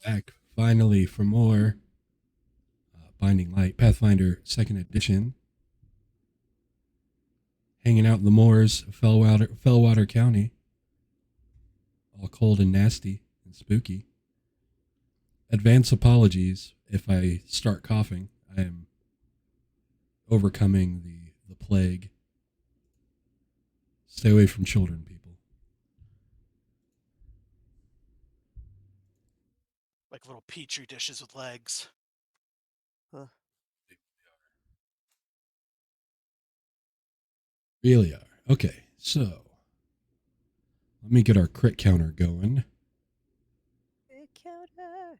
Back finally for more Binding Light Pathfinder 2nd Edition. Hanging out in the moors of Fellwater County. All cold and nasty and spooky. Advance apologies if I start coughing. I am overcoming the plague. Stay away from children, people. Like little petri dishes with legs. Huh. Really are. Okay, so let me get our crit counter going. Counter.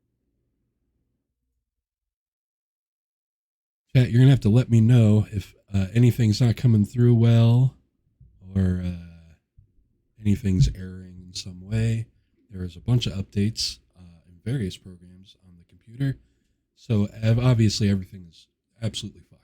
Chat, you're going to have to let me know if anything's not coming through well or anything's erroring in some way. There is a bunch of updates in various programs on the computer. So obviously everything is absolutely fucked.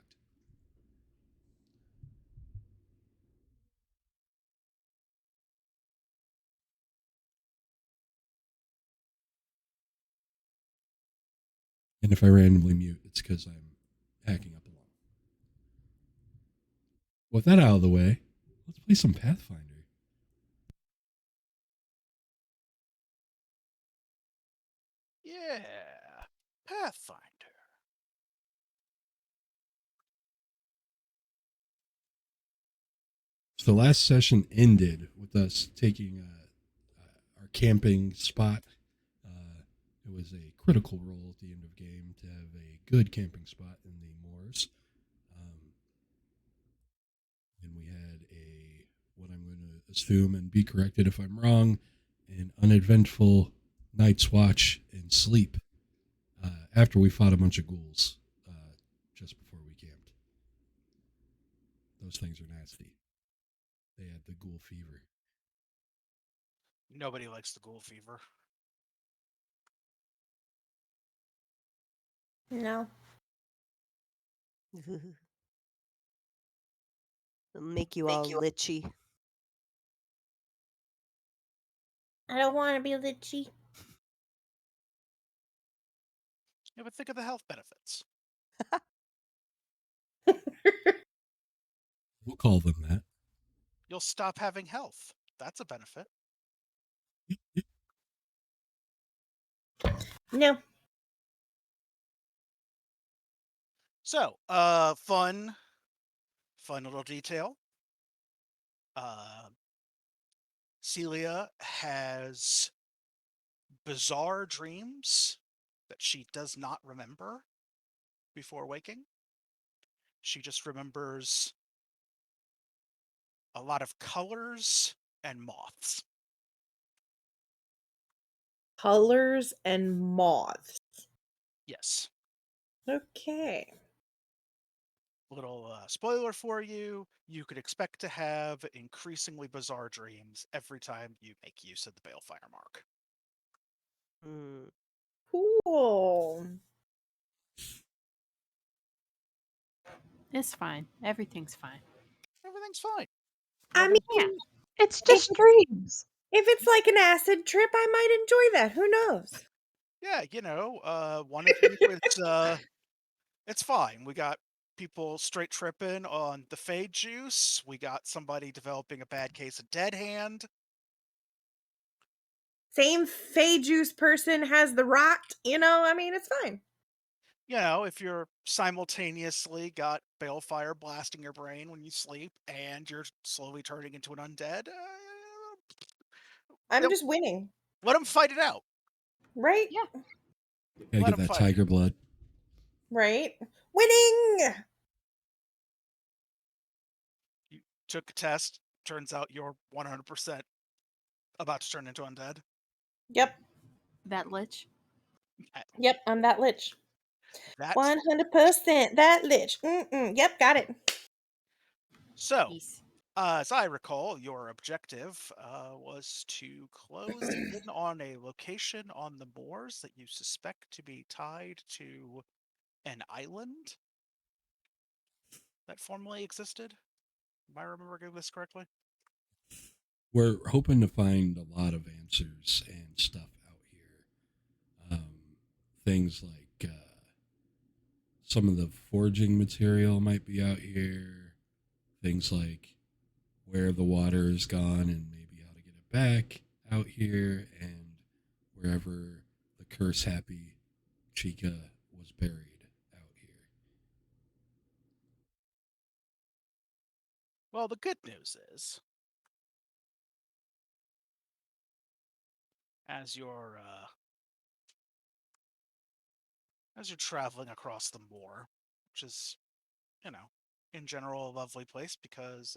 And if I randomly mute, it's because I'm hacking up a lot. With that out of the way, let's play some Pathfinder. Yeah. Pathfinder. So the last session ended with us taking our camping spot. It was a critical role at the end of the game to have a good camping spot in the moors. And we had what I'm going to assume and be corrected if I'm wrong, an uneventful night's watch and sleep after we fought a bunch of ghouls just before we camped. Those things are nasty. They had the ghoul fever. Nobody likes the ghoul fever. No. It'll make you all litchy. I don't want to be litchy. Yeah, but think of the health benefits. We'll call them that. You'll stop having health. That's a benefit. No. So, fun little detail. Celia has bizarre dreams that she does not remember before waking. She just remembers a lot of colors and moths. Colors and moths. Yes. Okay. Little spoiler for you, you could expect to have increasingly bizarre dreams every time you make use of the Balefire mark. Cool. It's fine. Everything's fine. Everything's fine. I mean, Yeah. It's just dreams. if it's like an acid trip, I might enjoy that. Who knows? Yeah, you know, one of you, it's fine. We got people straight tripping on the Fade juice. We got somebody developing a bad case of dead hand. Same Fey juice person has the rot, I mean, it's fine. You know, if you're simultaneously got balefire blasting your brain when you sleep and you're slowly turning into an undead, I'm just winning. let them fight it out. Right? Yeah. Gotta get that tiger blood. Right? Winning! You took a test. Turns out you're 100% about to turn into undead. Yep. That lich. Yep, I'm that lich. That 100% that lich. Yep, got it. So, Peace. as I recall, your objective was to close in on a location on the moors that you suspect to be tied to an island that formerly existed. Am I remembering this correctly? We're hoping to find a lot of answers and stuff out here. things like some of the forging material might be out here. Things like where the water is gone and maybe how to get it back out here, and wherever the curse happy Chica was buried out here. Well, the good news is, as you're traveling across the moor, which is, in general a lovely place because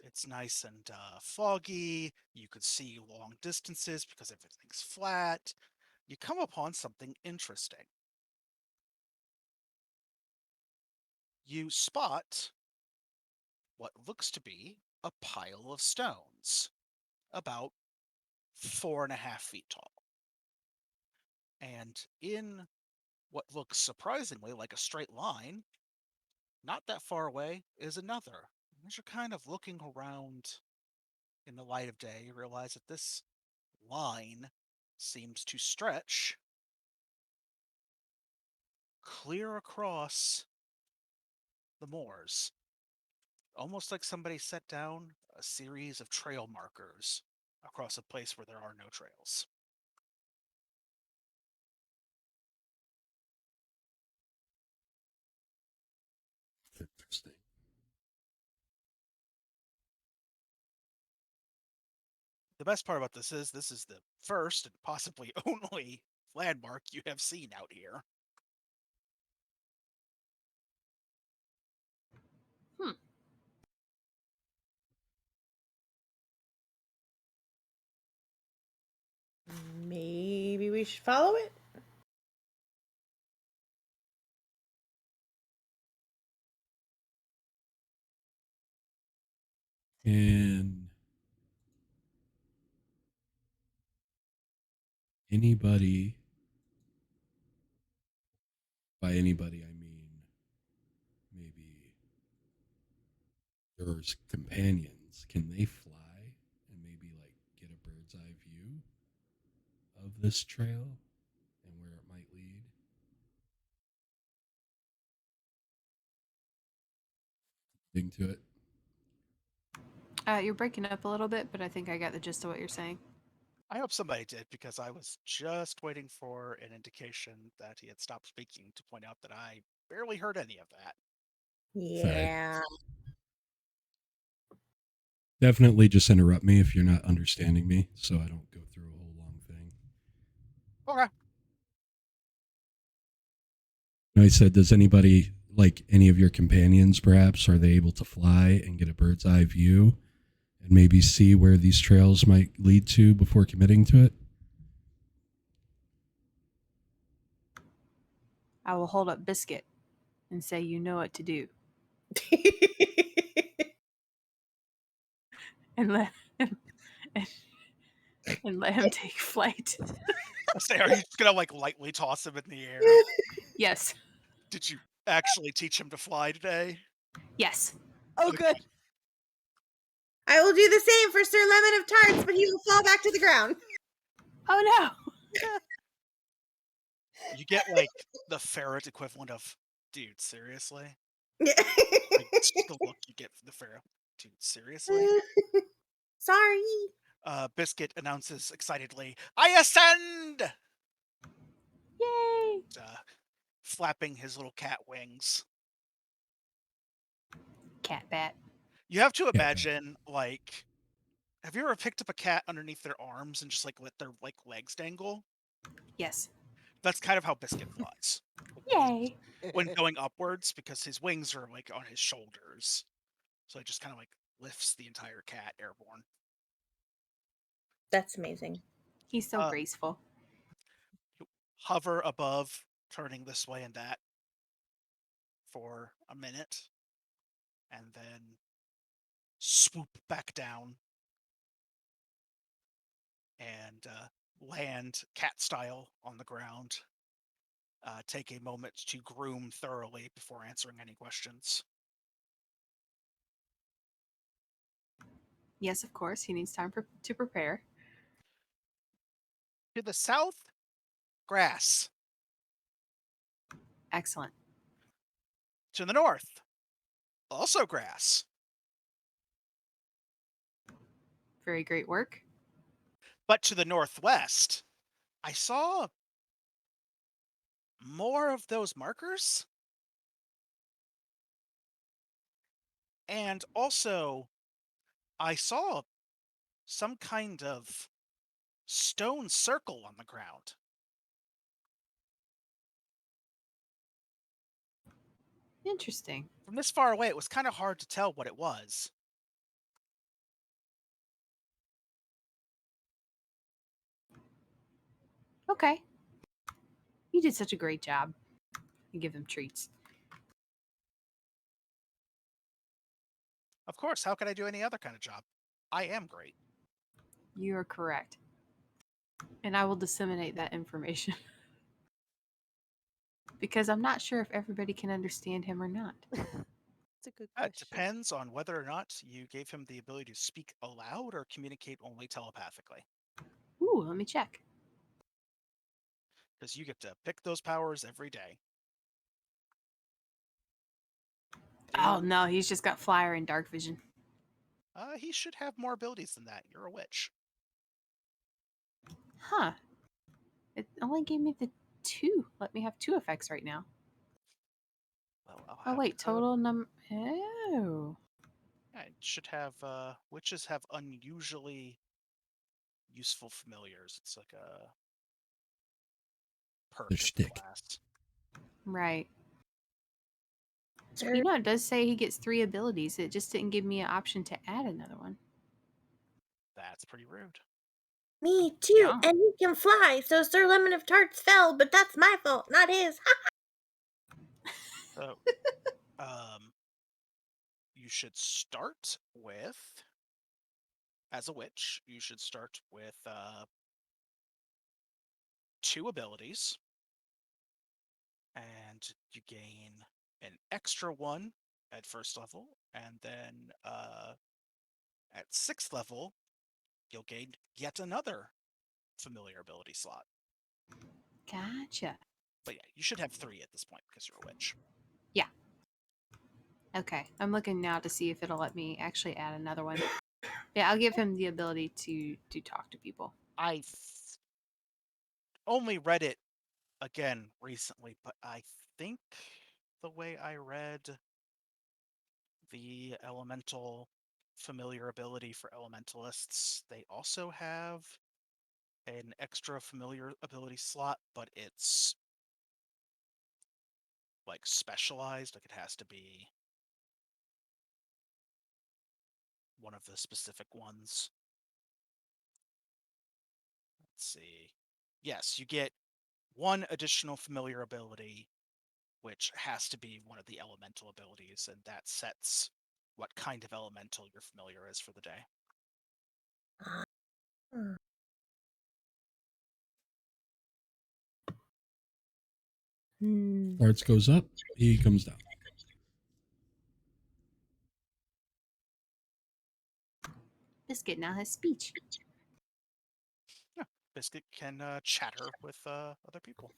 it's nice and foggy. You could see long distances because everything's flat. You come upon something interesting. You spot what looks to be a pile of stones, about 4.5 feet tall. And in what looks surprisingly like a straight line, not that far away, is another. As you're kind of looking around in the light of day, you realize that this line seems to stretch clear across the moors, almost like somebody set down a series of trail markers across a place where there are no trails. Interesting. The best part about this is the first and possibly only landmark you have seen out here. Maybe we should follow it. And anybody, by anybody I mean maybe yours companions, can they fly and maybe like get a bird's eye view of this trail and where it might lead? Thing to it. You're breaking up a little bit, but I think I got the gist of what you're saying. I hope somebody did, because I was just waiting for an indication that he had stopped speaking to point out that I barely heard any of that. Yeah. Definitely just interrupt me if you're not understanding me so I don't go through a whole long thing. Okay. I said, does anybody, like any of your companions perhaps, are they able to fly and get a bird's eye view and maybe see where these trails might lead to before committing to it? I will hold up Biscuit and say, "You know what to do," and let him and let him take flight. I say, are you just gonna like lightly toss him in the air? Yes, Did you actually teach him to fly today? yes. Oh, Okay. good. I will do the same for Sir Lemon of Tarts, but he will fall back to the ground. Oh no! You get like the ferret equivalent of, dude, seriously? Yeah. Like, it's just the look you get from the ferret. Dude, seriously? Sorry. Biscuit announces excitedly, "I ascend!" Yay! Flapping his little cat wings. Cat bat. You have to bat. imagine, like, have you ever picked up a cat underneath their arms and just like let their like legs dangle? Yes. That's kind of how Biscuit flies. Yay! When going upwards, because his wings are like on his shoulders. So it just kind of like lifts the entire cat airborne. That's amazing. He's so graceful. Hover above, turning this way and that for a minute, and then swoop back down and land cat style on the ground. Take a moment to groom thoroughly before answering any questions. Yes, of course. He needs time to prepare. To the south, grass. Excellent. To the north, also grass. Very great work. But to the northwest, I saw more of those markers. And also, I saw some kind of stone circle on the ground. Interesting. From this far away, it was kind of hard to tell what it was. Okay. You did such a great job. You give him treats. Of course, how could I do any other kind of job? I am great. You are correct. And I will disseminate that information. Because I'm not sure if everybody can understand him or not. That's a good It question. depends on whether or not you gave him the ability to speak aloud or communicate only telepathically. Ooh, let me check. Because you get to pick those powers every day. Oh no, he's just got flyer and dark vision. He should have more abilities than that. You're a witch. Huh. It only gave me the 2. Let me have 2 effects right now. Well, I'll Oh have wait, to- total number. Oh. Yeah, it should have. Witches have unusually useful familiars. It's like a perk Their of the shtick. class. Right. Sir, You know, it does say he gets 3 abilities. It just didn't give me an option to add another one. That's pretty rude. me too. Yeah. And he can fly, so Sir Lemon of Tarts fell, but that's my fault, not his. So, you should start with, as a witch, you should start with 2 abilities, and you gain an extra one at first level, and then at 6th level, you'll gain yet another familiar ability slot. Gotcha. But yeah, you should have 3 at this point because you're a witch. Okay, I'm looking now to see if it'll let me actually add another one. Yeah, I'll give him the ability to talk to people. I only read it again recently, but I think the way I read the elemental familiar ability for elementalists, they also have an extra familiar ability slot, but it's like specialized. Like it has to be one of the specific ones. Let's see. Yes, you get 1 additional familiar ability, which has to be one of the elemental abilities, and that sets what kind of elemental your familiar is for the day. Hmm. Starts goes up, he comes down. Biscuit now has speech. Biscuit can chatter with other people.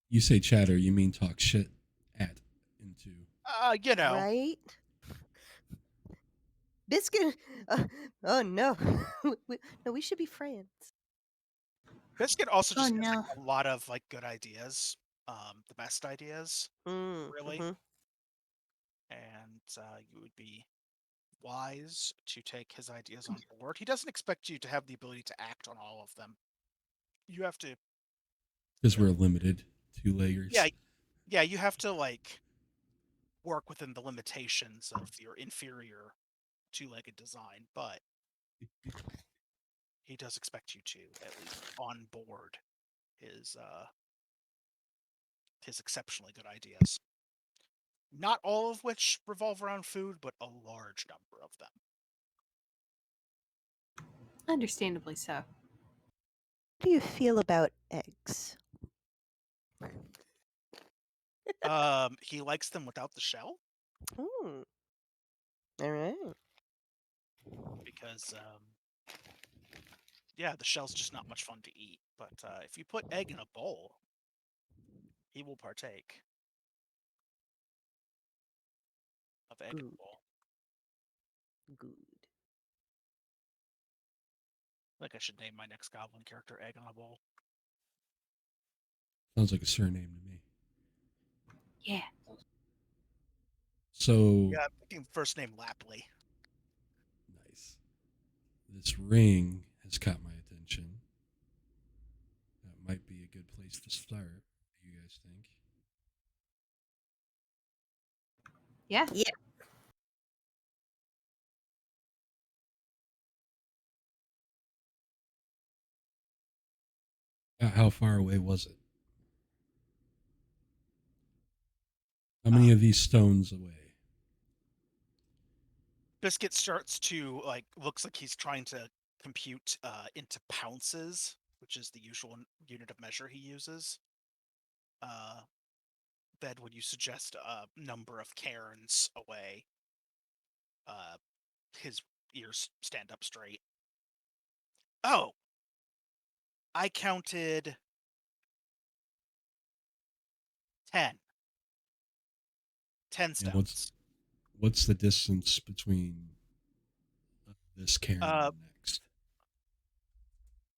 You say chatter, you mean talk shit at into. You know, Right? Biscuit. Oh no. No, we should be friends. Biscuit also just Oh, has no. like, a lot of like good ideas, the best ideas, really, Mhm. and you would be wise to take his ideas on board. He doesn't expect you to have the ability to act on all of them. You have to, Because you know, we're limited 2 layers. yeah, you have to like work within the limitations of your inferior 2-legged design, but he does expect you to at least on board his exceptionally good ideas. Not all of which revolve around food, but a large number of them. Understandably so. How do you feel about eggs? He likes them without the shell. Hmm. All right. because yeah, the shell's just not much fun to eat. But if you put egg in a bowl, he will partake of egg in Good. a bowl. Good. Like I should name my next goblin character Egg on a Bowl. Sounds like a surname to me. Yeah. So Yeah, I'm thinking first name Lapley. nice. This ring has caught my attention. That might be a good place to start. What do you guys think? Yeah. Yeah. How far away was it? How many of these stones away? Biscuit starts to looks like he's trying to compute into pounces, which is the usual unit of measure he uses. Bed, would you suggest a number of cairns away? His ears stand up straight. Oh, I counted 10. 10 And stones. what's the distance between this cairn and the next?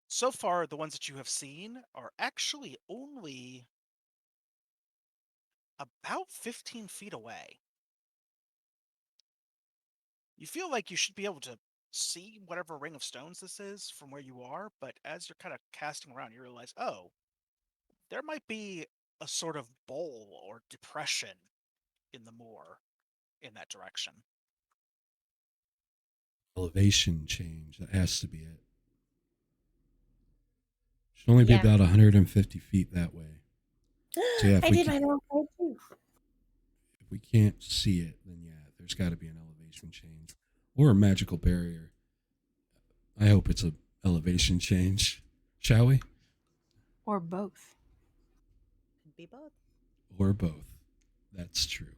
So far, the ones that you have seen are actually only about 15 feet away. You feel like you should be able to see whatever ring of stones this is from where you are, but as you're kind of casting around, you realize, oh, there might be a sort of bowl or depression in the moor in that direction. Elevation change. That has to be it. Should only be Yeah. about 150 feet that way. So yeah, if I we did can- my little play too. If we can't see it, then yeah, there's got to be an elevation change or a magical barrier. I hope it's a elevation change. Shall we? Or both. Could be both. Or both. That's true.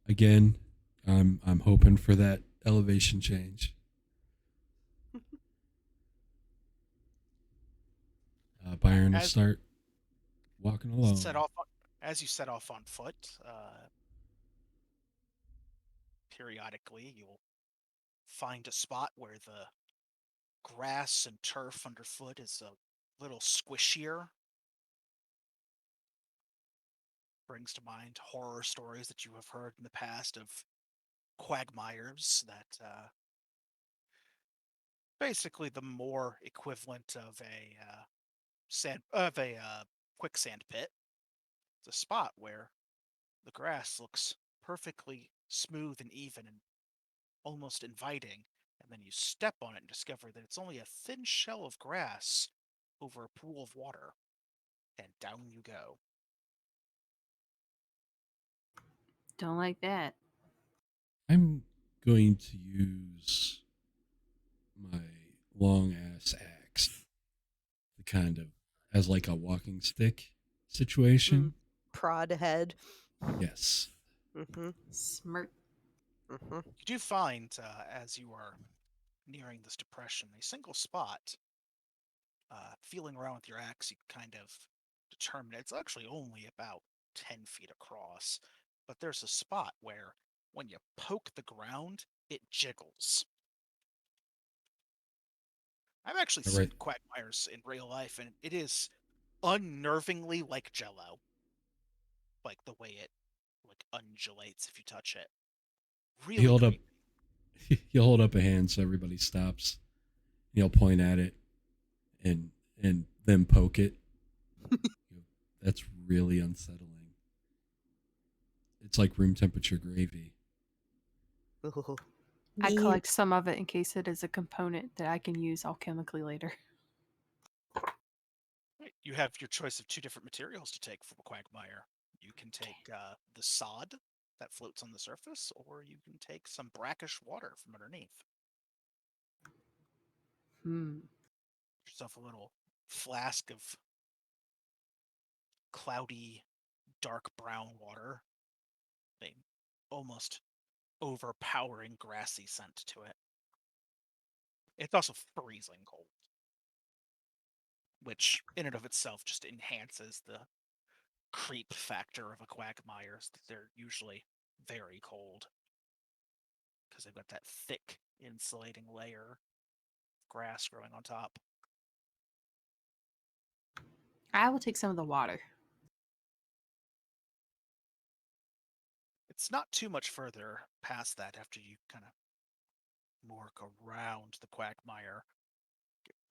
Again, I'm hoping for that elevation change. Byron will As start walking along. as you set off on foot, periodically you'll find a spot where the grass and turf underfoot is a little squishier. Brings to mind horror stories that you have heard in the past of quagmires that basically the more equivalent of a quicksand pit. It's a spot where the grass looks perfectly smooth and even and almost inviting, and then you step on it and discover that it's only a thin shell of grass over a pool of water, and down you go. Don't like that. I'm going to use my long ass axe to kind of as like a walking stick situation. Prod ahead. Yes. Mm-hmm. Smirk. Mm-hmm. You do find, as you are nearing this depression, a single spot. Feeling around with your axe, you kind of determine it's actually only about 10 feet across, but there's a spot where when you poke the ground, it jiggles. I've actually All seen right. quagmires in real life, and it is unnervingly like Jello, like the way it undulates if you touch it. Really He'll hold up creepy. he'll hold up a hand so everybody stops. He'll point at it and then poke it. That's really unsettling. It's like room temperature gravy. Ooh. I Me- collect some of it in case it is a component that I can use alchemically later. Right, you have your choice of two different materials to take from a quagmire. You can take the sod that floats on the surface, or you can take some brackish water from underneath. Yourself a little flask of cloudy, dark brown water. They almost overpowering grassy scent to it. It's also freezing cold, which in and of itself just enhances the creep factor of a quagmires. That they're usually very cold because they've got that thick insulating layer of grass growing on top. I will take some of the water. It's not too much further past that after you kind of work around the quagmire,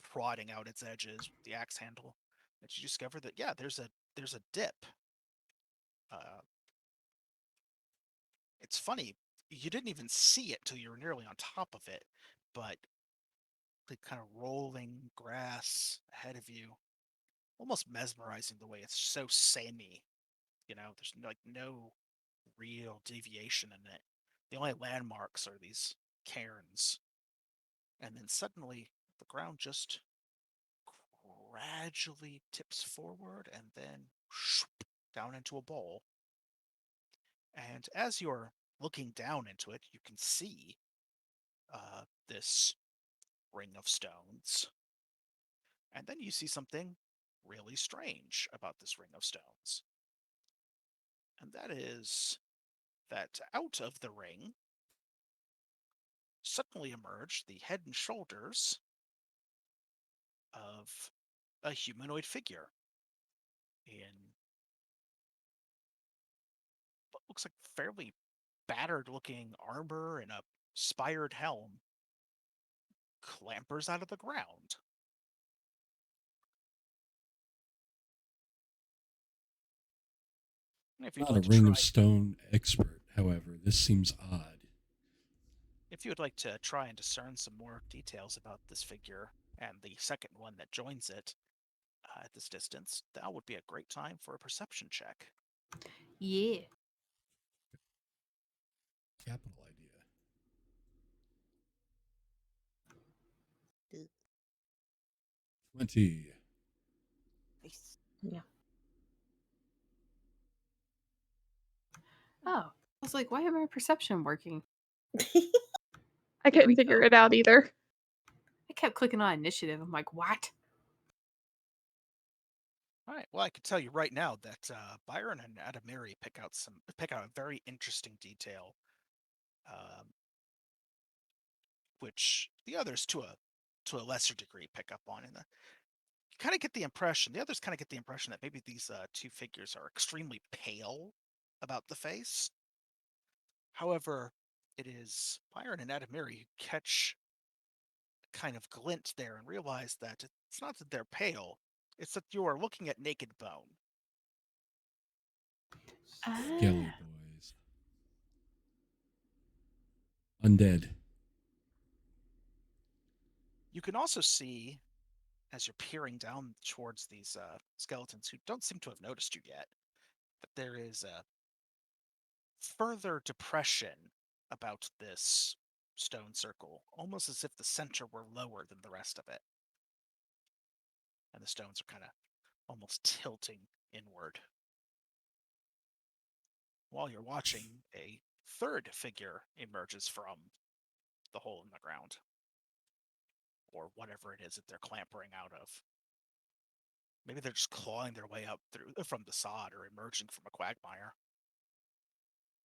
prodding out its edges with the axe handle, that you discover that there's a dip. It's funny, you didn't even see it till you were nearly on top of it, but the kind of rolling grass ahead of you, almost mesmerizing the way it's so samey. There's no real deviation in it. The only landmarks are these cairns. And then suddenly the ground just gradually tips forward and then down into a bowl. And as you're looking down into it, you can see this ring of stones. And then you see something really strange about this ring of stones. And that is that out of the ring suddenly emerged the head and shoulders of a humanoid figure in what looks like fairly battered looking armor and a spired helm, clambers out of the ground. And if you'd Not a like to Ring try, of Stone expert, however. This seems odd. if you would like to try and discern some more details about this figure and the second one that joins it at this distance, that would be a great time for a perception check. Yeah. Capital idea. Dude. 20. Nice. Oh. I was like, why am my perception working? I There we couldn't figure go. it out either. I kept clicking on initiative. I'm like, what? All right. Well, I can tell you right now that Byron and Adamiri pick out a very interesting detail, which the others to a lesser degree pick up on. And you kind of get the impression the others kind of get the impression that maybe these two figures are extremely pale about the face. However, it is Byron and Adamiri who catch a kind of glint there and realize that it's not that they're pale; it's that you are looking at naked bone. Skelly Ah. boys. Undead. You can also see, as you're peering down towards these skeletons who don't seem to have noticed you yet, that there is a further depression about this stone circle, almost as if the center were lower than the rest of it. And the stones are kind of almost tilting inward. While you're watching, a third figure emerges from the hole in the ground, or whatever it is that they're clambering out of. Maybe they're just clawing their way up through from the sod or emerging from a quagmire.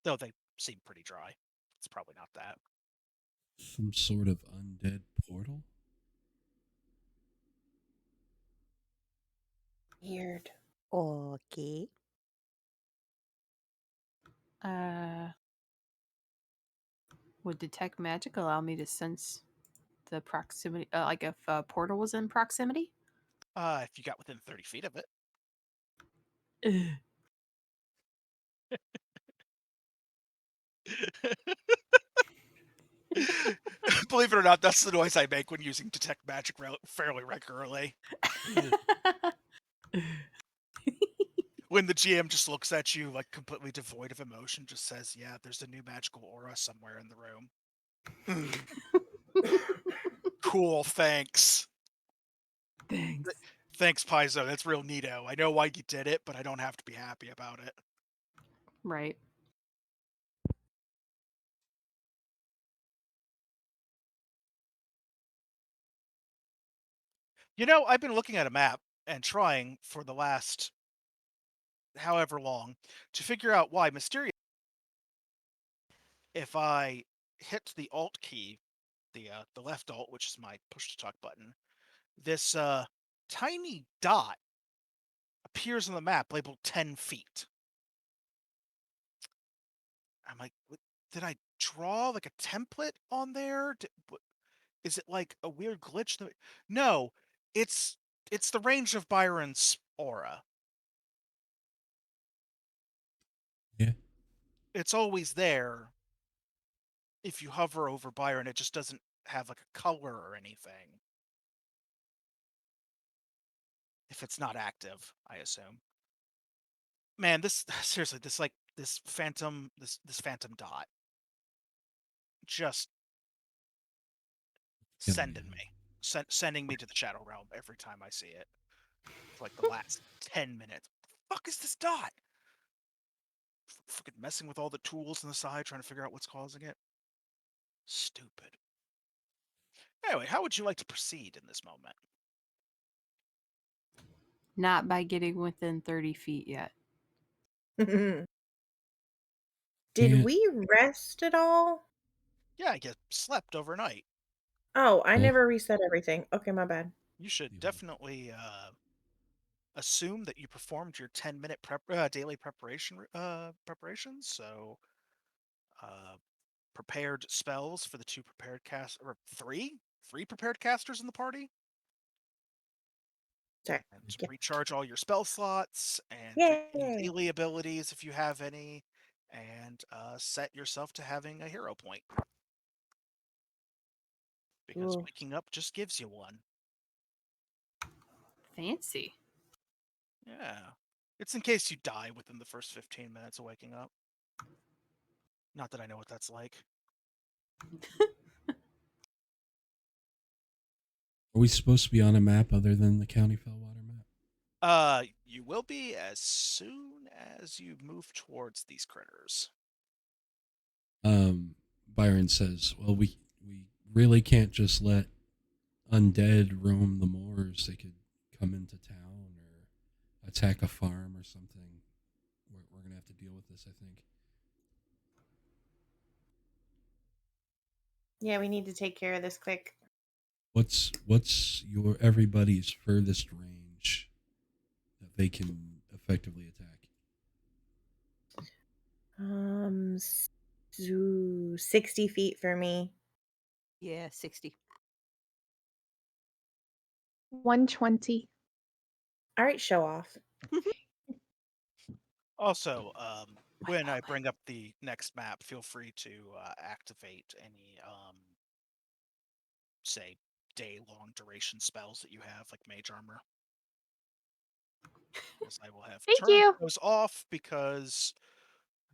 Though they seem pretty dry. It's probably not that. Some sort of undead portal? Weird. Okay. Would detect magic allow me to sense the proximity? Like if a portal was in proximity? If you got within 30 feet of it. Ugh. Believe it or not, that's the noise I make when using detect magic fairly regularly. When the GM just looks at you like completely devoid of emotion, just says, "Yeah, there's a new magical aura somewhere in the room." Cool, thanks. Thanks. Thanks, Paizo. That's real neato. I know why you did it, but I don't have to be happy about it. Right. You know, I've been looking at a map and trying for the last however long to figure out why mysterious. If I hit the Alt key, the left Alt, which is my push to talk button, this tiny dot appears on the map labeled 10 feet. I'm like, did I draw like a template on there? Is it like a weird glitch? No, it's the range of Byron's aura. Yeah. It's always there. If you hover over Byron, it just doesn't have like a color or anything. If it's not active, I assume. Man, this seriously, this phantom dot just sending me, sending me to the Shadow Realm every time I see it. For like the last 10 minutes. What the fuck is this dot? Fucking messing with all the tools on the side, trying to figure out what's causing it. Stupid. Anyway, how would you like to proceed in this moment? Not by getting within 30 feet yet. Did Yeah. we rest at all? Yeah, I get slept overnight. Oh, I Oh. never reset everything. Okay, my bad. You should definitely assume that you performed your 10-minute daily preparations. So, prepared spells for the three prepared casters in the party. Sorry. And Yeah. recharge all your spell slots and Yay. your daily abilities if you have any, and set yourself to having a hero point. Because Ooh. waking up just gives you one. Fancy. Yeah. It's in case you die within the first 15 minutes of waking up. Not that I know what that's like. Are we supposed to be on a map other than the County Fellwater map? You will be as soon as you move towards these critters. Byron says, well, we really can't just let undead roam the moors. They could come into town or attack a farm or something. We're going to have to deal with this, I think. Yeah, we need to take care of this quick. What's your everybody's furthest range that they can effectively attack? 60 feet for me. Yeah, 60. 120. All right, show off. Also, when I bring up the next map, feel free to activate any, say, day-long duration spells that you have, like Mage Armor. Because I will have Thank turned you. those off because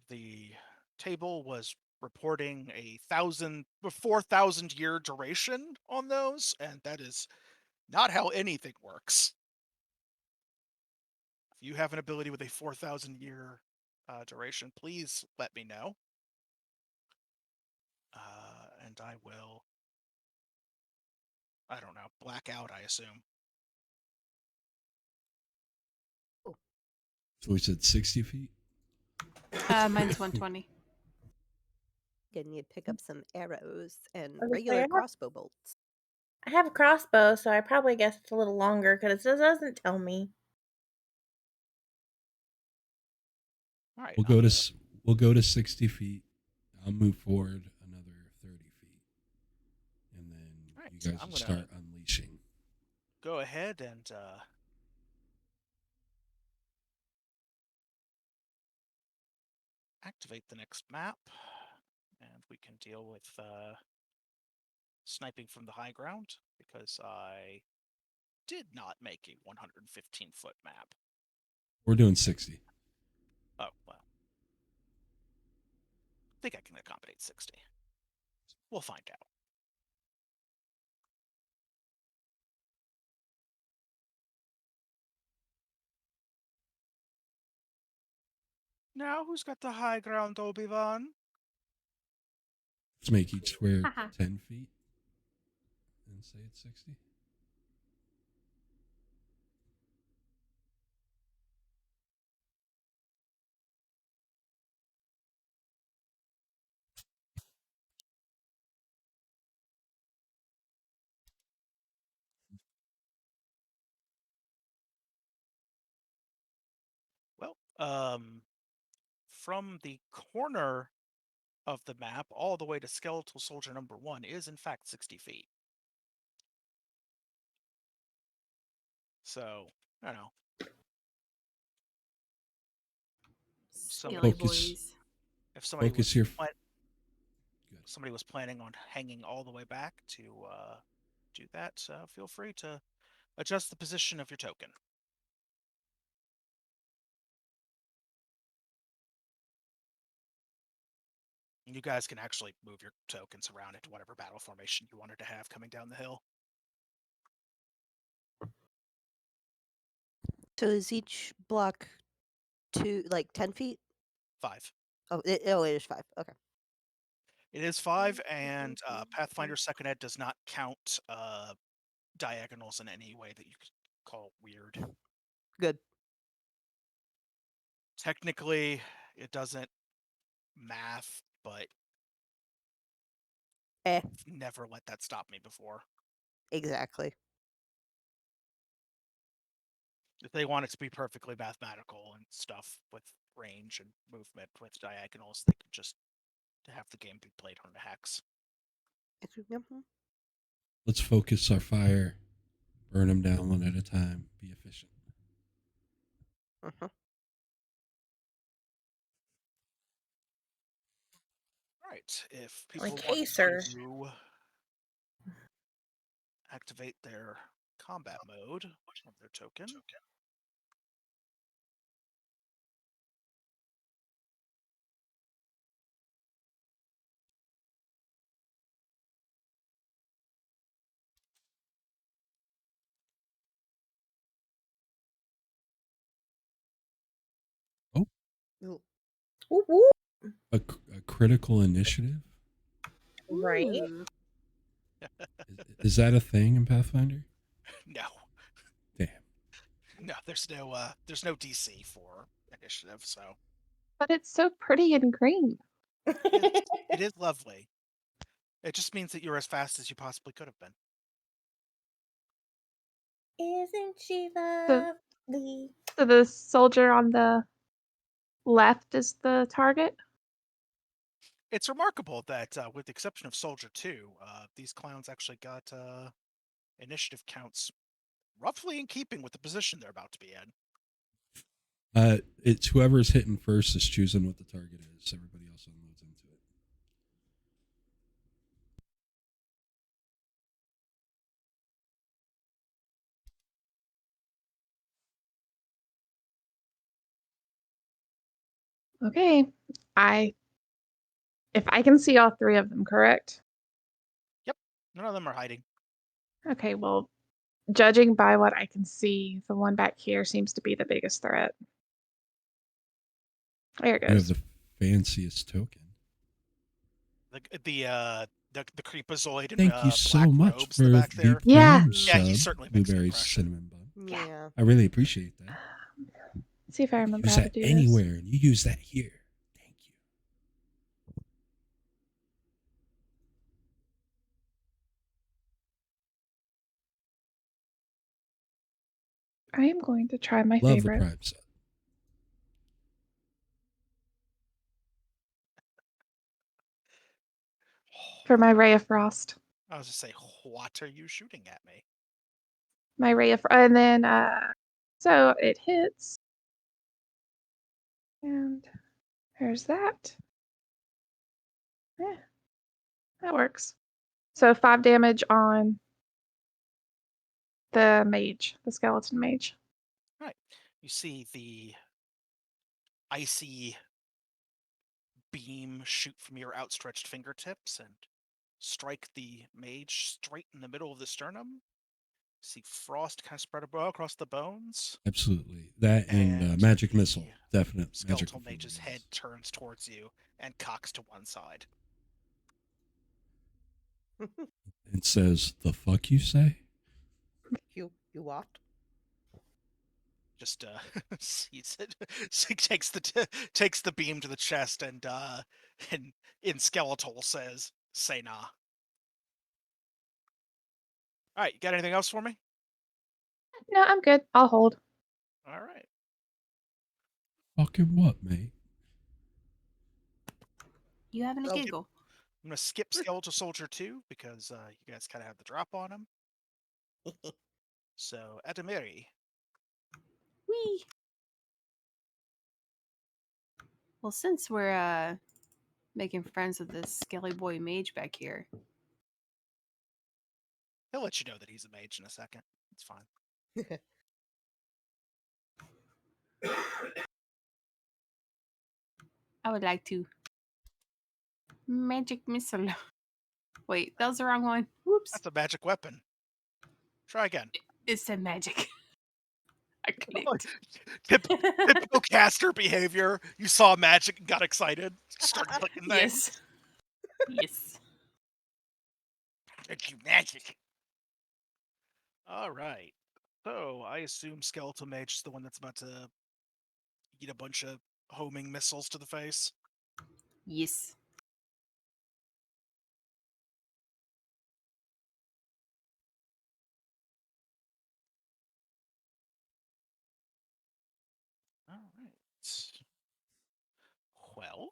the table was reporting a 4,000 year duration on those, and that is not how anything works. If you have an ability with a 4,000 year duration, please let me know. And I will, I don't know, black out, I assume. So we said 60 feet? Mine's 120. Gonna need to pick up some arrows and Okay, regular I crossbow bolts. have a crossbow, so I probably guess it's a little longer because it doesn't tell me. All right. We'll go to 60 feet. I'll move forward another 30 feet. And then Alright, you so guys I'm will gonna- start unleashing. Go ahead and activate the next map, and we can deal with sniping from the high ground, because I did not make a 115-foot map. We're doing 60. Oh, well. I think I can accommodate 60. We'll find out. Now, who's got the high ground, Obi-Wan? Let's make each square Haha. 10 feet and say it's 60. From the corner of the map all the way to skeletal soldier number 1 is in fact 60 feet. So, I don't know. Silly Focus. boys. If somebody Focus was your. somebody was planning on hanging all the way back to do that, feel free to adjust the position of your token. You guys can actually move your tokens around into whatever battle formation you wanted to have coming down the hill. So is each block 10 feet? 5. Oh, it is 5. Okay. It is 5, and Pathfinder 2nd Ed does not count diagonals in any way that you could call weird. Good. Technically, it doesn't math, but Eh, never let that stop me before. exactly. If they want it to be perfectly mathematical and stuff with range and movement with diagonals, they could just have the game be played on a hex. Mhm. Let's focus our fire. Burn them down one at a time. Be efficient. Mhm. Right. If people want Okay, sir. to activate their combat mode of their token. Ooh. Woo woo. A critical initiative? Right. Ooh. Is that a thing in Pathfinder? No. Damn. No, there's no DC for initiative, so But it's so pretty and green. it is lovely. It just means that you're as fast as you possibly could have been. Isn't she The- lovely? So the soldier on the left is the target. It's remarkable that, with the exception of Soldier 2, these clowns actually got initiative counts roughly in keeping with the position they're about to be in. It's whoever's hitting first is choosing what the target is. Everybody else unloads into it. Okay. If I can see all three of them, correct? Yep, none of them are hiding. Okay, well, judging by what I can see, the one back here seems to be the biggest threat. There it You have goes. the fanciest token. The creepazoid in Thank you so black much robes for in the back the there. Yeah. Prime Yeah, he sub, certainly makes an Blueberry impression. Cinnamon Bun. Yeah. I really appreciate that. Let's see if I You remember use how to that do anywhere, and you use that here. Thank you. this. I am going to try my Love favorite the Prime sub. for my Ray of Frost. I was just say, what are you shooting at me? My Ray of and then so it hits. And there's that. Yeah, that works. So 5 damage on the mage, the skeleton mage. Right. You see the icy beam shoot from your outstretched fingertips and strike the mage straight in the middle of the sternum. See frost kind of spread across the bones. Absolutely. That and And magic the missile. Definite skeletal magical mage's finger head turns towards you and cocks to one side. and says, "The fuck you say?" You what? Just sees it. Takes the beam to the chest and in skeletal says, "Say nah." All right, you got anything else for me? No, I'm good. I'll hold. All right. Fucking what, mate? You having a Okay. giggle? I'm gonna skip Skeletal Soldier 2 because you guys kind of have the drop on him. So Adamiri, Wee. Well, since we're making friends with this skelly boy mage back here, he'll let you know that he's a mage in a second. It's fine. I would like to magic missile. Wait, that was the wrong one. Whoops. That's a magic weapon. Try again. It said magic. I Oh, clicked. typical caster behavior. You saw magic and got excited. Started clicking things. Yes. Yes. Thank you, magic. All right. So I assume Skeletal Mage is the one that's about to eat a bunch of homing missiles to the face. Yes. All right. Well,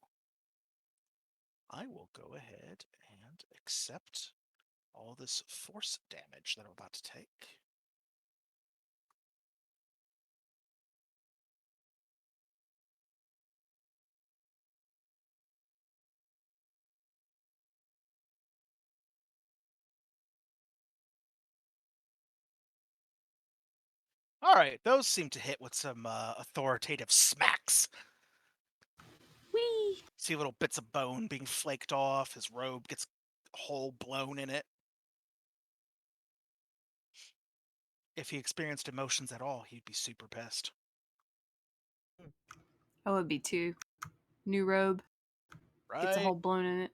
I will go ahead and accept all this force damage that I'm about to take. All right, those seem to hit with some authoritative smacks. Wee. See little bits of bone being flaked off. His robe gets a hole blown in it. If he experienced emotions at all, he'd be super pissed. I would be too. New robe. Right? Gets a hole blown in it.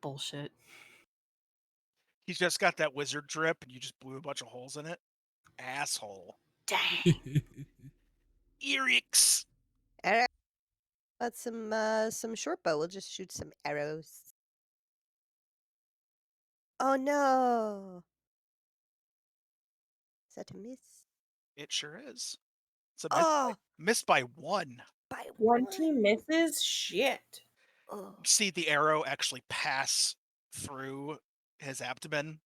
Bullshit. He's just got that wizard drip, and you just blew a bunch of holes in it. Asshole. Dang. Erix. Got some short bow. We'll just shoot some arrows. Oh no! Is that a miss? It sure is. It's a Oh, missed by one. by One team misses? Shit. Oh. You see the arrow actually pass through his abdomen,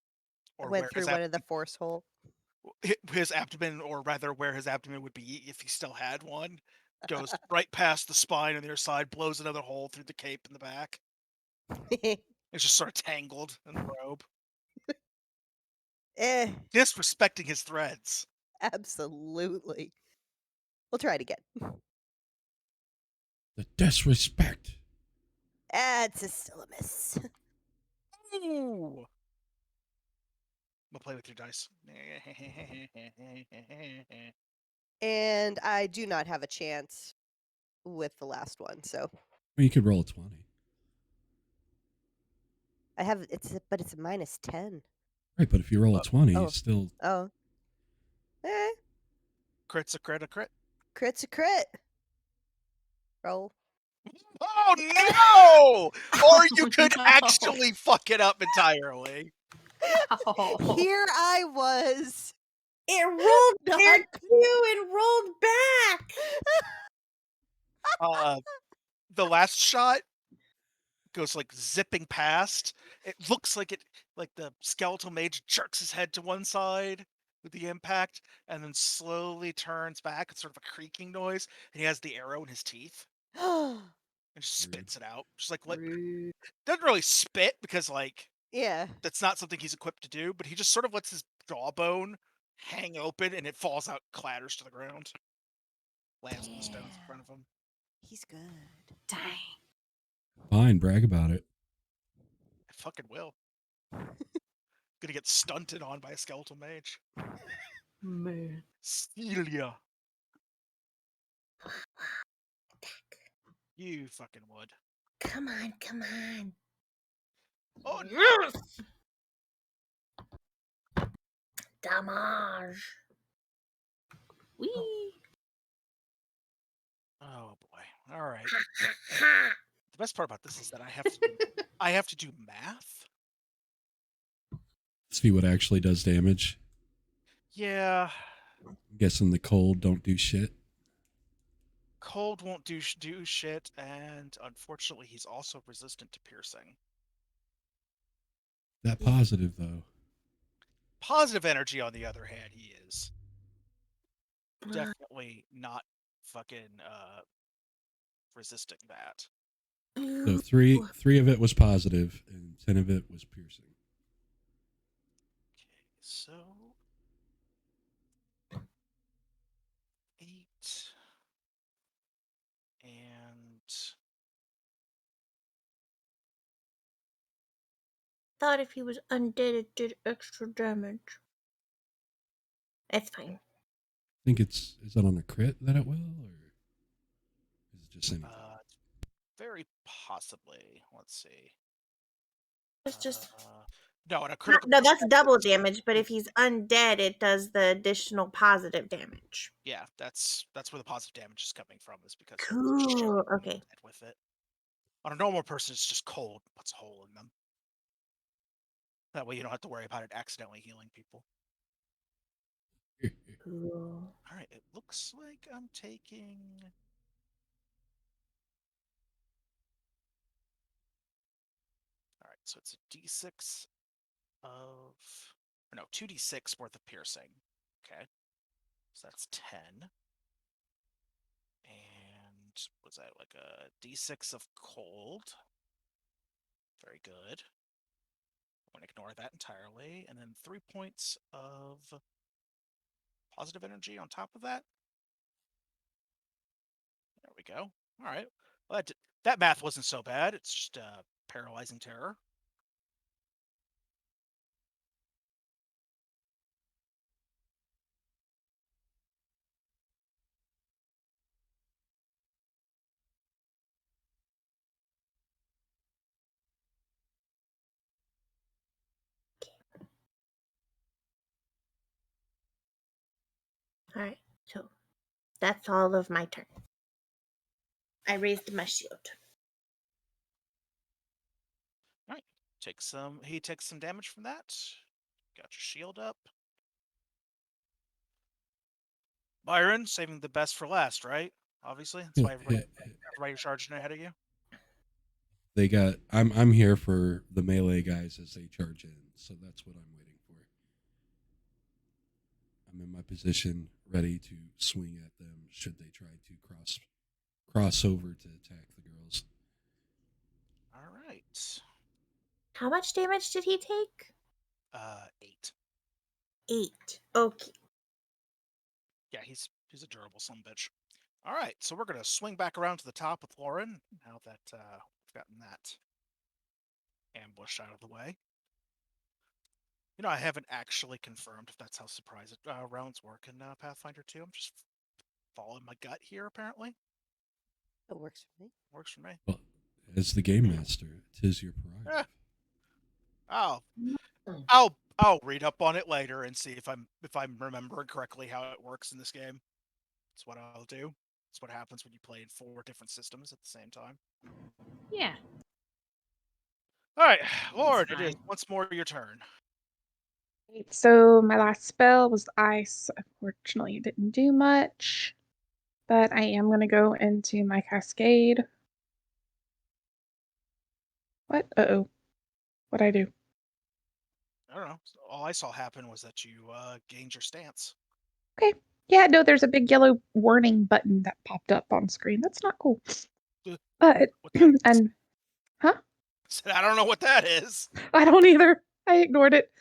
or Went where through one of the force hole. his abdomen, or rather where his abdomen would be if he still had one, goes right past the spine on the other side, blows another hole through the cape in the back. It's just sort of tangled in the robe. Disrespecting his threads. Absolutely. We'll try it again. The disrespect. It's still a miss. Ooh. We'll play with your dice. And I do not have a chance with the last one, so Well, you could roll a 20. I have but it's a -10. Right, but if you roll a 20, oh. it's still. Oh. Crit's a crit, a crit. Crit's a crit. Roll. Oh no! Or you could No. actually fuck it up entirely. Oh. Here I was. It rolled Not there too and rolled back. The last shot goes like zipping past. It looks like the skeletal mage jerks his head to one side with the impact, and then slowly turns back. It's sort of a creaking noise, and he has the arrow in his teeth and just spits it out. Just like Rude. doesn't really spit because Yeah. that's not something he's equipped to do, but he just sort of lets his jawbone hang open, and it falls out, clatters to the ground, lands on the stones in front of him. He's good. Dang. Fine, brag about it. I fucking will. Gonna get stunted on by a skeletal mage. Man. Celia. You fucking would. Come on, come on. Oh no! Yes! Damage. Wee. Oh boy. All right. The best part about this is that I have to do math. See what actually does damage. Yeah. I'm guessing the cold don't do shit. Cold won't do shit, and unfortunately, he's also resistant to piercing. That positive though. Positive energy, on the other hand, he is definitely not fucking resisting that. So three of it was positive, and 10 of it was piercing. Okay, so 8 and Thought if he was undead, it did extra damage. It's fine. I think is that on a crit that it will, or is it just anything? very possibly. Let's see. It's just no, on a critical. no. That's double damage. But if he's undead, it does the additional positive damage. Yeah, that's where the positive damage is coming from. Is because he's Cool. shooting Okay. with it. On a normal person, it's just cold. Puts a hole in them. That way, you don't have to worry about it accidentally healing people. Cool. All right, it looks like I'm taking. All right, so it's a D6 of, or no, 2d6 worth of piercing. Okay, so that's 10. And was that like a D6 of cold? Very good. I'm going to ignore that entirely. And then 3 points of positive energy on top of that. There we go. All right. Well, that math wasn't so bad. It's just paralyzing terror. All right. So that's all of my turn. I raised my shield. All right. He takes some damage from that. Got your shield up. Byron, saving the best for last, right? Obviously. That's why everybody's charging ahead of you. They got. I'm here for the melee guys as they charge in, so that's what I'm waiting for. I'm in my position, ready to swing at them should they try to cross over to attack the girls. All right. How much damage did he take? 8. 8. Okay. Yeah, he's a durable son-bitch. All right, so we're gonna swing back around to the top with Lauren now that we've gotten that ambush out of the way. You know, I haven't actually confirmed if that's how surprise rounds work in Pathfinder 2. I'm just following my gut here, apparently. It works for me. Works for me. Well, as the game master, 'tis your prerogative. I'll read up on it later and see if I'm remembering correctly how it works in this game. That's what I'll do. That's what happens when you play in 4 different systems at the same time. Yeah. All right, Lauren, it fine. is once more your turn. So my last spell was ice. Unfortunately, it didn't do much. But I am going to go into my cascade. What? Uh-oh. What'd I do? I don't know. All I saw happen was that you gained your stance. Okay. Yeah, no, there's a big yellow warning button that popped up on screen. That's not cool. But, What that is. and, huh? I don't know what that is. I don't either. I ignored it.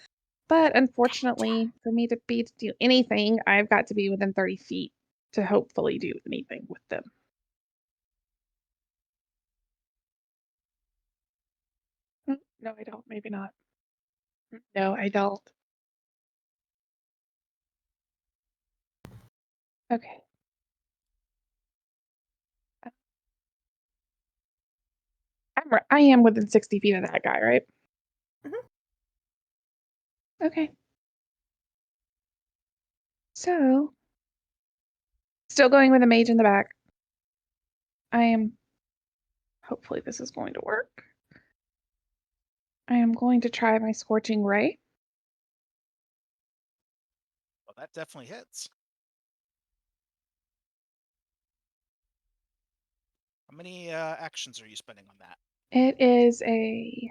But unfortunately, for me to do anything, I've got to be within 30 feet to hopefully do anything with them. No, I don't. Maybe not. No, I don't. Okay. I am within 60 feet of that guy, right? Mhm. Okay. So, still going with a mage in the back. Hopefully this is going to work. I am going to try my Scorching Ray. Well, that definitely hits. How many actions are you spending on that? It is a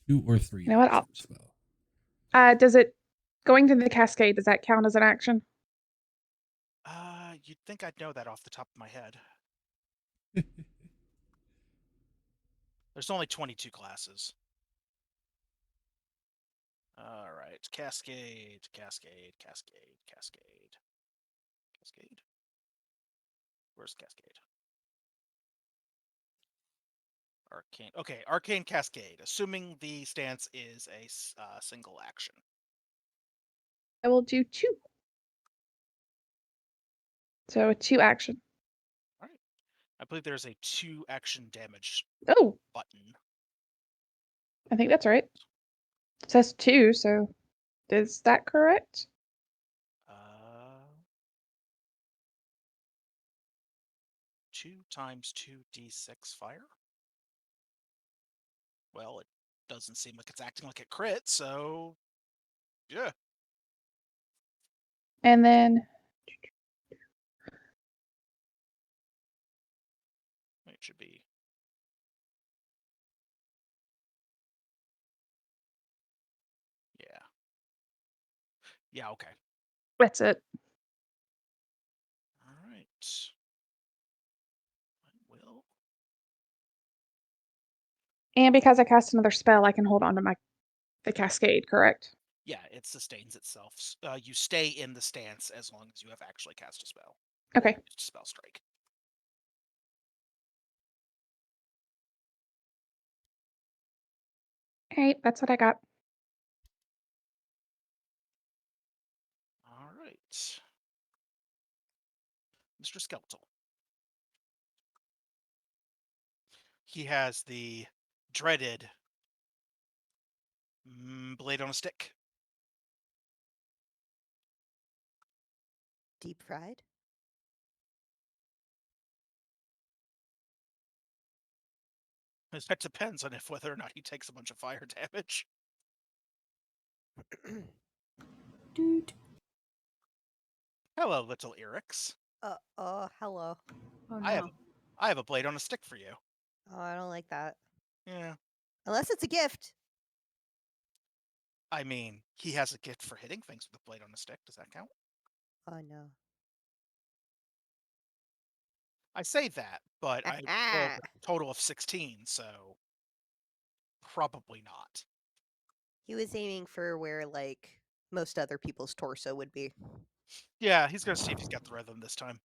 2 or 3 You know what, action spell. does it going to the cascade, does that count as an action? You'd think I'd know that off the top of my head. There's only 22 classes. All right, cascade. Where's cascade? Arcane. Okay, arcane cascade. Assuming the stance is a single action. I will do 2. So a 2 action. All right. I believe there's a 2 action damage Oh, button. I think that's right. It says 2, so is that correct? 2 times 2d6 fire. Well, it doesn't seem like it's acting like a crit, so yeah. And then It should be. Yeah. Yeah, okay. that's it. All right. I will. And because I cast another spell, I can hold on to the cascade, correct? Yeah, it sustains itself. You stay in the stance as long as you have actually cast a spell. Okay. Used a spell strike. All right, that's what I got. All right. Mr. Skeletal. He has the dreaded blade on a stick. Deep fried. That depends on whether or not he takes a bunch of fire damage. Dude. Hello, little Erix. Hello. Oh no. I have a blade on a stick for you. Oh, I don't like that. Yeah. Unless it's a gift. I mean, he has a gift for hitting things with a blade on a stick. Does that count? Oh no. I say that, but I rolled a total of 16, so probably not. He was aiming for where like most other people's torso would be. Yeah, he's gonna see if he's got the rhythm this time.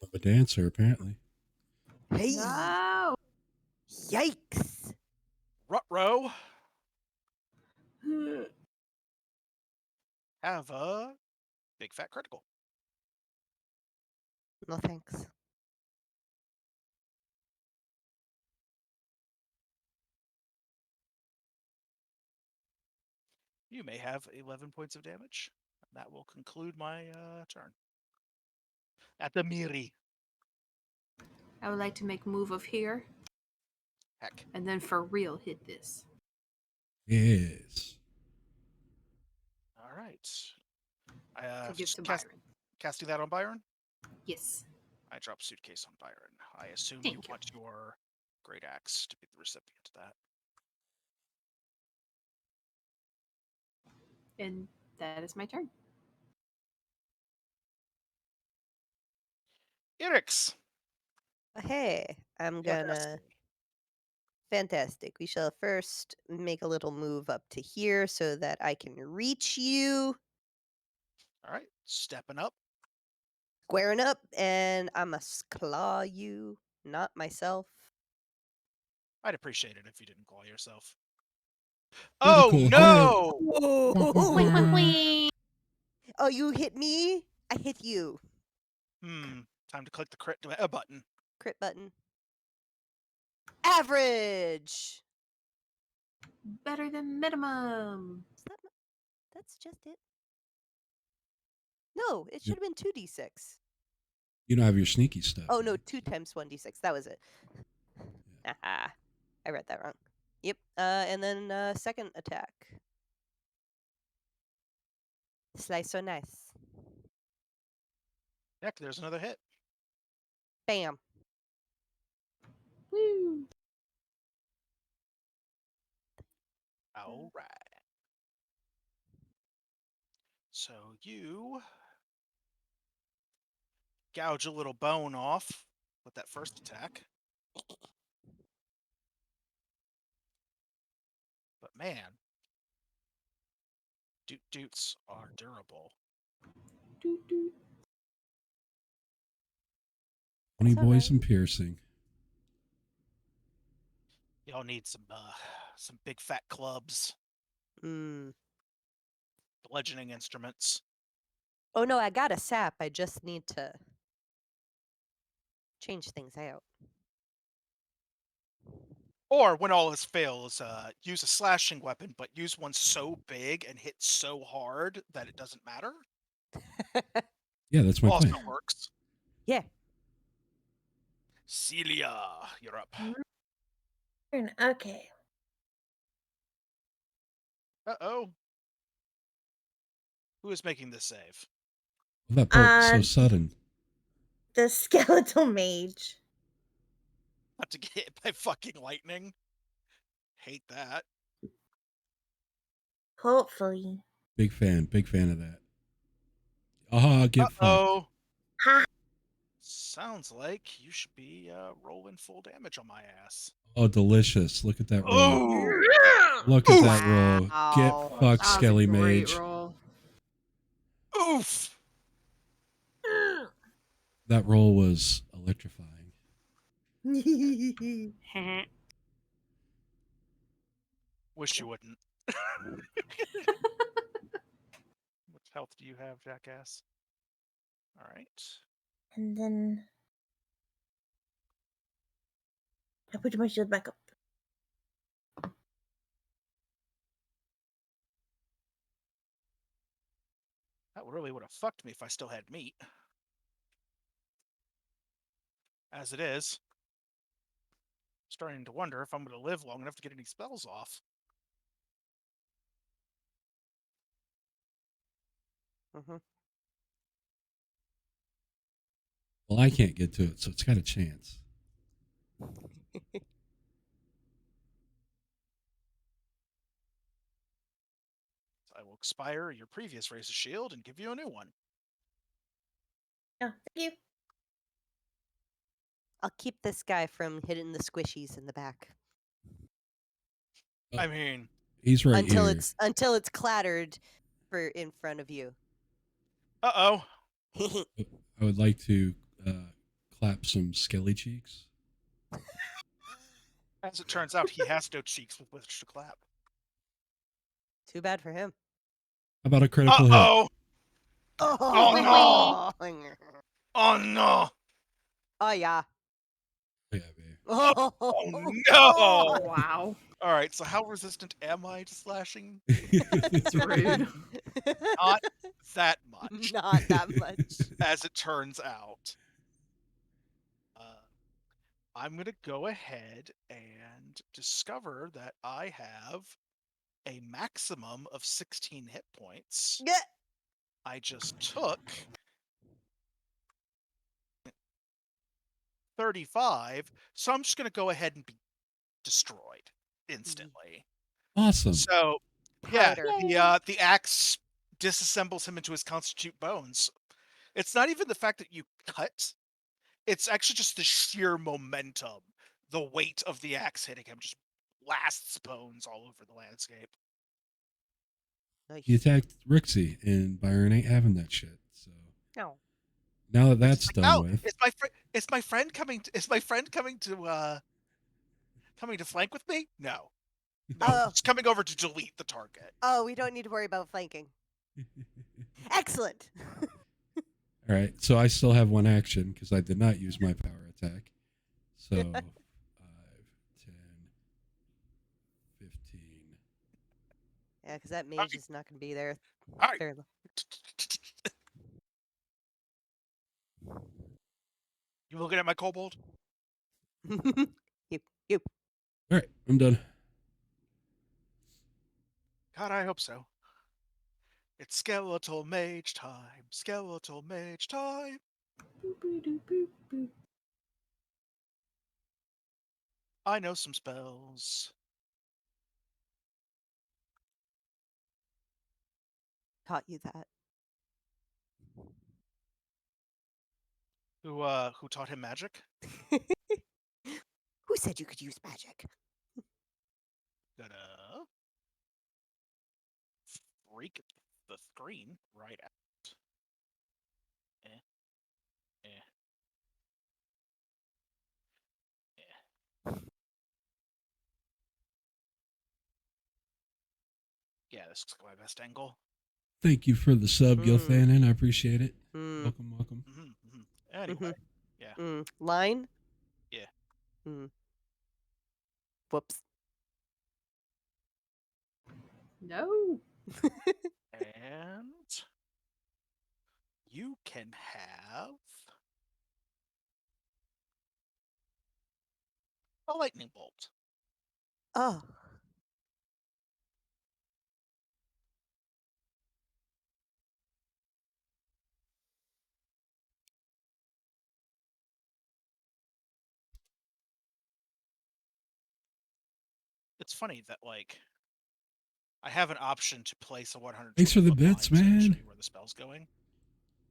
Of a dancer, apparently. Hey! No. Yikes! Ruh-roh. Have a big fat critical. No thanks. You may have 11 points of damage. That will conclude my turn. At the Miri. I would like to make a move of here Heck. and then for real hit this. Yes. All right. To give to Cast, Byron. casting that on Byron? Yes. I drop suitcase on Byron. I assume Thank you you. want your great axe to be the recipient of that. And that is my turn. Erix! Hey, I'm gonna. Fantastic. We shall first make a little move up to here so that I can reach you. All right, stepping up. Squaring up, and I must claw you, not myself. I'd appreciate it if you didn't call yourself. Critical Oh no! Oh, oh, you hit me? I hit you. Time to click the crit button. Crit button. Average! Better than minimum. Is that that's just it? No, it should have been 2d6. You don't have your sneaky stuff. Oh, no, right? 2 times 1d6. That was it. Haha. I read that wrong. Yep. And then second attack. Slice so nice. Heck, there's another hit. Bam. Woo. All right. So you gouge a little bone off with that first attack. But man, doots are durable. Doot, doot. 20 That's boys alright. and piercing. Y'all need some big fat clubs, Mm. bludgeoning instruments. Oh no, I got a sap. I just need to change things out. Or when all else fails, use a slashing weapon, but use one so big and hit so hard that it doesn't matter. Yeah, that's my Also plan. works. Yeah. Celia, you're up. Okay. Uh-oh. Who is making this save? Well, that part was so sudden. The skeletal mage. Not to get hit by fucking lightning. Hate that. Hopefully. Big fan of that. Ah, get fucked. Uh-oh. Ha! Sounds like you should be rolling full damage on my ass. Oh, delicious. Look at that roll. Oh! Look at that roll. Get Wow. fucked, That was a Skelly great Mage. roll. Oof! That roll was electrifying. Wish you wouldn't. What health do you have, jackass? Alright. And then I put my shield back up. That really would have fucked me if I still had meat. As it is, starting to wonder if I'm going to live long enough to get any spells off. Mm-hmm. Well, I can't get to it, so it's got a chance. So I will expire your previous race's shield and give you a new one. Oh, thank you. I'll keep this guy from hitting the squishies in the back I mean, He's right until here. it's clattered for in front of you. uh-oh. I would like to clap some skelly cheeks. As it turns out, he has no cheeks with which to clap. Too bad for him. How about a critical hit? Uh-oh! Oh, no! Oh, no! Oh yeah. Yeah, babe. Oh, no! Wow. All right, so how resistant am I to slashing? It's rude. Not that much, Not that much. as it turns out. I'm going to go ahead and discover that I have a maximum of 16 hit points. Yeah. I just took 35, so I'm just going to go ahead and be destroyed instantly. Awesome. So, yeah, Powder. the axe disassembles him into his constitute bones. It's not even the fact that you cut, it's actually just the sheer momentum. The weight of the axe hitting him just blasts bones all over the landscape. Nice. He attacked Rixie, and Byron ain't having that shit. So No. now that that's Like, done oh, with, is my friend coming to flank with me? No. No, Oh. he's coming over to delete the target. Oh, we don't need to worry about flanking. Excellent. all right. So I still have one action because I did not use my power attack. So 5, 10, 15. Yeah, because that mage is not going to be there. All right. Very long. You looking at my kobold? Yep. All right, I'm done. God, I hope so. It's skeletal mage time. Skeletal mage time. Boop, boop, doop, boop, boop. I know some spells. Taught you that. Who taught him magic? Who said you could use magic? Gonna freak the screen right out. Eh. Eh. Yeah, this looks like my best angle. Thank you for the sub, Gilthanin. I appreciate it. Mm. Welcome, welcome. Anyway, yeah. Line? Yeah. Whoops. No. And you can have a lightning bolt. Oh. It's funny that I have an option to place a 120 Thanks for the foot bits, line so I can man. show you where the spell's going.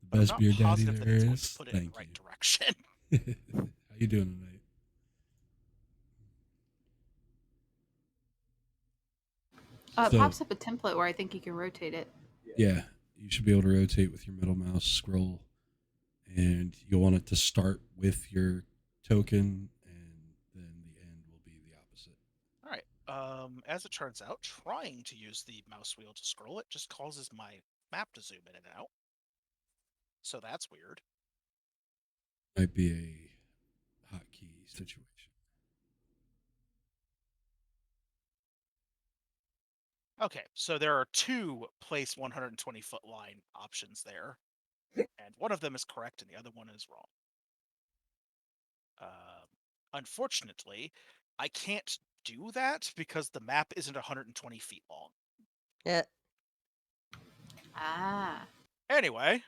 The But I'm best not beer daddy positive that there it's going is. to put it in Thank the right you. direction. How you doing tonight? It So- pops up a template where I think you can rotate it. Yeah, you should be able to rotate with your middle mouse scroll, and you'll want it to start with your token, and then the end will be the opposite. All right. As it turns out, trying to use the mouse wheel to scroll it just causes my map to zoom in and out. So that's weird. Might be a hotkey situation. Okay, so there are two place 120 foot line options there, and one of them is correct and the other one is wrong. Unfortunately, I can't do that because the map isn't 120 feet long. Yeah. Ah. Anyway,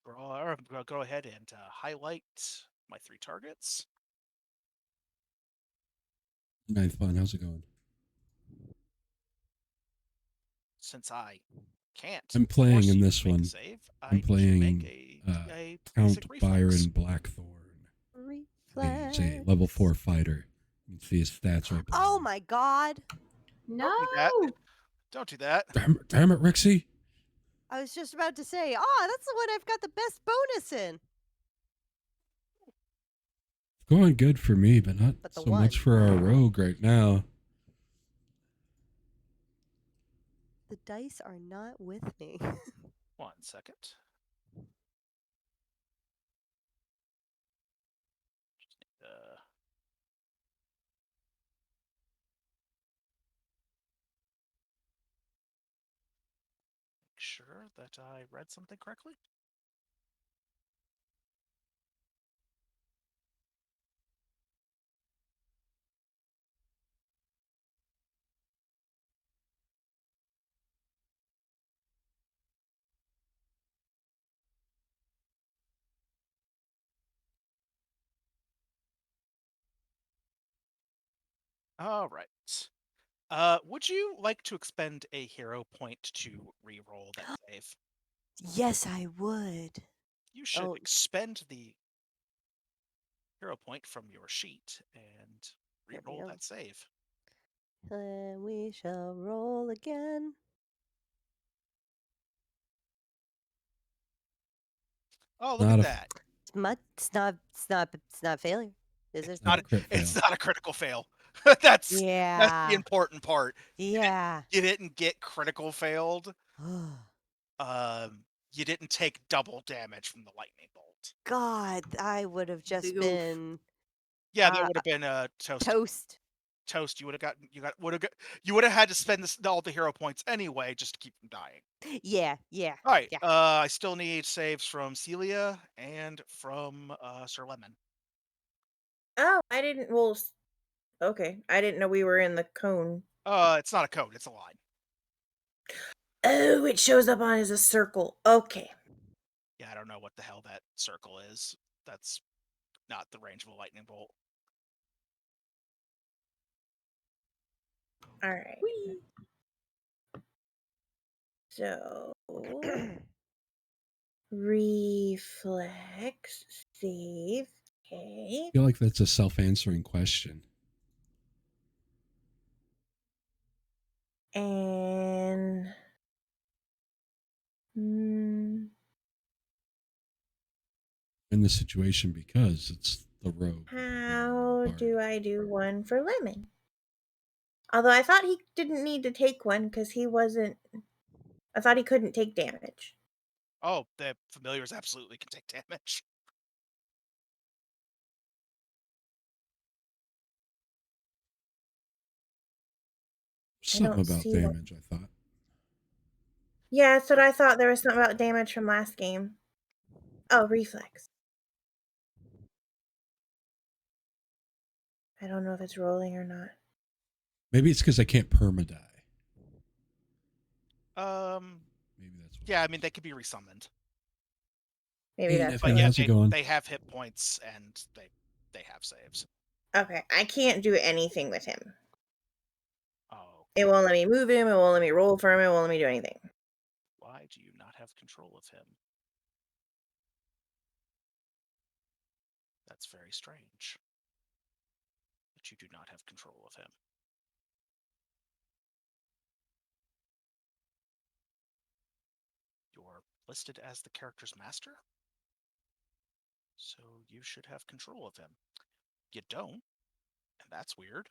I'm going to go ahead and highlight my 3 targets. Ninth Fun, how's it going? Since I can't, I'm playing force in you this to make a one. save, I'm I need you to playing make a Count basic reflex. Byron Blackthorn. He's a level 4 fighter. You can see his stats right below. Oh my god. No. do that. Don't do that. Damn it, Rixie. I was just about to say, that's the one I've got the best bonus in. It's going good for me, but not But the so one. much for our rogue right now. The dice are not with me. 1 second. Just need to make sure that I read something correctly. All right. Would you like to expend a hero point to re-roll that save? Yes, I would. You should Oh. expend the hero point from your sheet and There we re-roll go. that save. And we shall roll again. Oh, look Not at a- that! It's not failure. Is it? Not a crit It's fail. not a critical fail. That's the Yeah. important part. Yeah. You didn't get critical failed. You didn't take double damage from the lightning bolt. God, I would have just Big oof. been Yeah, that would have been toast. toast. Toast. You would have had to spend all the hero points anyway just to keep from dying. Yeah, yeah. All right. Yeah. I still need saves from Celia and from Sir Lemon. Oh, I didn't. Well, Okay. I didn't know we were in the cone. It's not a code, it's a line. Oh, it shows up on as a circle. Okay. Yeah, I don't know what the hell that circle is. That's not the range of a lightning bolt. All right. So reflex save. Okay. I feel like that's a self-answering question. And In this situation because it's the rogue. how Bard. do I do one for Lemon? Although I thought he didn't need to take one because he wasn't. I thought he couldn't take damage. Oh, the familiars absolutely can take damage. Something don't about see what- damage, I thought. Yeah, that's what I thought. There was something about damage from last game. Oh, reflex. I don't know if it's rolling or not. Maybe it's because I can't perma-die. Maybe that's what. Yeah, I mean they could be resummoned. Maybe Hey, that's nephew, But yeah, how's it going? they have hit points and they have saves. okay. I can't do anything with him. Oh, It won't let me move him. It won't let me roll for him. It won't let me do anything. why do you not have control of him? That's very strange. That you do not have control of him. You're listed as the character's master? So you should have control of him. You don't, and that's weird.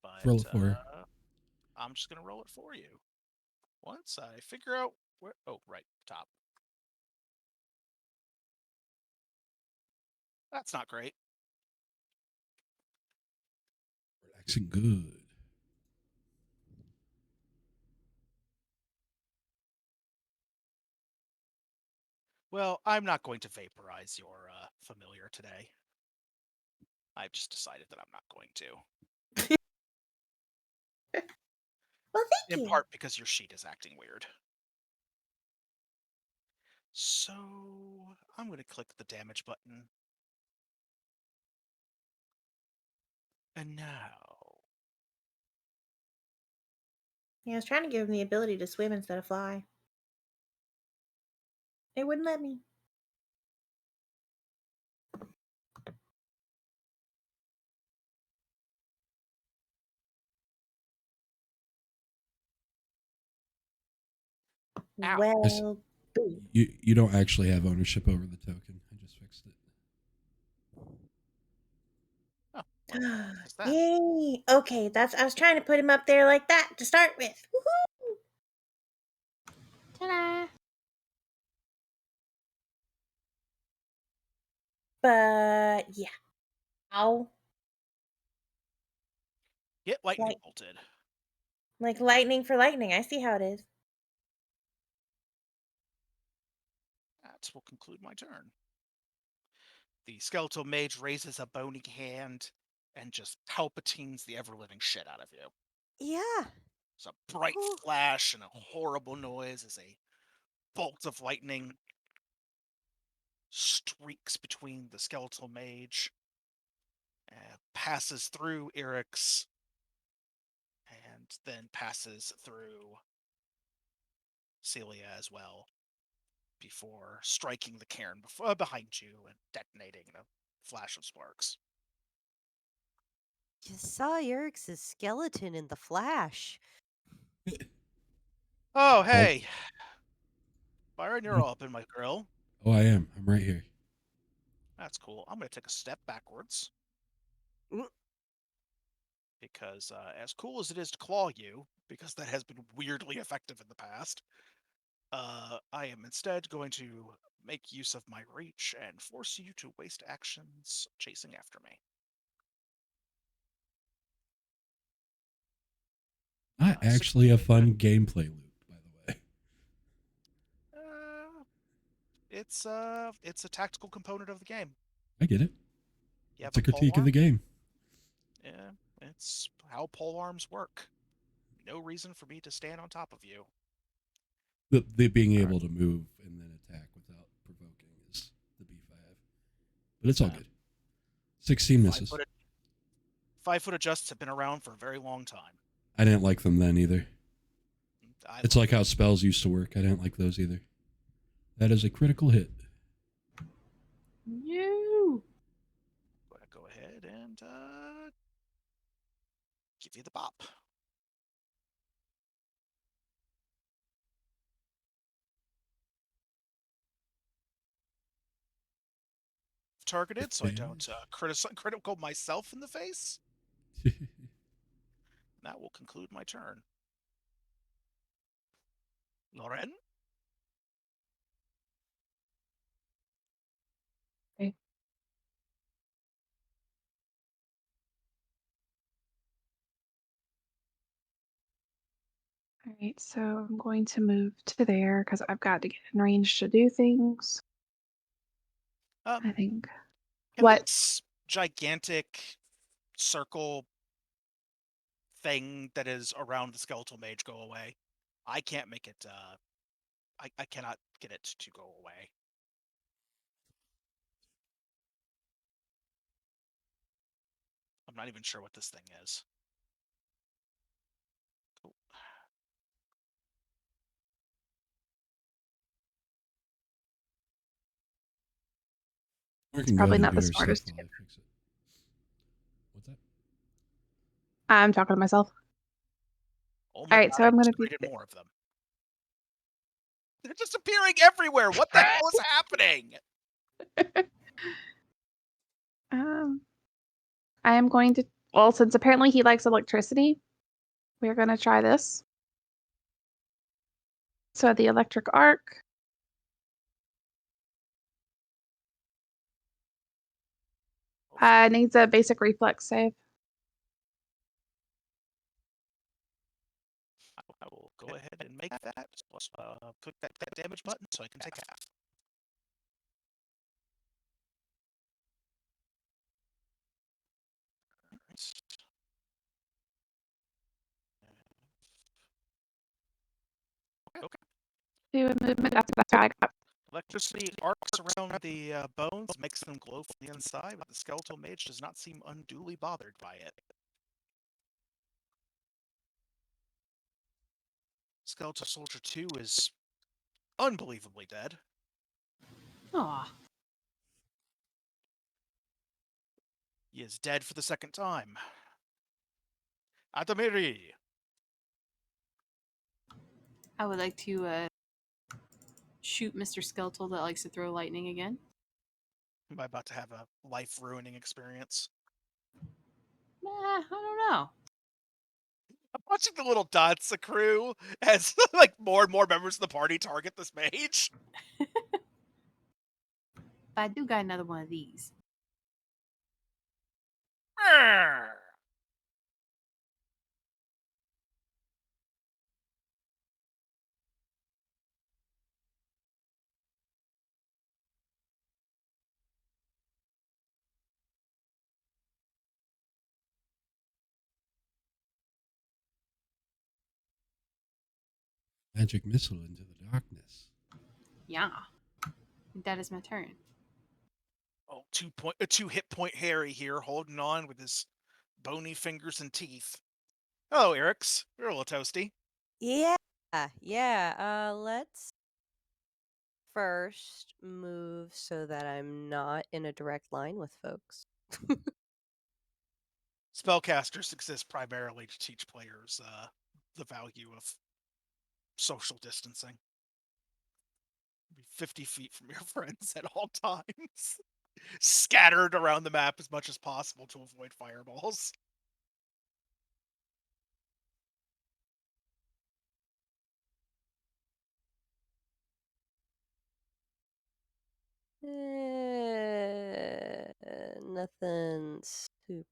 But Roll it for her. I'm just gonna roll it for you. Once I figure out where right, top. That's not great. Relaxing good. Well, I'm not going to vaporize your familiar today. I've just decided that I'm not going to. Well, thank In you. part because your sheet is acting weird. So I'm going to click the damage button. And now. Yeah, I was trying to give him the ability to swim instead of fly. It wouldn't let me. Ow. Well, boo. You don't actually have ownership over the token. I just fixed it. Oh, well, what's that? Yay! Okay, I was trying to put him up there like that to start with. Woohoo! Ta-da! But yeah. Ow. Get lightning Like- bolted. Like lightning for lightning. I see how it is. That will conclude my turn. The skeletal mage raises a bony hand and just palpatines the ever-living shit out of you. Yeah. It's a bright Ooh. flash and a horrible noise as a bolt of lightning streaks between the skeletal mage, passes through Eric's, and then passes through Celia as well, before striking the cairn behind you and detonating in a flash of sparks. You saw Eric's skeleton in the flash. Oh, hey! Byron, you're all up in my grill. Oh, I am. I'm right here. That's cool. I'm going to take a step backwards. Mm. Because as cool as it is to claw you, because that has been weirdly effective in the past, I am instead going to make use of my reach and force you to waste actions chasing after me. Not actually a fun gameplay loop, by the way. It's a tactical component of the game. I get it. You It's a have a critique of polearm. the game. Yeah, It's how pole arms work. No reason for me to stand on top of you. The being able to move and then attack without provoking is the beef I have. But it's all good. 16 misses. 5-foot adjusts have been around for a very long time. I didn't like them then either. It's love like how spells used to work. I didn't like those either. That is a critical hit. You. Go ahead and give you the bop. Targeted, so I don't critical myself in the face. That will conclude my turn. Loren? Okay. All right, so I'm going to move to there because I've got to get in range to do things. I think. Can What? this gigantic circle thing that is around the skeletal mage go away? I can't make it. I cannot get it to go away. I'm not even sure what this thing is. Cool. Or It's probably not the smartest. Fix it. What's that? I'm talking to myself. Oh my All right, God, so I'm going to be. created more of them. They're just appearing everywhere. What the hell is happening? I am going to. Well, since apparently he likes electricity, we're going to try this. So the electric arc. Needs a basic reflex save. I will go ahead and make that. Plus, click that damage button so I can take half. Okay. Do a movement. That's what I got. Electricity arcs around the bones, makes them glow from the inside, but the skeletal mage does not seem unduly bothered by it. Skeletal Soldier 2 is unbelievably dead. Aw. He is dead for the second time. Atamiri! I would like to shoot Mr. Skeletal that likes to throw lightning again. Am I about to have a life-ruining experience? I don't know. I'm watching the little dots accrue as like more and more members of the party target this mage. But I do got another one of these. Magic missile into the darkness. Yeah. That is my turn. Oh, 2 hit point Harry here, holding on with his bony fingers and teeth. Hello, Eric's. You're a little toasty. Yeah. Let's first move so that I'm not in a direct line with folks. Spellcasters exist primarily to teach players the value of social distancing. Be 50 feet from your friends at all times. Scattered around the map as much as possible to avoid fireballs. Nothing super.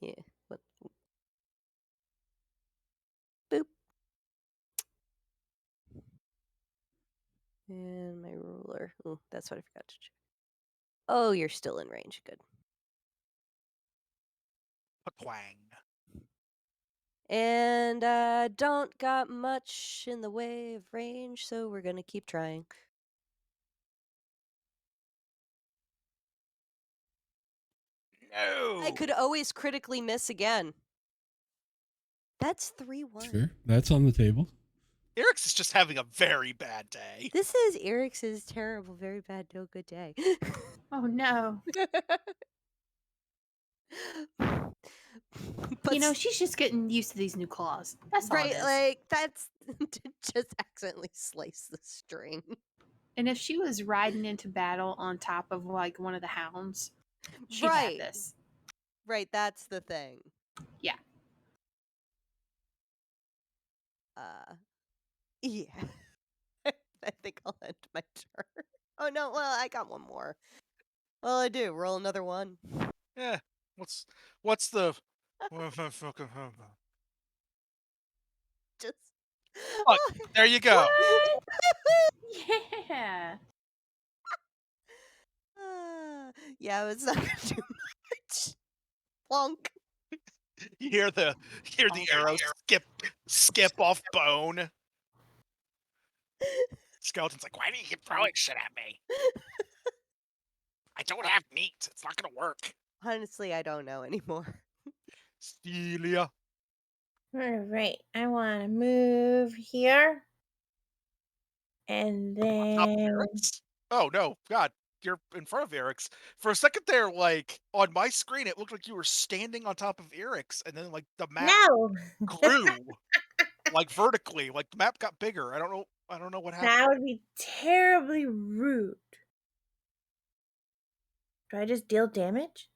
Yeah. What? Boop. And my ruler. Oh, that's what I forgot to check. Oh, you're still in range. Good. Twang. And don't got much in the way of range, so we're gonna keep trying. No. I could always critically miss again. That's 3-1. Sure. That's on the table. Eric's is just having a very bad day. This is Eric's terrible, very bad, no good day. Oh no. But You know, she's just getting used to these new claws. That's all it right, is. like that's to just accidentally slice the string. And if she was riding into battle on top of like one of the hounds, she'd Right. have this. Right, that's the thing. Yeah. Yeah. I think I'll end my turn. Oh no, well, I got one more. Well, I do. Roll another one. Yeah. What's the Just Look, there you go. Yeah. Yeah, it's not gonna do much. Plonk. You hear the arrow skip off bone. Skeleton's like, why do you keep throwing shit at me? I don't have meat. It's not gonna work. Honestly, I don't know anymore. Celia. All right. I want to move here. And On top of then. Eric's? Oh no, God, you're in front of Eric's. For a second there, like on my screen, it looked like you were standing on top of Eric's, and then like the map No! grew like vertically, like the map got bigger. I don't know what happened. That would be terribly rude. Do I just deal damage?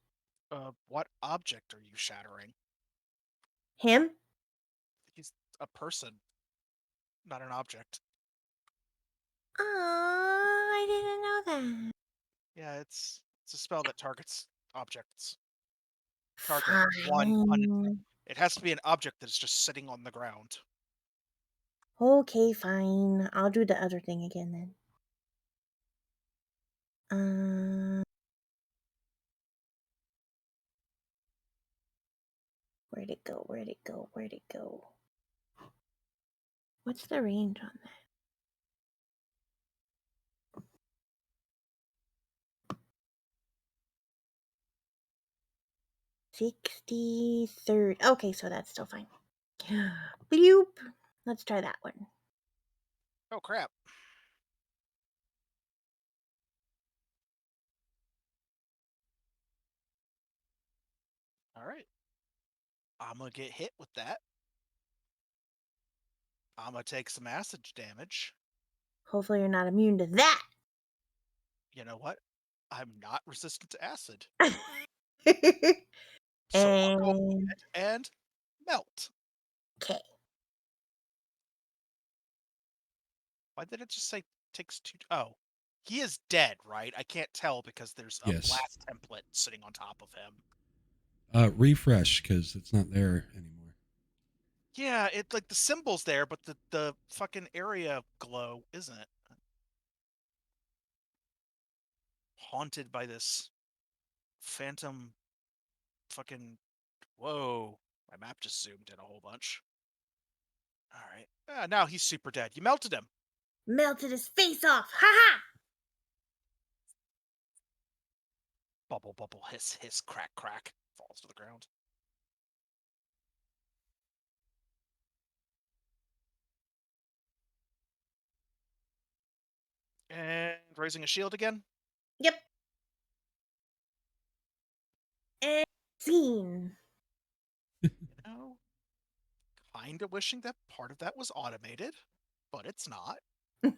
What object are you shattering? Him? He's a person, not an object. Oh, I didn't know that. Yeah, it's a spell that targets objects. Target one. Fine. It has to be an object that is just sitting on the ground. Okay, fine. I'll do the other thing again then. Where'd it go? Where'd it go? Where'd it go? What's the range on that? $63. Okay, so that's still fine. Bloop. Let's try that one. Oh crap. All right. I'm gonna get hit with that. I'm gonna take some acid damage. Hopefully you're not immune to that. You know what? I'm not resistant to acid. And So I'll go ahead and melt. okay. Why did it just say takes two? Oh, he is dead, right? I can't tell because there's a Yes. blast template sitting on top of him. Refresh because it's not there anymore. Yeah, it like the symbol's there, but the fucking area glow isn't. Haunted by this phantom fucking. Whoa, my map just zoomed in a whole bunch. All right, now he's super dead. You melted him. Melted his face off. Ha ha! Bubble, bubble, hiss, hiss, crack, crack. Falls to the ground. And raising a shield again. Yep. And scene. You know, kind of wishing that part of that was automated, but it's not. I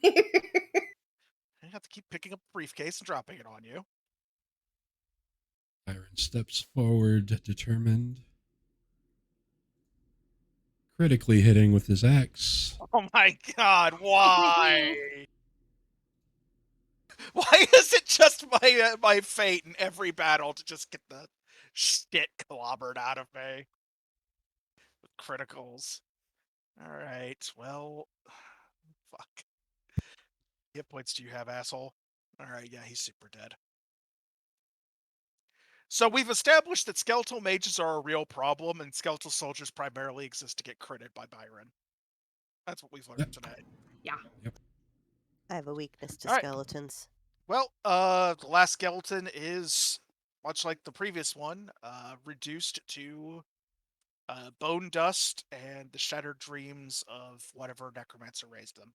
have to keep picking up the briefcase and dropping it on you. Iron steps forward, determined. Critically hitting with his axe. Oh my god, why? Why is it just my fate in every battle to just get the shit clobbered out of me? With criticals. Alright, well, fuck. Hit points do you have, asshole? Alright, yeah, he's super dead. So we've established that skeletal mages are a real problem, and skeletal soldiers primarily exist to get critted by Byron. That's what we've learned Yep. today. Yeah. Yep. I have a weakness to All right. skeletons. Well, the last skeleton is, much like the previous one, reduced to bone dust and the shattered dreams of whatever necromancer raised them.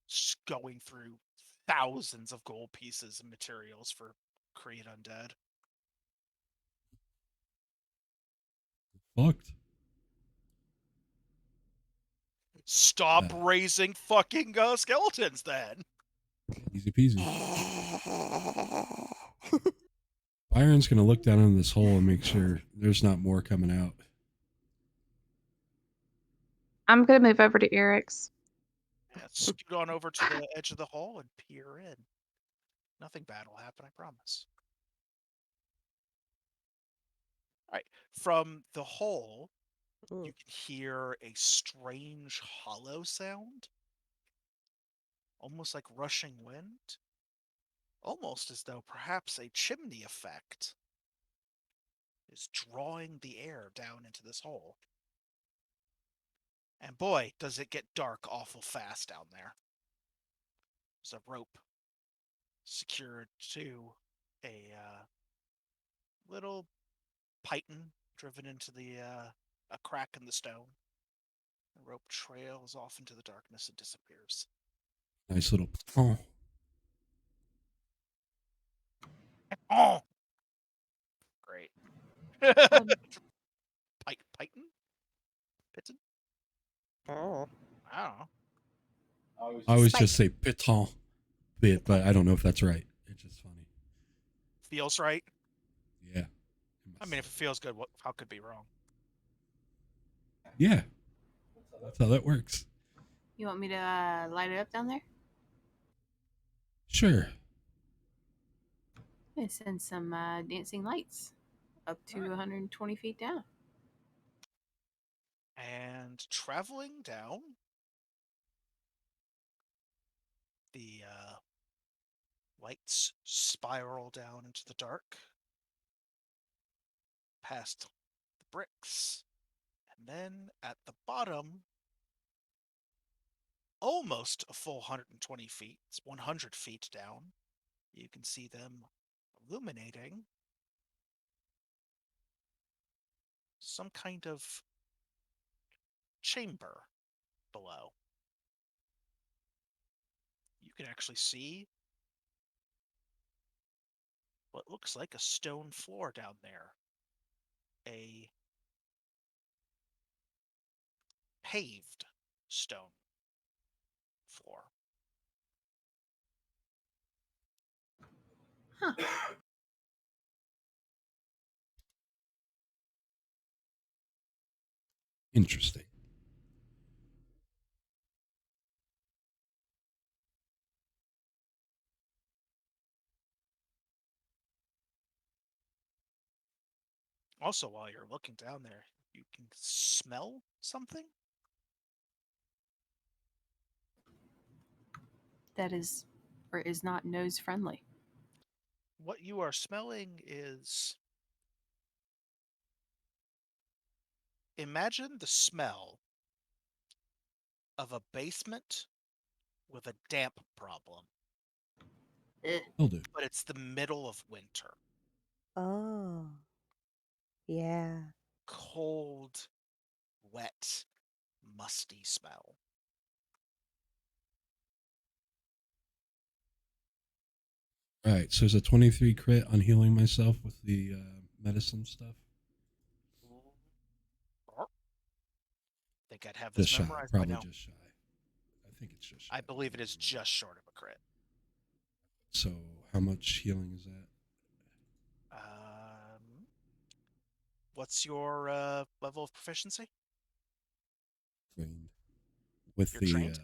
Just going through thousands of gold pieces and materials for create undead. Fucked. Stop raising fucking skeletons, then. Easy peasy. Byron's gonna look down in this hole and make sure there's not more coming out. I'm gonna move over to Eric's. Yeah, scoot on over to the edge of the hole and peer in. Nothing bad will happen, I promise. All right, from the hole, you can hear a strange hollow sound, almost like rushing wind, almost as though perhaps a chimney effect is drawing the air down into this hole. And boy, does it get dark awful fast down there. There's a rope secured to a little python driven into the a crack in the stone. The rope trails off into the darkness and disappears. Nice little. Oh, Oh, great. Um, Python? Piton? Oh. I don't know. I always Spike. just say piton bit, but I don't know if that's right. It's just funny. Feels right. Yeah. I mean, if it feels good, how could it be wrong? Yeah. That's how that works. You want me to light it up down there? Sure. I'm gonna send some dancing lights up to 120 feet down. And traveling down, the lights spiral down into the dark, past the bricks, and then at the bottom, almost a full 120 feet, it's 100 feet down, you can see them illuminating some kind of chamber below. You can actually see what looks like a stone floor down there. A paved stone floor. Huh. Interesting. Also, while you're looking down there, you can smell something. That is, or is not nose friendly. What you are smelling is, imagine the smell of a basement with a damp problem, Will do. but it's the middle of winter. Oh. Yeah. Cold, wet, musty smell. All right. So it's a 23 crit on healing myself with the medicine stuff. Think I'd have this Just shy. memorized by Probably now. just shy. I think it's just shy. I believe it is just short of a crit. So how much healing is that? What's your level of proficiency? Trained. With You're the trained?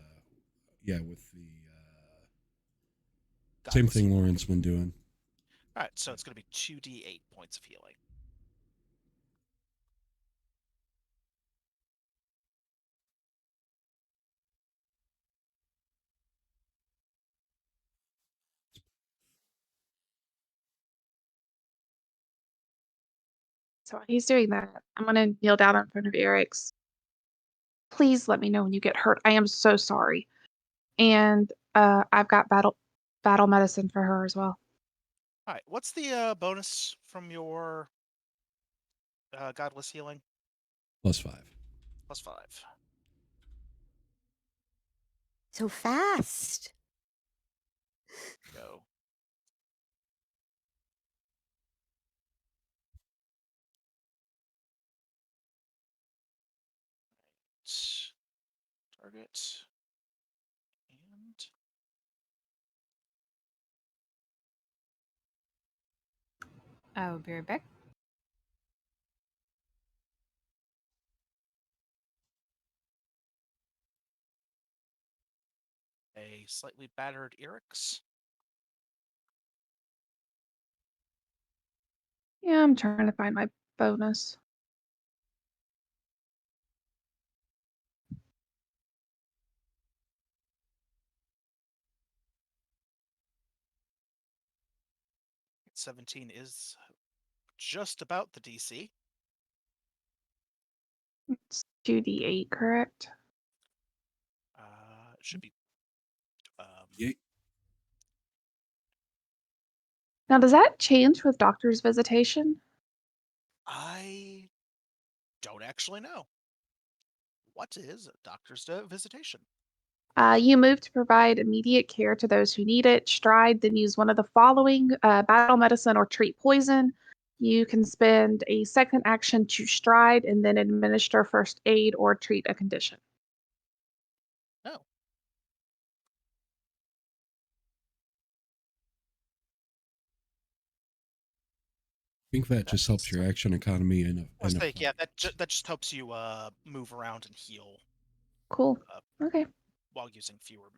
yeah, with the God same bless you. thing Lauren's been doing. All right, so it's going to be 2d8 points of healing. So while he's doing that, I'm gonna kneel down in front of Eric's. Please let me know when you get hurt. I am so sorry. And I've got battle medicine for her as well. All right. What's the bonus from your godless healing? +5. +5. So fast. Go. Target. And I will be right back. a slightly battered Eric's. Yeah, I'm trying to find my bonus. At 17 is just about the DC. It's 2d8, correct? It should be. Yeah. Now, does that change with doctor's visitation? I don't actually know. What is a doctor's visitation? You move to provide immediate care to those who need it. Stride, then use one of the following battle medicine or treat poison. You can spend a second action to stride and then administer first aid or treat a condition. No. I think that just helps your action economy in a Yeah, fight. that just helps you move around and heal Cool. Okay. while using fewer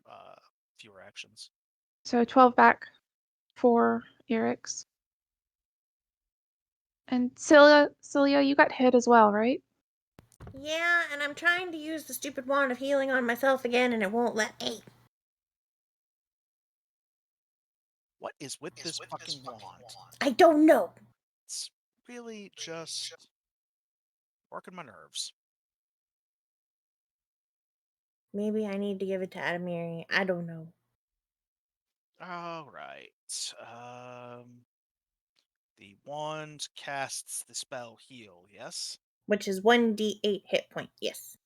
actions. So 12 back for Eric's. And Celia, you got hit as well, right? Yeah, and I'm trying to use the stupid wand of healing on myself again, and it won't let me. What is with this fucking wand? I don't know. It's really just working my nerves. Maybe I need to give it to Adamiri. I don't know. All right. The wand casts the spell heal. Yes. Which is 1d8 hit point. Yes.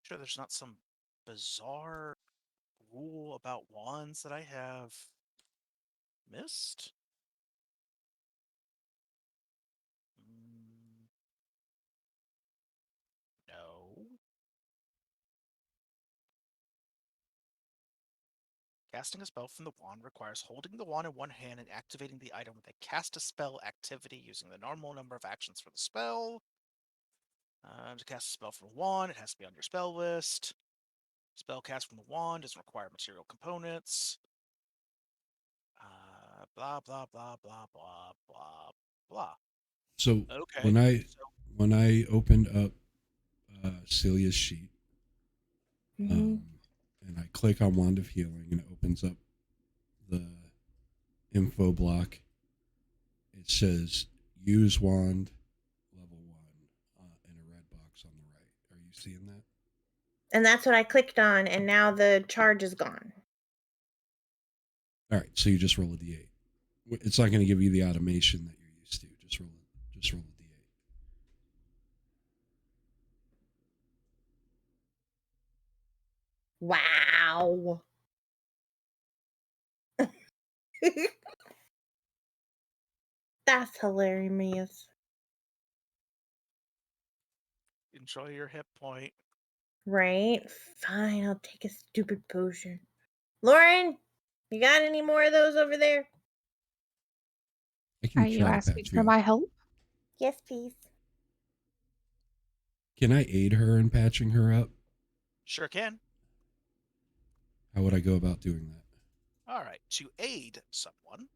Sure, there's not some bizarre rule about wands that I have missed. No. Casting a spell from the wand requires holding the wand in one hand and activating the item with a cast a spell activity using the normal number of actions for the spell. To cast a spell from a wand, it has to be on your spell list. Spell cast from the wand doesn't require material components. Blah blah blah blah blah blah blah. So Okay. when I opened up Celia's sheet, Mhm. and I click on Wand of Healing, and it opens up the info block. It says use wand level 1 in a red box on the right. Are you seeing that? And that's what I clicked on, and now the charge is gone. All right, so you just roll a d8. It's not going to give you the automation that you're used to. Just roll a d8. Wow. That's hilarious. Enjoy your hit point. Right? Fine, I'll take a stupid potion. Lauren, you got any more of those over there? I can Are you try to asking patch for you up. my help? Yes, please. Can I aid her in patching her up? Sure can. How would I go about doing that? All right. To aid someone,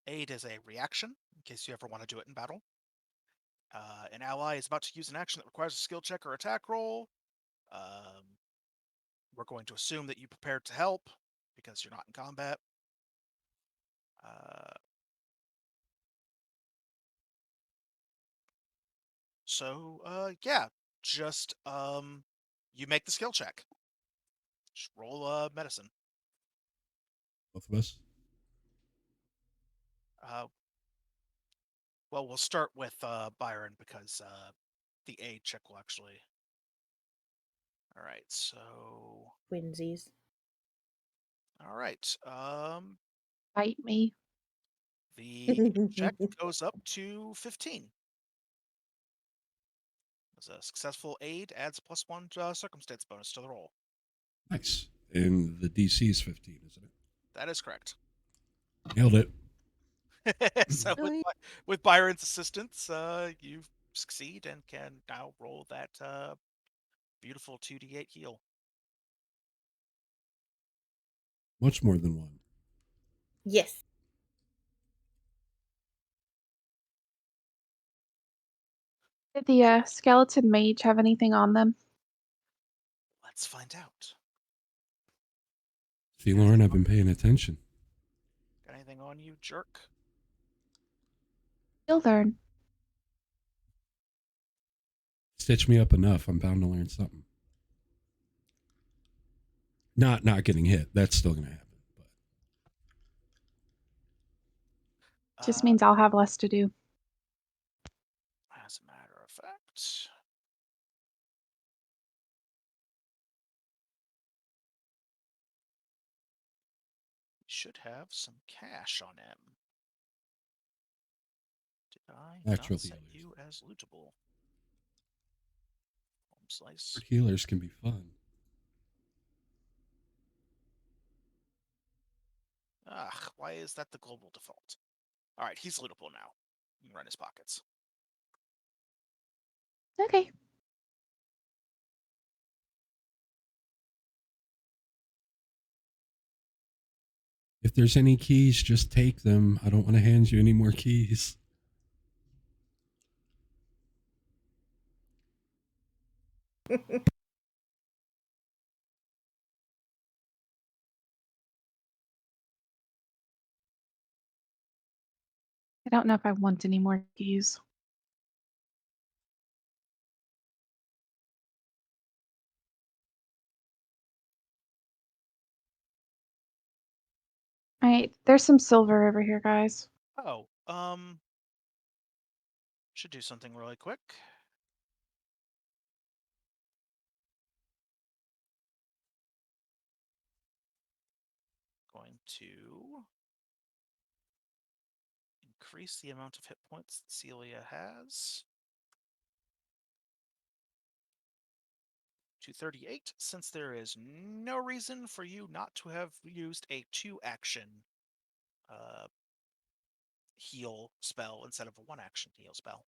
aid is a reaction in case you ever want to do it in battle. An ally is about to use an action that requires a skill check or attack roll. We're going to assume that you prepared to help because you're not in combat. Yeah, just you make the skill check. Just roll medicine. Both of us. Well, we'll start with Byron because the aid check will actually. All right, so. Twinsies. All right. Bite me. The check goes up to 15. As a successful aid adds a +1 circumstance bonus to the roll. Nice. And the DC is 15, isn't it? That is correct. Nailed it. So Sweet. with Byron's assistance, you succeed and can now roll that beautiful 2d8 heal. Much more than one. Yes. Did the skeleton mage have anything on them? Let's find out. See, Lauren, I've been paying attention. Got anything on you, jerk? You'll learn. Stitch me up enough. I'm bound to learn something. Not getting hit. That's still going to happen. But Just means I'll have less to do. As a matter of fact. We should have some cash on him. Did I Natural not set healers. you as lootable? Home slice. healers can be fun. Why is that the global default? All right, he's lootable now. You can run his pockets. Okay. If there's any keys, just take them. I don't want to hand you any more keys. I don't know if I want any more keys. All right, there's some silver over here, guys. Oh, should do something really quick. Going to increase the amount of hit points that Celia has to 38, since there is no reason for you not to have used a 2-action heal spell instead of a 1-action heal spell.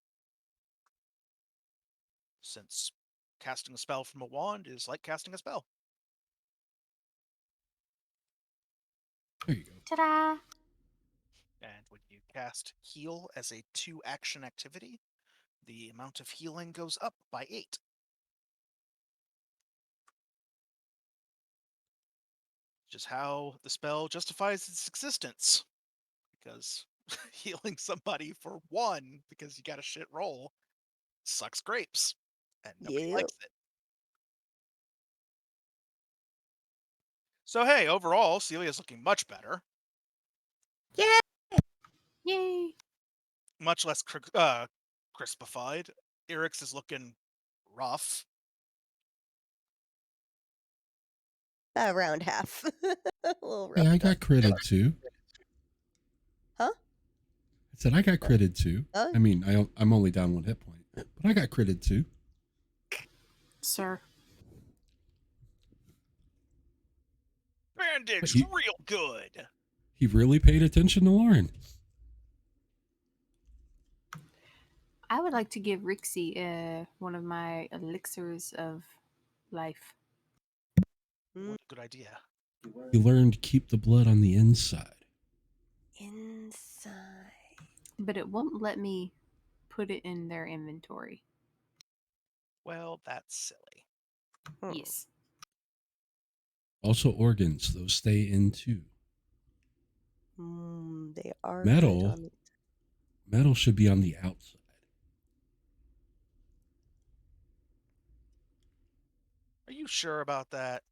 Since casting a spell from a wand is like casting a spell. There you go. Ta-da! And when you cast heal as a 2-action activity, the amount of healing goes up by 8. Just how the spell justifies its existence. Because healing somebody for 1 because you got a shit roll sucks grapes. And nobody Yep. likes it. So hey, overall, Celia's looking much better. Yeah. Yay! Much less crispified. Eric's is looking rough. Around half. A little rough. Hey, I got critted too. Huh? I said I got critted too. Oh. I mean, I'm only down 1 hit point, but I got critted too. Sir. Bandaged He- real good. He really paid attention to Lauren. I would like to give Rixie one of my elixirs of life. What a good idea. He learned keep the blood on the inside. Inside. But it won't let me put it in their inventory. Well, that's silly. Hmm. Yes. Also, organs, those stay in too. They are Metal. good on the- Metal should be on the outside. Are you sure about that?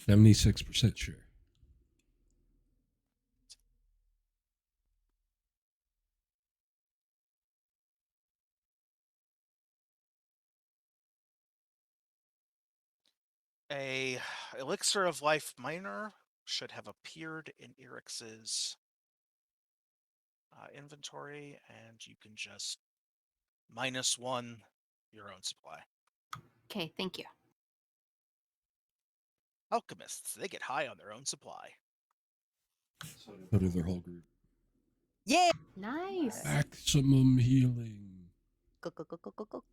76% sure. A elixir of life minor should have appeared in Erix's inventory, and you can just -1 your own supply. Okay, thank you. Alchemists, they get high on their own supply. So do their whole group. Yeah. Nice. Maximum healing. Go, go, go, go, go, go.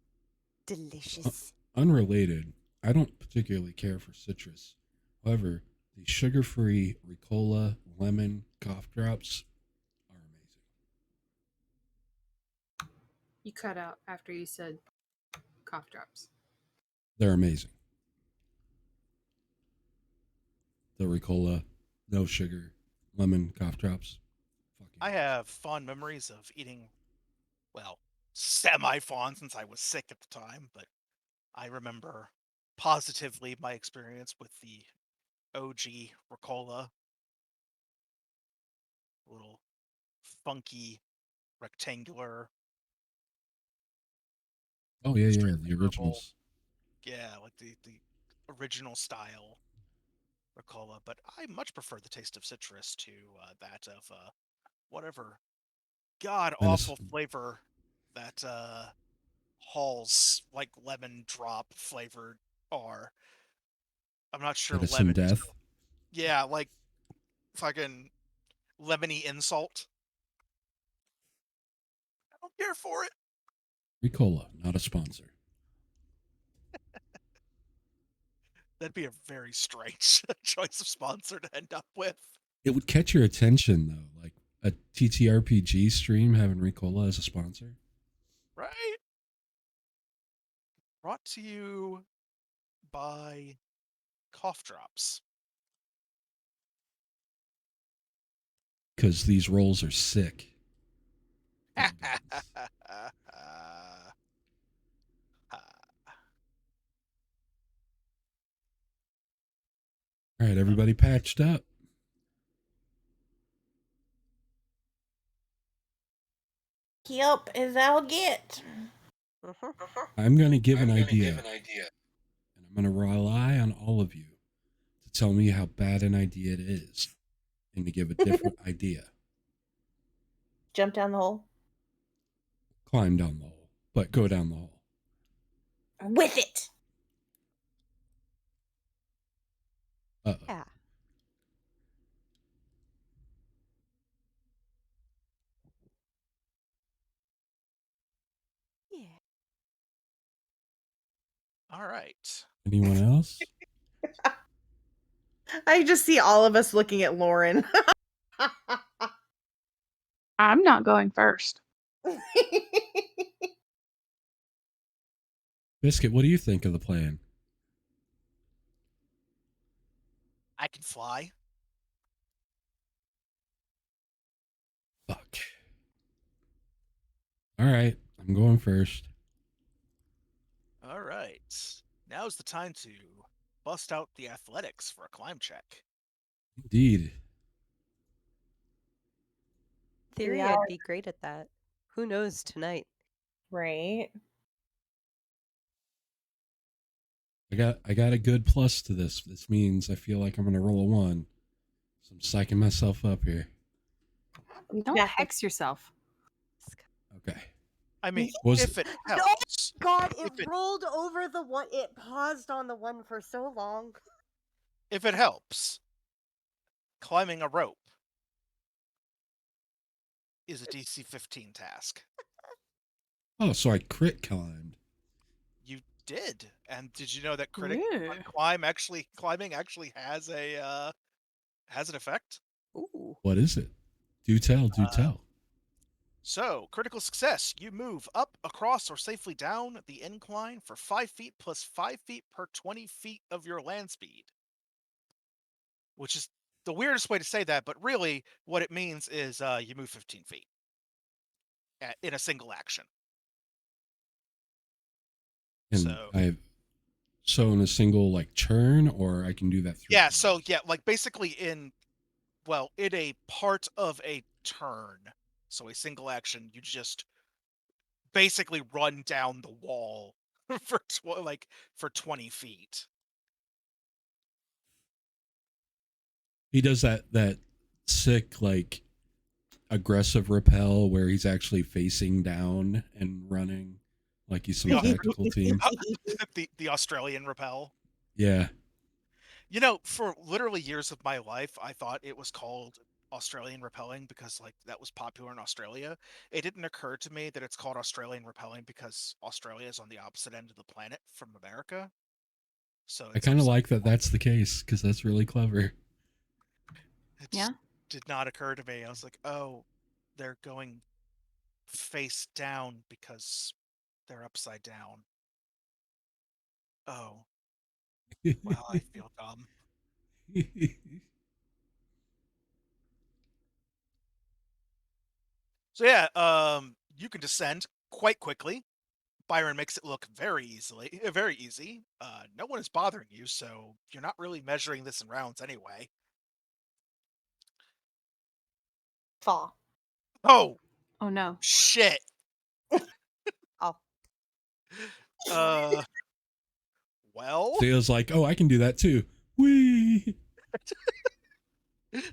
Delicious. Unrelated, I don't particularly care for citrus. However, the sugar-free Ricola lemon cough drops are amazing. You cut out after you said cough drops. They're amazing. The Ricola, no sugar, lemon cough drops. Fucking I have fond memories of eating, well, semi-fond since I was sick at the time, but I remember positively my experience with the OG Ricola. Little funky rectangular. Oh yeah, straight the herbal. originals. Yeah, like the original style Ricola, but I much prefer the taste of citrus to that of whatever god awful Medicine. flavor that Hall's like lemon drop flavored are. I'm not sure Medicine lemon. death. Yeah, like fucking lemony insult. I don't care for it. Ricola, not a sponsor. That'd be a very strange choice of sponsor to end up with. It would catch your attention though, like a TTRPG stream having Ricola as a sponsor. Right? Brought to you by cough drops. Because these rolls are sick. All right, everybody patched up. Yep, as I'll get. I'm going to give an idea. And I'm going to rely on all of you to tell me how bad an idea it is and to give a different idea. Jump down the hole. Climb down the hole, but go down the hole. With it. Uh-oh. Yeah. Yeah. All right. Anyone else? I just see all of us looking at Lauren. I'm not going first. Biscuit, what do you think of the plan? I can fly. Fuck. All right, I'm going first. All right. Now's the time to bust out the athletics for a climb check. Indeed. Theory, Yeah. I'd be great at that. Who knows tonight? Right. I got a good plus to this. This means I feel like I'm going to roll a 1. So I'm psyching myself up here. Don't Yeah. hex yourself. Okay. I mean, Was if it helps. God, If it- rolled over the one. It paused on the one for so long. If it helps, climbing a rope is a DC 15 task. Oh, so I crit climbed. You did. And did you know that climbing actually has an effect? Ooh. What is it? Do tell, do tell. So, critical success. You move up, across, or safely down the incline for 5 feet plus 5 feet per 20 feet of your land speed. Which is the weirdest way to say that, but really what it means is you move 15 feet in a single action. And So, so in a single like turn, or I can do that 3 yeah, times? so yeah, like basically in a part of a turn. So a single action, you just basically run down the wall for 20 feet. He does that sick like aggressive rappel where he's actually facing down and running like he's some Yeah. tactical team. the Australian rappel. Yeah. You know, for literally years of my life, I thought it was called Australian rappelling because like that was popular in Australia. It didn't occur to me that it's called Australian rappelling because Australia is on the opposite end of the planet from America. So I it's kind of just like that that's the case because that's really clever. it Yeah. just did not occur to me. I was like, oh, they're going face down because they're upside down. Oh, wow, I feel dumb. So yeah, you can descend quite quickly. Byron makes it look very easy. No one is bothering you, so you're not really measuring this in rounds anyway. Fall. Oh, Oh no. shit. Oh. Uh, well, Theo's like, oh, I can do that too. Whee!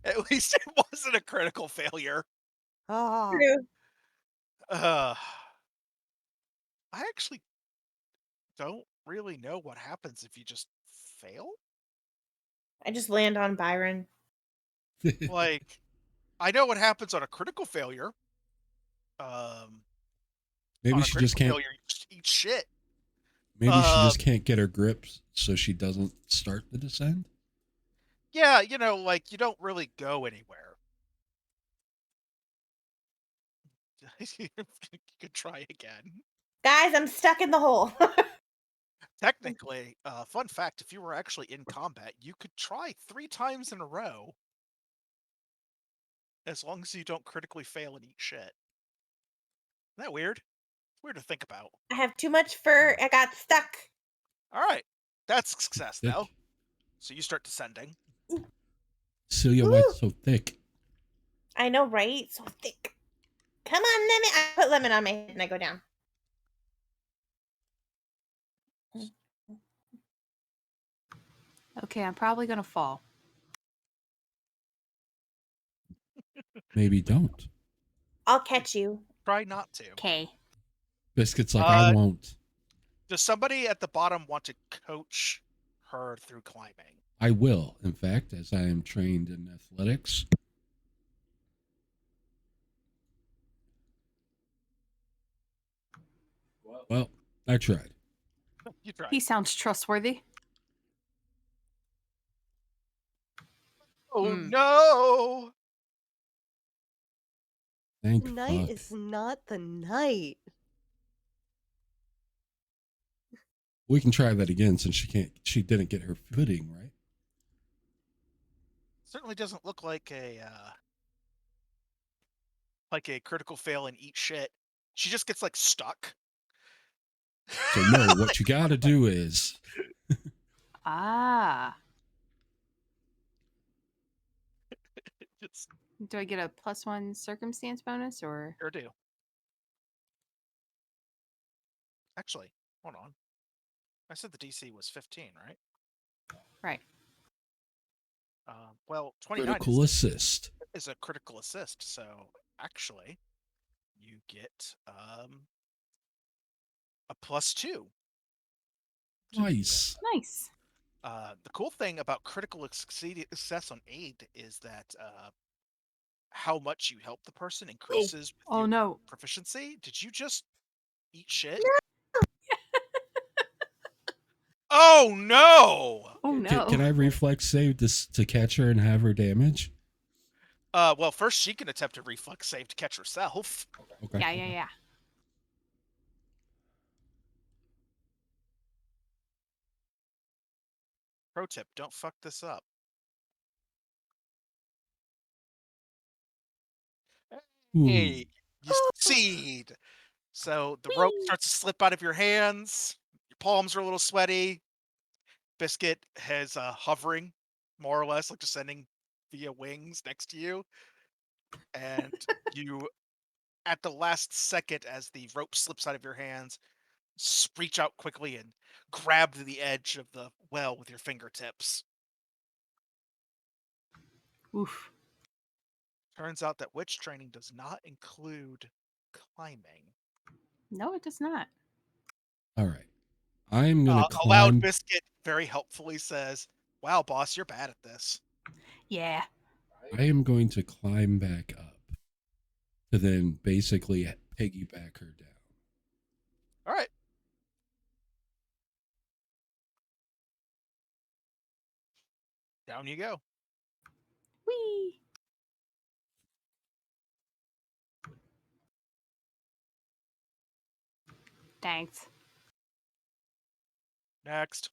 at least it wasn't a critical failure. Ah. True. I actually don't really know what happens if you just fail. I just land on Byron. Like, I know what happens on a critical failure. On Maybe a she just critical can't. failure, you just eat shit. Maybe she just can't get her grips, so she doesn't start the descent. Yeah, like you don't really go anywhere. You could try again. Guys, I'm stuck in the hole. Technically, fun fact, if you were actually in combat, you could try 3 times in a row. As long as you don't critically fail and eat shit. Isn't that weird? It's weird to think about. I have too much fur. I got stuck. Alright. That's a success, Thick. though. So you start descending. Celia Woo! White's so thick. I know, right? So thick. Come on, lemon. I put lemon on my head and I go down. Okay, I'm probably gonna fall. Maybe don't. I'll catch you. Try not to. Okay. Biscuit's like, I won't. Does somebody at the bottom want to coach her through climbing? I will, in fact, as I am trained in athletics. Well, I tried. You try. He sounds trustworthy. Oh Hmm. no! Thank Tonight fuck. is not the night. We can try that again since she didn't get her footing, right? Certainly doesn't look like a critical fail and eat shit. She just gets like stuck. So no, what you gotta do is Ah. It's Do I get a +1 circumstance bonus or? sure do. Actually, hold on. I said the DC was 15, right? Right. Well, 29 critical assist. is a critical assist, so actually, you get a +2. to the, Nice. Nice. the cool thing about critical success on aid is that how much you help the person increases with Oh your no. proficiency. Did you just eat shit? Oh no! Oh no. Can I reflex save this to catch her and have her damage? Well, first she can attempt a reflex save to catch herself. Okay. Yeah. Pro tip: don't fuck this up. Hey, Ooh. you succeed. So the rope Whee! starts to slip out of your hands. Your palms are a little sweaty. Biscuit has hovering, more or less, like descending via wings next to you, and you, at the last second, as the rope slips out of your hands, reach out quickly and grab the edge of the well with your fingertips. Oof. Turns out that witch training does not include climbing. No, it does not. All right. I'm gonna A loud climb. biscuit very helpfully says, "Wow, boss, you're bad at this." Yeah. I am going to climb back up to then basically piggyback her down. All right. Down you go. Whee! Thanks. Next.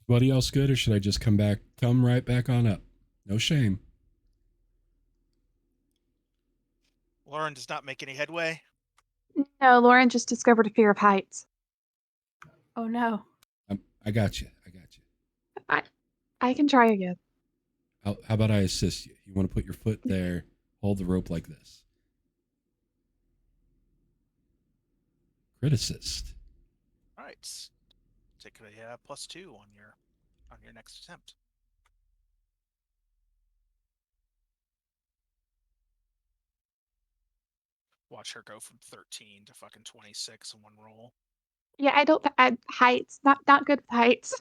Everybody else good, or should I just come right back on up? No shame. Lauren does not make any headway. No, Lauren just discovered a fear of heights. Oh no. I got you. I got you. I can try again. How about I assist you? You want to put your foot there, hold the rope like this. Crit assist. All right. Take a +2 on your next attempt. Watch her go from 13 to fucking 26 in one roll. Yeah, I don't. Heights, not good with heights.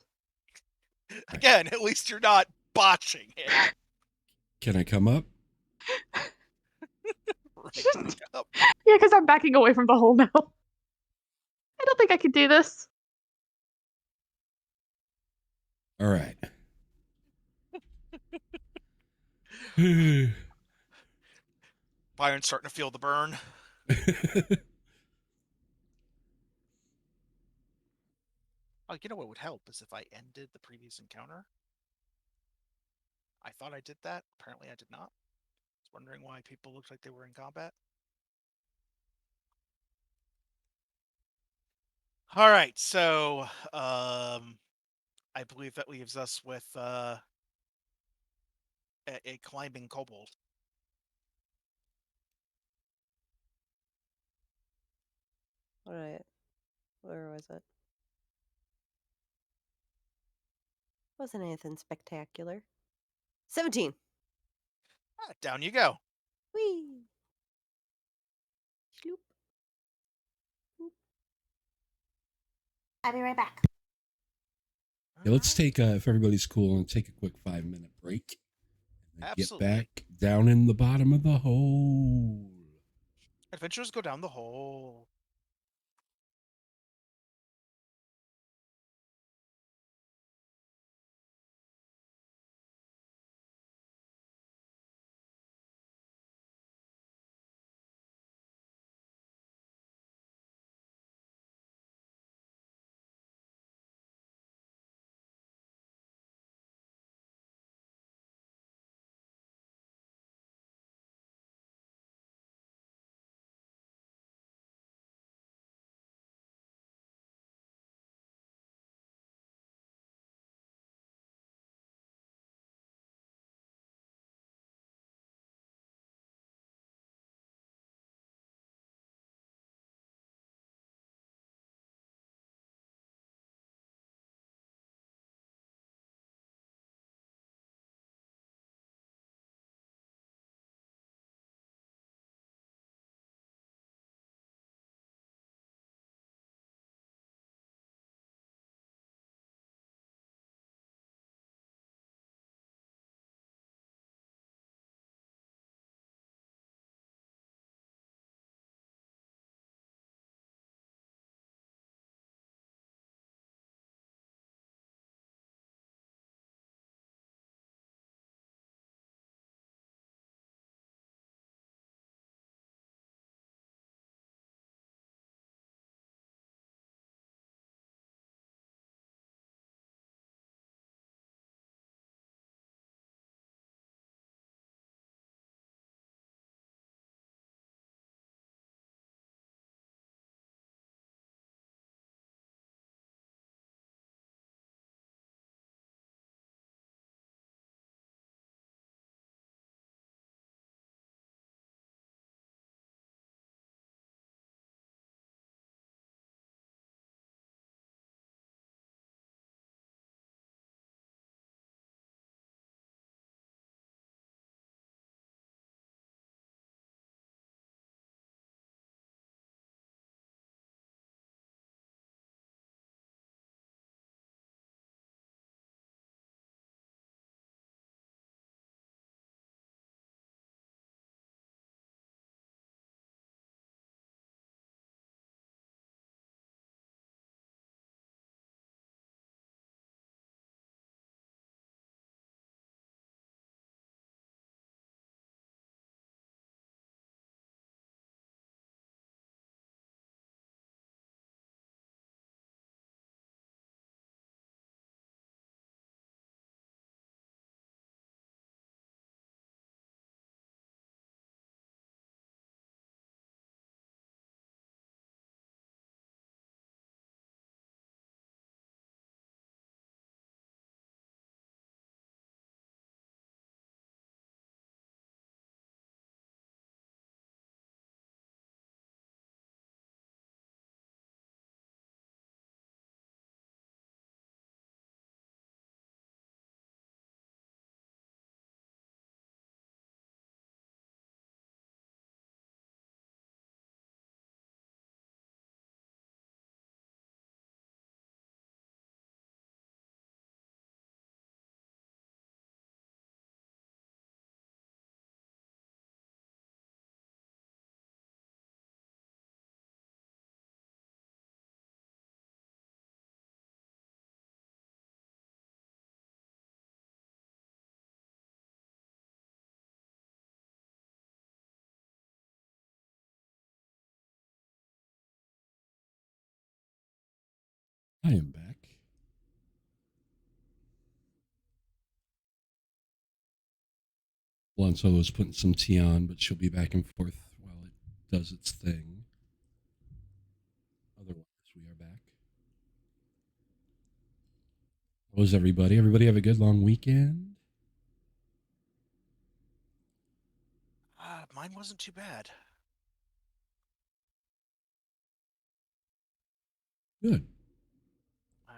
Again, at least you're not botching it. Can I come up? Right up. Yeah, because I'm backing away from the hole now. I don't think I can do this. All right. Byron's starting to feel the burn. Oh, you know what would help is if I ended the previous encounter. I thought I did that. Apparently I did not. I was wondering why people looked like they were in combat. All right, so I believe that leaves us with a climbing kobold. All right. Where was it? Wasn't anything spectacular. 17. Down you go. Whee! Sloop. I'll be right back. Yeah, let's take if everybody's cool and take a quick 5-minute break. And then get Absolutely. back down in the bottom of the hole. Adventurers go down the hole. I am back. Alonso was putting some tea on, but she'll be back and forth while it does its thing. Otherwise, we are back. How was everybody? Everybody have a good long weekend? Mine wasn't too bad. Good. I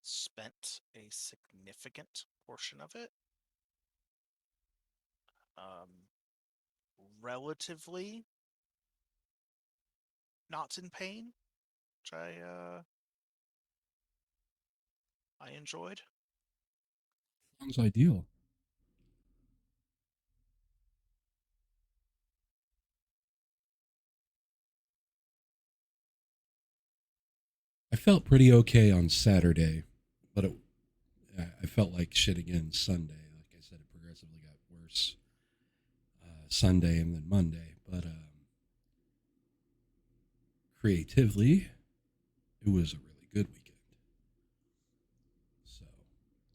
spent a significant portion of it relatively not in pain, which I enjoyed. Sounds ideal. I felt pretty okay on Saturday, but I felt like shit again Sunday. Like I said, it progressively got worse Sunday and then Monday. But creatively, it was a really good weekend. So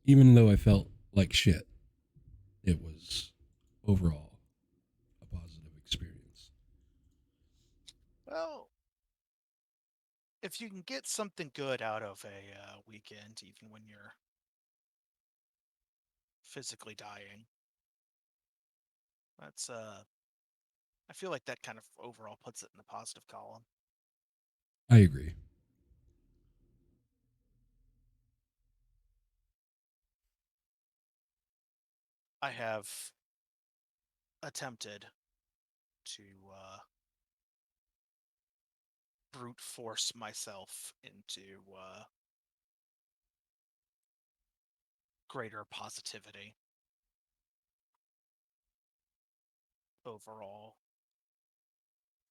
even though I felt like shit, it was overall a positive experience. Well, if you can get something good out of a weekend, even when you're physically dying, that's I feel like that kind of overall puts it in the positive column. I agree. I have attempted to brute force myself into greater positivity overall.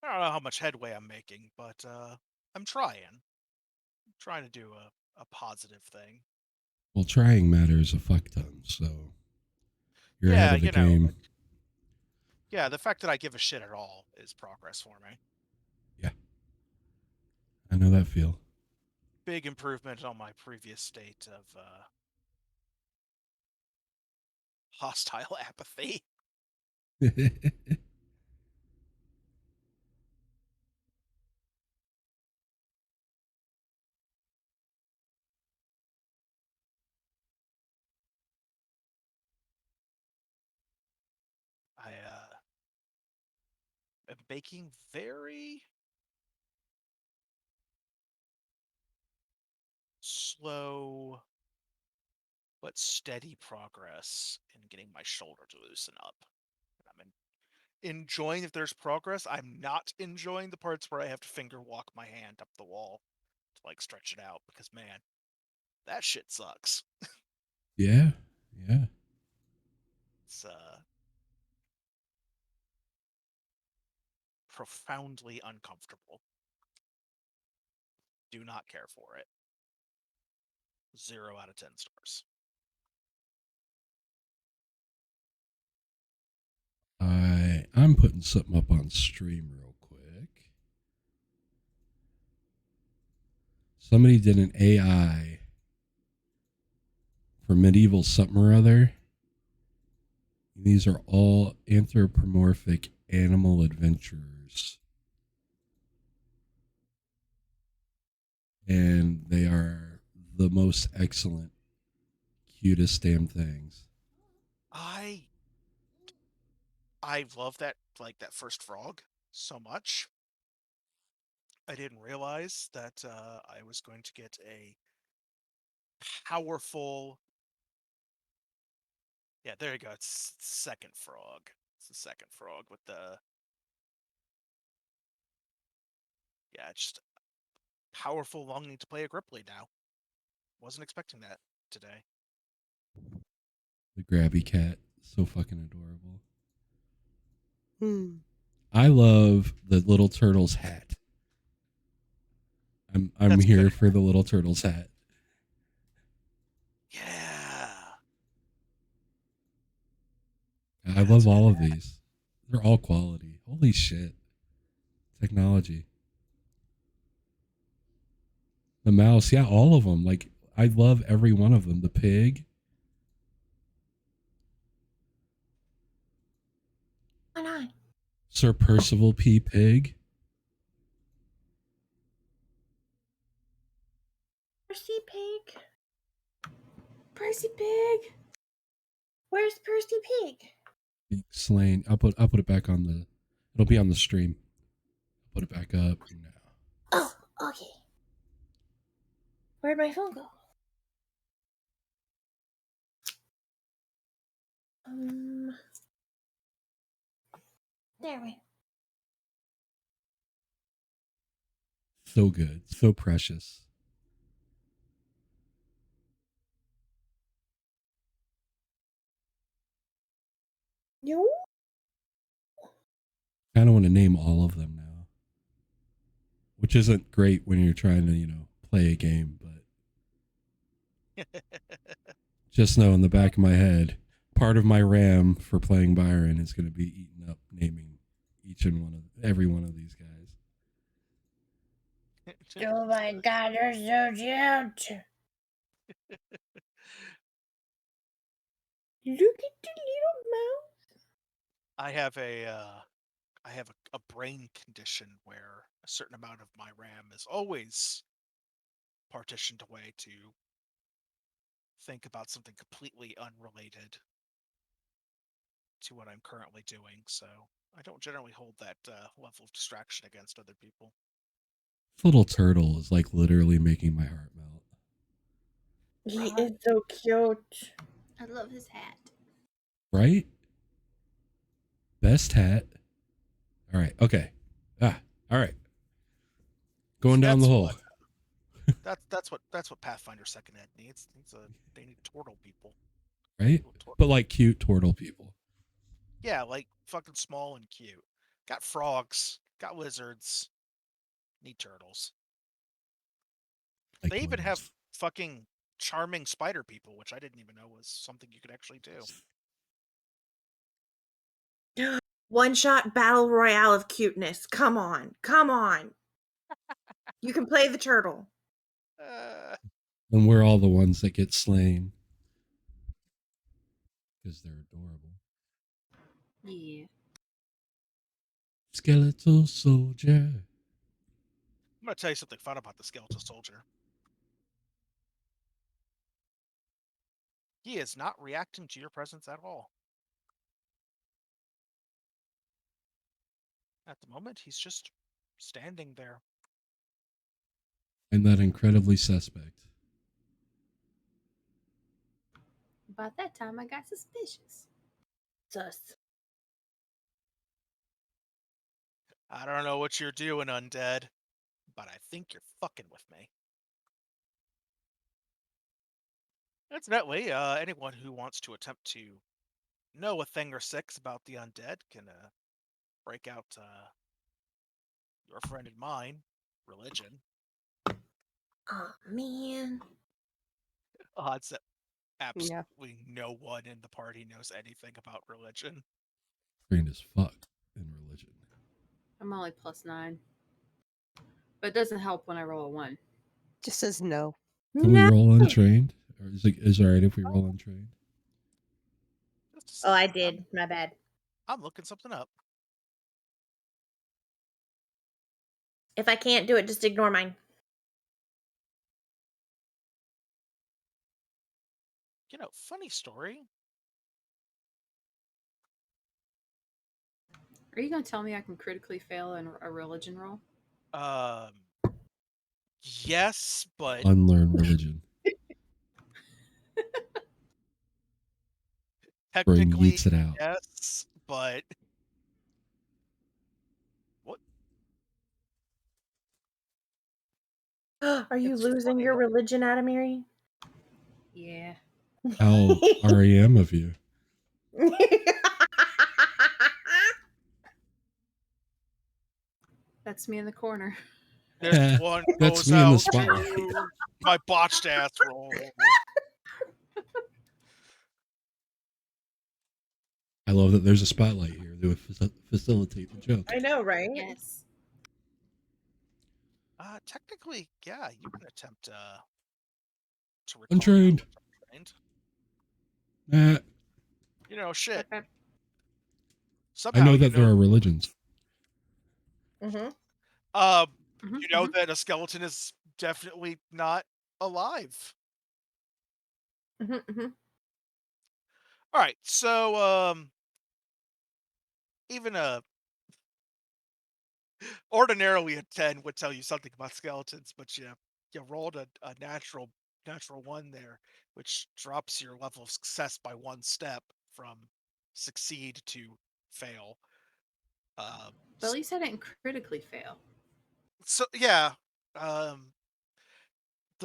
I don't know how much headway I'm making, but I'm trying. I'm trying to do a positive thing. Well, trying matters a fuck ton, so you're ahead Yeah, of the game. Yeah, the fact that I give a shit at all is progress for me. Yeah. I know that feel. Big improvement on my previous state of hostile apathy. I am making very slow but steady progress in getting my shoulder to loosen up. I'm enjoying if there's progress. I'm not enjoying the parts where I have to finger walk my hand up the wall to like stretch it out because man, that shit sucks. Yeah. Yeah. It's profoundly uncomfortable. Do not care for it. 0 out of 10 stars. I'm putting something up on stream real quick. Somebody did an AI for medieval something or other. These are all anthropomorphic animal adventurers. And they are the most excellent, cutest damn things. I love that that first frog so much. I didn't realize that I was going to get a powerful. Yeah, there you go. It's second frog. It's the second frog with the. Yeah, just powerful longing to play a Gripply now. Wasn't expecting that today. The grabby cat, so fucking adorable. Hmm. I love the little turtle's hat. I'm That's here good. for the little turtle's hat. Yeah. I love all of these. They're all quality. Holy shit. Technology. The mouse, yeah, all of them. Like, I love every one of them. The pig. Why not? Sir Percival P. Pig. Percy Pig. Percy Pig. Where's Percy Pig? Being slain. I'll put it back on the. It'll be on the stream. I'll put it back up now. Oh, okay. Where'd my phone go? There we. So good. So precious. No. I kind of want to name all of them now, which isn't great when you're trying to, play a game, but just know in the back of my head, part of my RAM for playing Byron is going to be eaten up naming every one of these guys. Oh my God, they're so cute. Look at the little mouse. I have a brain condition where a certain amount of my RAM is always partitioned away to think about something completely unrelated to what I'm currently doing. So I don't generally hold that level of distraction against other people. This little turtle is like literally making my heart melt. He is so cute. I love his hat. Right? Best hat. All right. Okay. All right. Going down the hole. That's what Pathfinder Second Ed needs. They need turtle people. Right? But like cute turtle people. Yeah, like fucking small and cute. Got frogs. Got lizards. Need turtles. Like They even have worms. fucking charming spider people, which I didn't even know was something you could actually do. One shot battle royale of cuteness. Come on. Come on. You can play the turtle. And we're all the ones that get slain. Because they're adorable. Yeah. Skeletal soldier. I'm going to tell you something fun about the skeletal soldier. He is not reacting to your presence at all. At the moment, he's just standing there. And that incredibly suspect. About that time, I got suspicious. Sus. I don't know what you're doing, undead, but I think you're fucking with me. Incidentally, anyone who wants to attempt to know a thing or six about the undead can break out your friend and mine, religion. Oh, man. Odds that absolutely no one in the party knows anything about religion. Trained as fuck in religion. I'm only +9. But it doesn't help when I roll a 1. Just says no. Can we roll untrained? Or is it alright if we roll untrained? Oh, I did. My bad. I'm looking something up. If I can't do it, just ignore mine. Funny story. Are you going to tell me I can critically fail in a religion roll? Yes, but Unlearn religion. Brain technically yeets it out. yes, but what? Are you It's losing funny. your religion, Adamiri? Yeah. How REM of you. That's me in the corner. This one That's goes me in the out spotlight. to my botched ass roll. I love that there's a spotlight here that would facilitate the joke. I know, right? Yes. Technically, yeah, you can attempt to recall. Untrained. Untrained. Nah, You know, shit. Okay. Somehow I know that there are religions. Mm-hmm. You know that a skeleton is definitely not alive. Mm-hmm. Mm-hmm. All right, so even ordinarily a 10 would tell you something about skeletons, but you rolled a natural one there, which drops your level of success by 1 step from succeed to fail. But at least I didn't critically fail. So yeah, the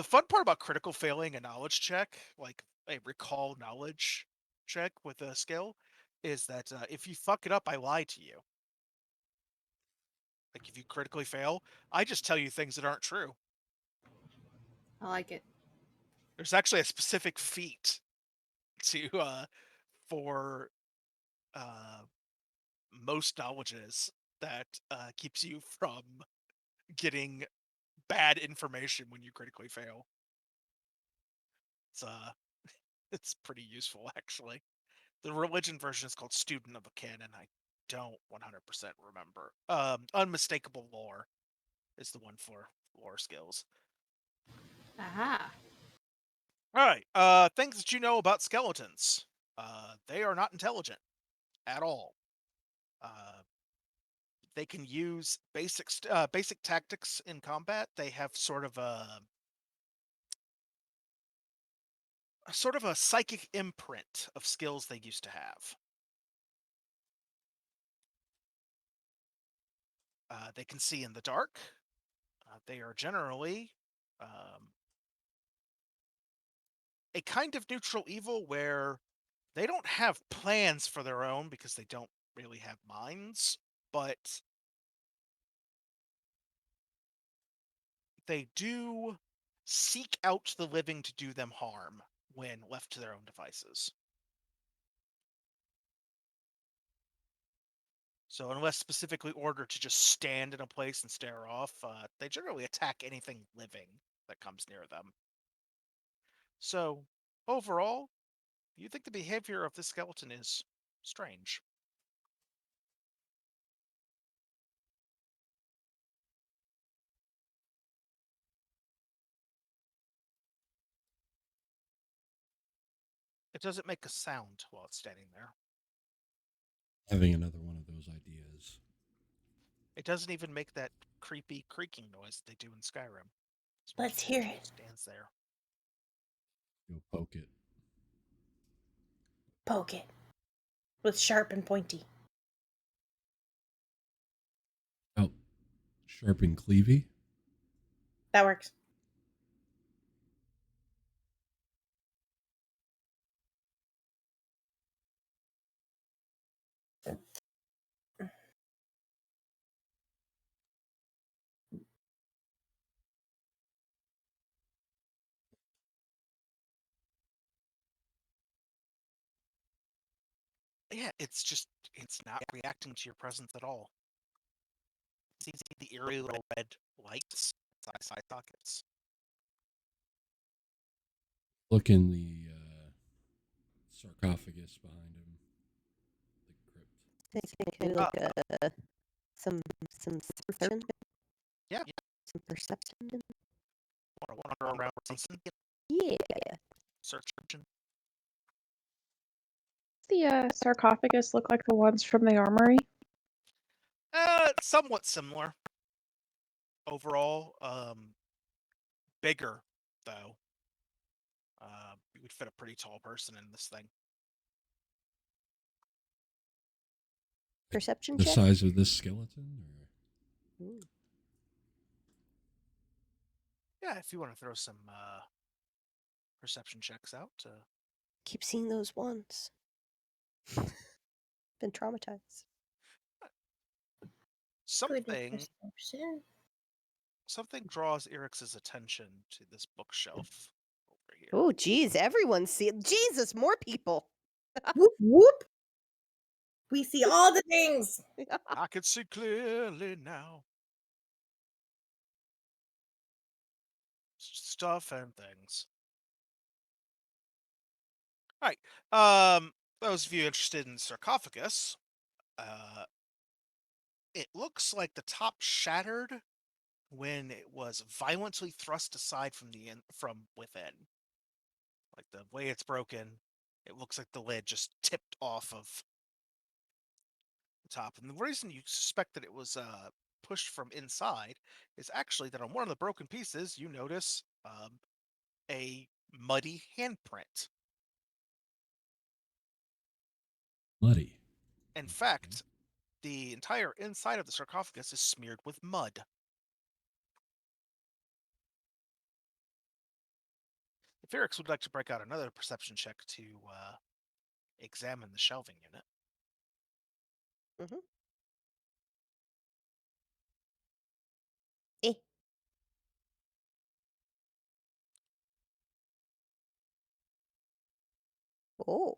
fun part about critical failing a knowledge check, like a recall knowledge check with a skill, is that if you fuck it up, I lie to you. Like if you critically fail, I just tell you things that aren't true. I like it. There's actually a specific feat to for most knowledges that keeps you from getting bad information when you critically fail. It's it's pretty useful actually. The religion version is called Student of a Canon. I don't 100% remember. Unmistakable lore is the one for lore skills. Aha. All right. Things that you know about skeletons. They are not intelligent at all. They can use basic tactics in combat. They have sort of a psychic imprint of skills they used to have. They can see in the dark. They are generally a kind of neutral evil where they don't have plans for their own because they don't really have minds, but they do seek out the living to do them harm when left to their own devices. So unless specifically ordered to just stand in a place and stare off, they generally attack anything living that comes near them. So overall, you think the behavior of this skeleton is strange. It doesn't make a sound while it's standing there. Having another one of those ideas. It doesn't even make that creepy creaking noise that they do in Skyrim. Let's hear it. Stands there. Go poke it. Poke it with sharp and pointy. Oh, sharp and cleavy. That works. Yeah, it's not reacting to your presence at all. See the eerie little red lights inside eye sockets. Look in the sarcophagus behind him. The crypt. Can we look some perception? Yeah. Some perception? Want to wander around Jason? Yeah. Search engine. The sarcophagus look like the ones from the armory? Somewhat similar. Overall, bigger though. You would fit a pretty tall person in this thing. Perception The check? size of this skeleton? Or? Ooh. Yeah, if you want to throw some perception checks out. Keep seeing those ones. Been traumatized. Something draws Eric's attention to this bookshelf over here. Oh, geez, everyone's seeing. Jesus, more people. Whoop whoop. We see all the things. I can see clearly now. stuff and things. All right. Those of you interested in sarcophagus, it looks like the top shattered when it was violently thrust aside from within. Like the way it's broken, it looks like the lid just tipped off of the top. And the reason you suspect that it was pushed from inside is actually that on one of the broken pieces, you notice a muddy handprint. Bloody. In fact, the entire inside of the sarcophagus is smeared with mud. If Eric's would like to break out another perception check to examine the shelving unit. Mm-hmm. Eh. Oh.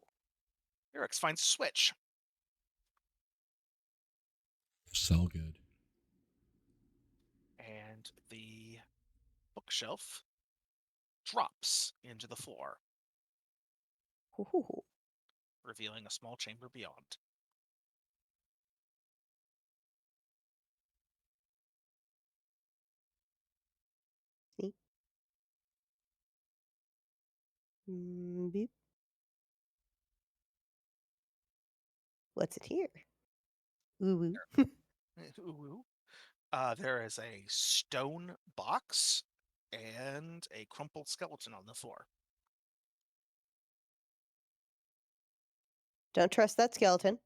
Eric's finds a switch. So good. And the bookshelf drops into the floor, Ooh. revealing a small chamber beyond. See? Beep. What's it here? Ooh. Ooh. There is a stone box and a crumpled skeleton on the floor. Don't trust that skeleton.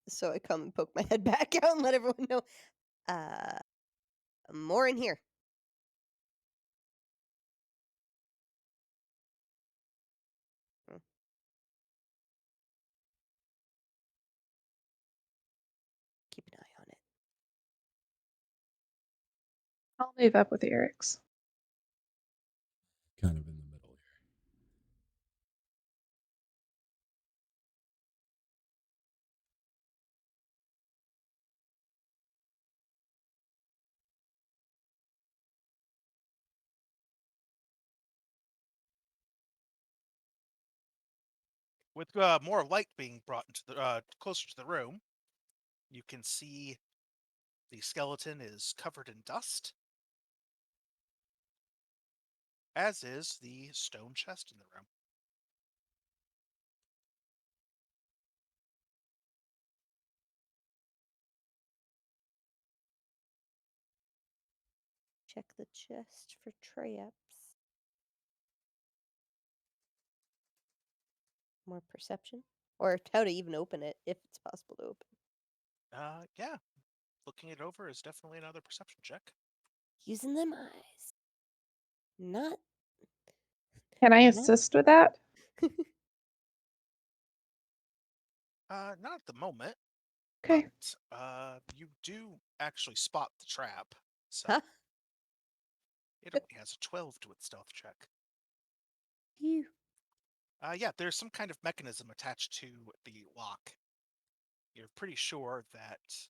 So I come and poke my head back out and let everyone know. More in here. Keep an eye on it. I'll move up with Eric's. Kind of in the middle here. With more light being brought into the closer to the room, you can see the skeleton is covered in dust, as is the stone chest in the room. Check the chest for traps. More perception? Or how to even open it, if it's possible to open. Yeah. Looking it over is definitely another perception check. Using them eyes. Not. Can I not- assist with that? Not at the moment, Okay. but you do actually spot the trap. So Huh? it only has a 12 to its stealth check. Phew. Yeah, there's some kind of mechanism attached to the lock. You're pretty sure that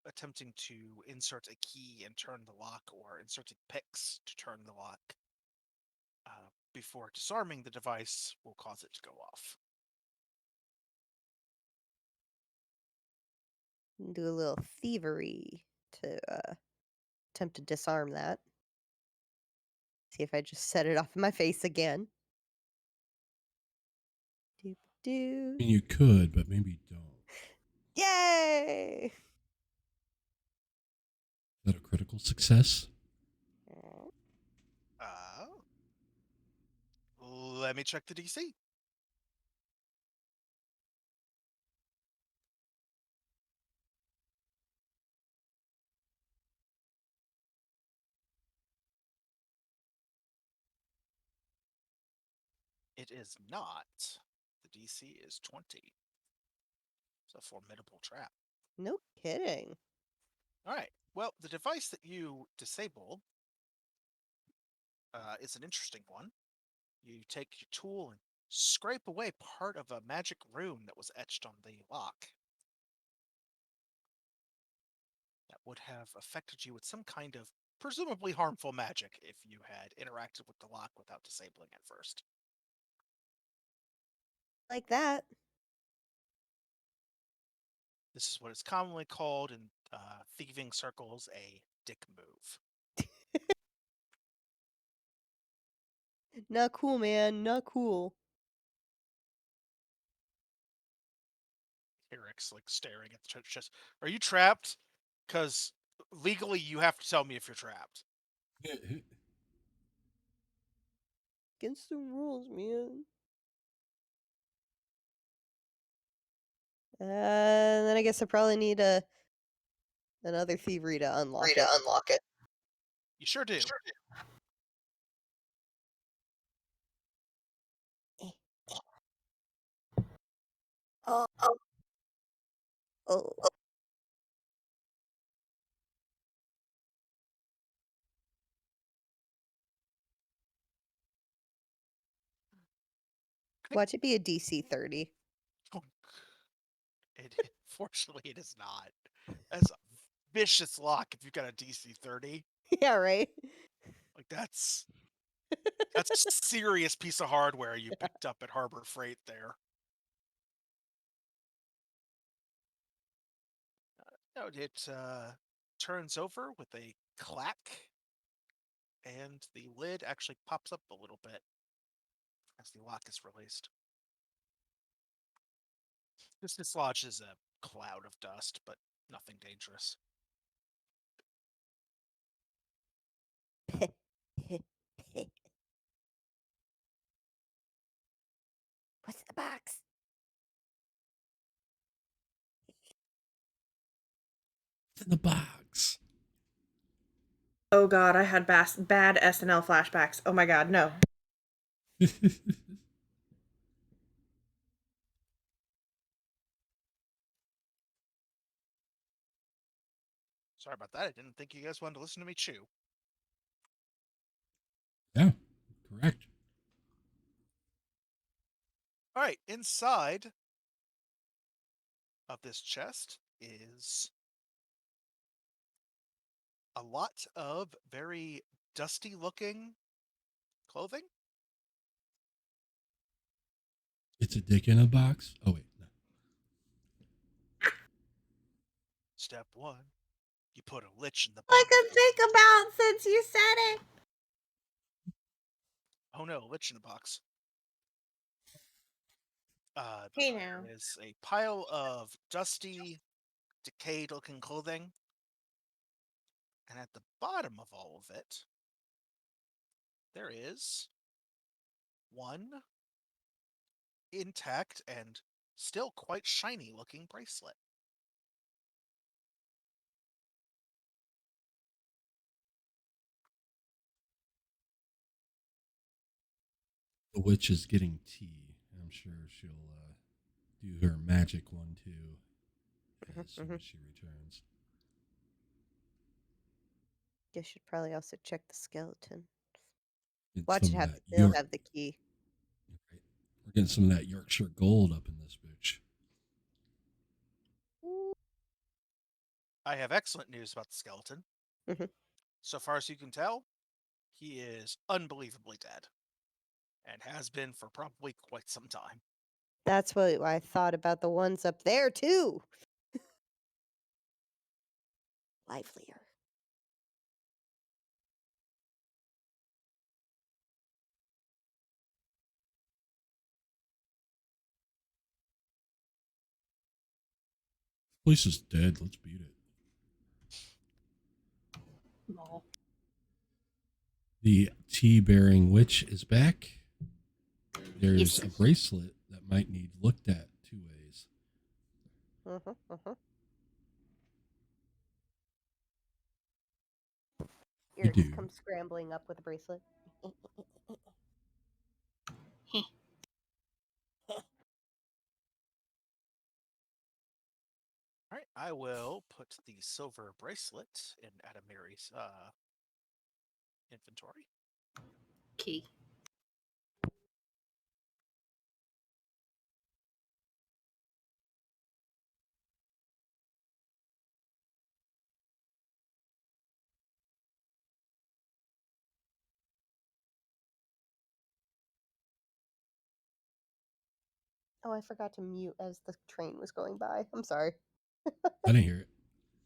attempting to insert a key and turn the lock, or inserting picks to turn the lock before disarming the device will cause it to go off. Do a little thievery to attempt to disarm that. See if I just set it off in my face again. Doop I doo. mean, you could, but maybe don't. Yay! Is that a critical success? Let me check the DC. It is not. The DC is 20. It's a formidable trap. No kidding. All right. Well, the device that you disable is an interesting one. You take your tool and scrape away part of a magic rune that was etched on the lock. That would have affected you with some kind of presumably harmful magic if you had interacted with the lock without disabling it first. Like that. This is what is commonly called in thieving circles a dick move. Not cool, man. Not cool. Eric's like staring at the chest. Are you trapped? Because legally you have to tell me if you're trapped. Against the rules, man. Then I guess I probably need another thievery to unlock it. You sure do. Oh. Oh. Watch it be a DC 30. Fortunately, it is not. That's a vicious lock if you've got a DC 30. Yeah, right? Like that's a serious piece of hardware you picked up at Harbor Freight there. No, it turns over with a clack, and the lid actually pops up a little bit as the lock is released. This dislodges a cloud of dust, but nothing dangerous. What's in the box? It's in the box. Oh god, I had bad SNL flashbacks. Oh my god, no. Sorry about that. I didn't think you guys wanted to listen to me chew. Yeah, correct. All right, inside of this chest is a lot of very dusty looking clothing. It's a dick in a box. Oh wait, no. Step one, you put a lich in the I box. could think about since you said it. Oh no, lich in the box. Hey now. There is a pile of dusty, decayed looking clothing. And at the bottom of all of it, there is one intact and still quite shiny looking bracelet. The witch is getting tea. I'm sure she'll do her magic one too as soon as she returns. Guess should probably also check the skeleton. Get Watch it some of have that they'll York- have the key. Right. We're getting some of that Yorkshire gold up in this bitch. I have excellent news about the skeleton. Mhm. So far as you can tell, he is unbelievably dead. And has been for probably quite some time. That's what I thought about the ones up there too. Livelier. Place is dead. Let's beat it. Lol. The tea-bearing witch is back. There's Yes. a bracelet that might need looked at two ways. You Ears do. come scrambling up with a bracelet. All right, I will put the silver bracelet in Adamiri's inventory. Key. Oh, I forgot to mute as the train was going by. I'm sorry. I didn't hear it.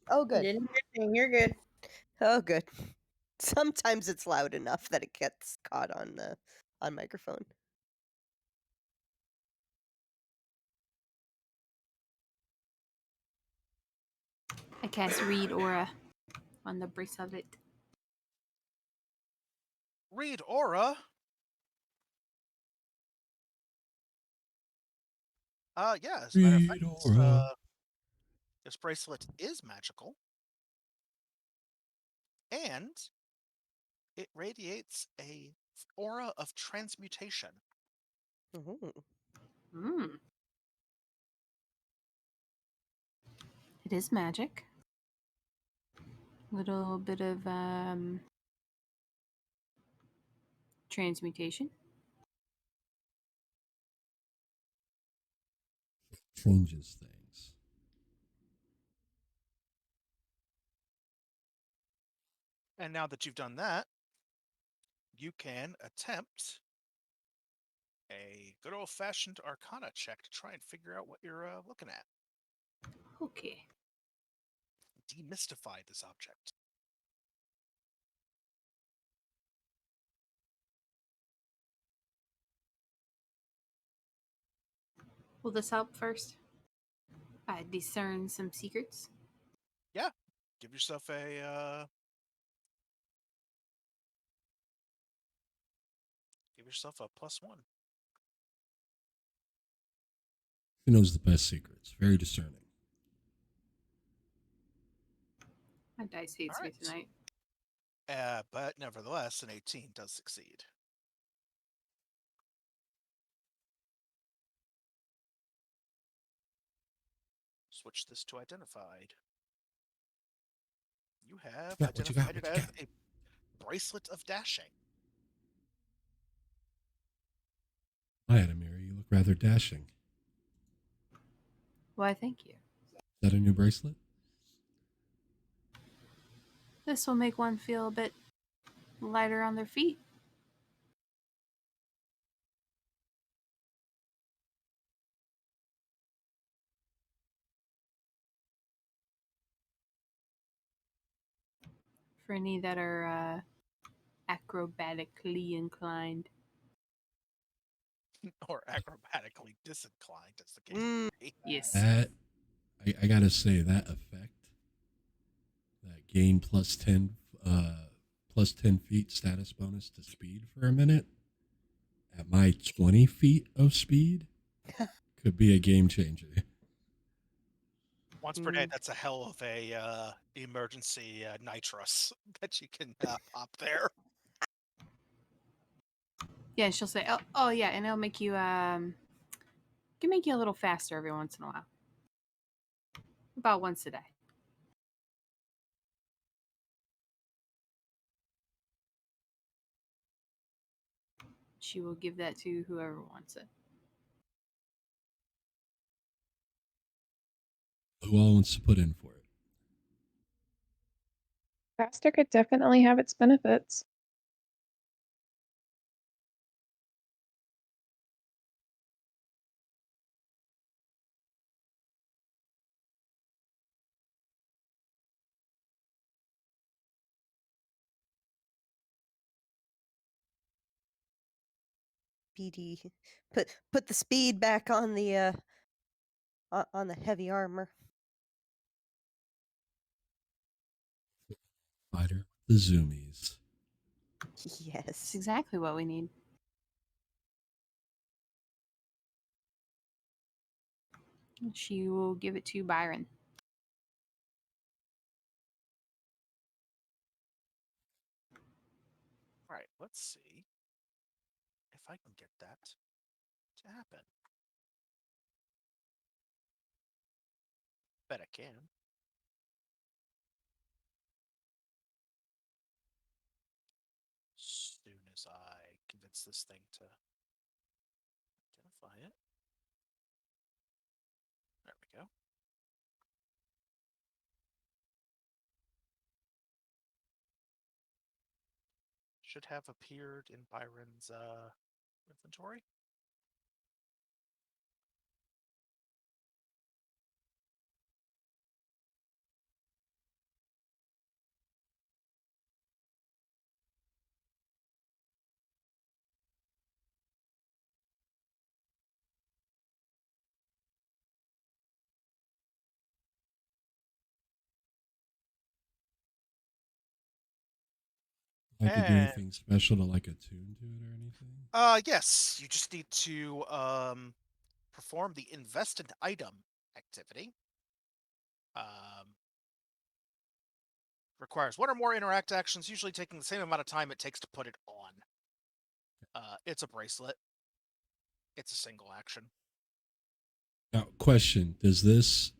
Oh, You good. didn't hear a thing. You're good. Oh, good. Sometimes it's loud enough that it gets caught on microphone. I cast Read Aura on the bracelet. Read aura. Yeah, as a matter of fact, Read aura. this bracelet is magical. And it radiates a aura of transmutation. Mhm. Hmm. It is magic. Little bit of transmutation. Changes things. And now that you've done that, you can attempt a good old-fashioned Arcana check to try and figure out what you're looking at. Okay. Demystify this object. Will this help first? I discern some secrets. Yeah, give yourself a +1. She knows the best secrets. Very discerning. My dice hates me Alright. tonight. But nevertheless, an 18 does succeed. Switch this to identified. You have What you got? identified it What you as got? a bracelet of dashing. Hi, Adamir. You look rather dashing. Why, thank you. Is that a new bracelet? This will make one feel a bit lighter on their feet. For any that are acrobatically inclined. Or acrobatically disinclined, as the case Mm. may be. Yes. That I gotta say that effect, that gain plus 10 feet status bonus to speed for a minute at my 20 feet of speed could be a game changer. Once per day, that's a hell of a emergency nitrous that you can pop there. Yeah, she'll say, "Oh, yeah," and it'll make you can make you a little faster every once in a while. About once a day. She will give that to whoever wants it. Who all wants to put in for it? Faster could definitely have its benefits. BD, put the speed back on the heavy armor. Fighter, the zoomies. That's Yes. exactly what we need. She will give it to Byron. Right, let's see if I can get that to happen. Bet I can. Soon as I convince this thing to identify it. There we go. Should have appeared in Byron's inventory. I could do And anything special to like attune to it or anything? yes, you just need to perform the invest an item activity. Requires one or more interact actions, usually taking the same amount of time it takes to put it on. It's a bracelet. It's a single action. Now, question: does this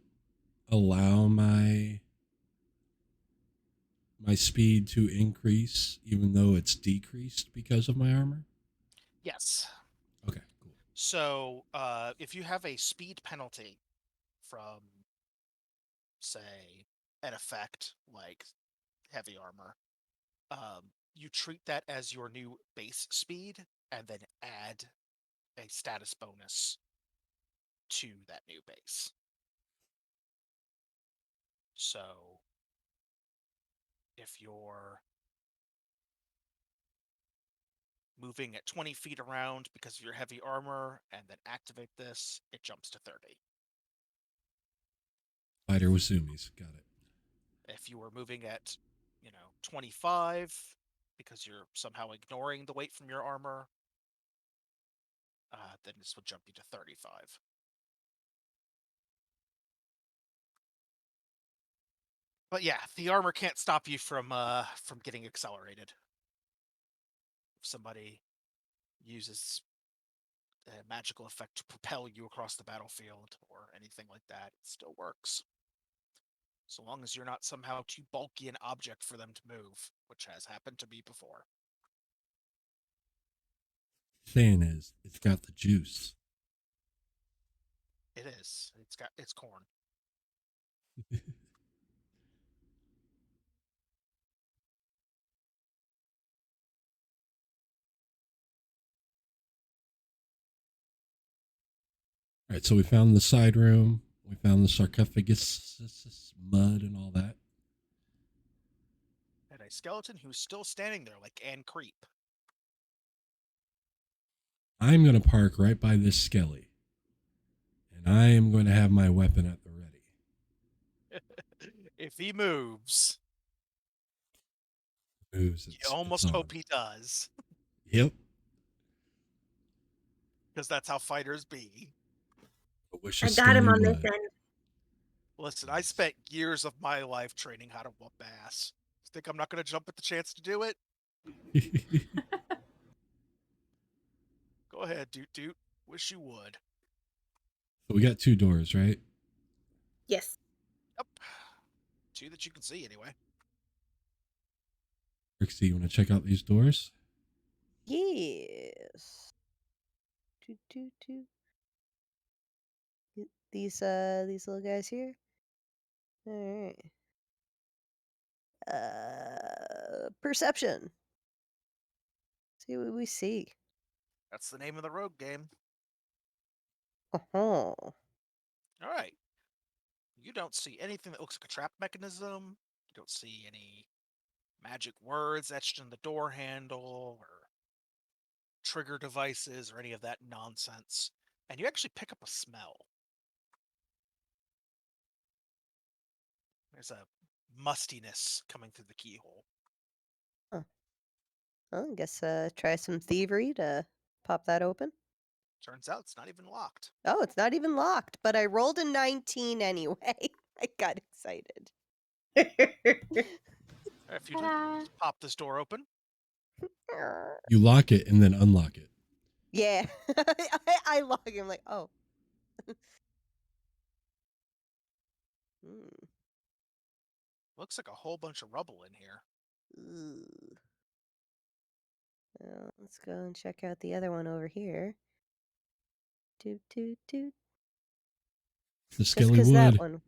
allow my speed to increase even though it's decreased because of my armor? Yes. Okay, cool. So if you have a speed penalty from, say, an effect like heavy armor, you treat that as your new base speed and then add a status bonus to that new base. So if you're moving at 20 feet around because of your heavy armor and then activate this, it jumps to 30. Fighter with zoomies. Got it. If you were moving at, 25 because you're somehow ignoring the weight from your armor, then this would jump you to 35. But yeah, the armor can't stop you from getting accelerated. If somebody uses a magical effect to propel you across the battlefield or anything like that, it still works. So long as you're not somehow too bulky an object for them to move, which has happened to me before. Saying is, it's got the juice. It is. It's corn. All right, so we found the side room. We found the sarcophagus, mud, and all that. And a skeleton who's still standing there like Ann Creep. I'm going to park right by this skelly. And I am going to have my weapon at the ready. If he moves, Moves, you it's almost on. hope he does. Yep. Because that's how fighters be. I got him on this end. Listen, I spent years of my life training how to whoop ass. Think I'm not going to jump at the chance to do it? Go ahead, Doot. Wish you would. So we got 2 doors, right? Yes. Yep. 2 that you can see, anyway. Rixie, you want to check out these doors? Yes. Two. These little guys here. All right. Perception. See what we see. That's the name of the rogue game. Oh. All right. You don't see anything that looks like a trap mechanism. You don't see any magic words etched in the door handle or trigger devices or any of that nonsense. And you actually pick up a smell. There's a mustiness coming through the keyhole. Well, I guess try some thievery to pop that open. Turns out it's not even locked. Oh, it's not even locked, but I rolled a 19 anyway. I got excited. If you just pop this door open. You lock it and then unlock it. Yeah. I lock it. I'm like, oh. Looks like a whole bunch of rubble in here. Ooh. Well, let's go and check out the other one over here. Toot. The Just skelly because wood. that one.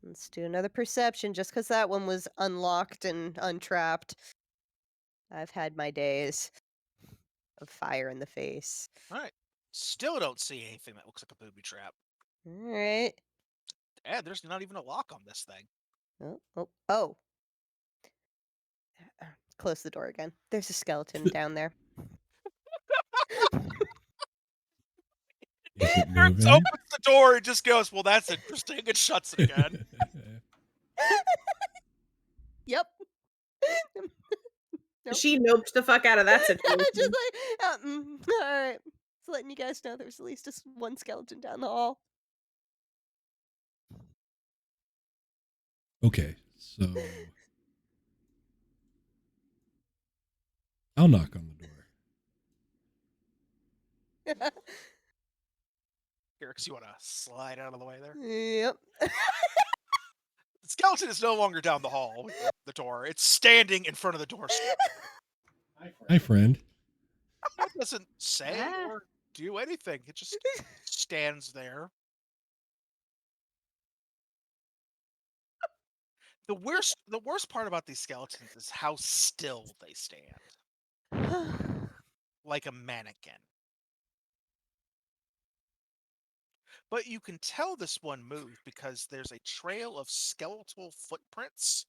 Let's do another perception just because that one was unlocked and untrapped. I've had my days of fire in the face. All right. Still don't see anything that looks like a booby trap. All right. And there's not even a lock on this thing. Oh. Close the door again. There's a skeleton down there. Is it Roots moving? opens the door and just goes, well, that's interesting. It shuts it again. Yep. Nope. She noped the fuck out of that situation. Just like, all right. Just letting you guys know there's at least just one skeleton down the hall. Okay, so I'll knock on the door. Eric's, you want to slide out of the way there? Yep. The skeleton is no longer down the hall with the door. It's standing in front of the door. Hi, friend. It doesn't say Ah. or do anything. It just stands there. The worst part about these skeletons is how still they stand, like a mannequin. But you can tell this one moved because there's a trail of skeletal footprints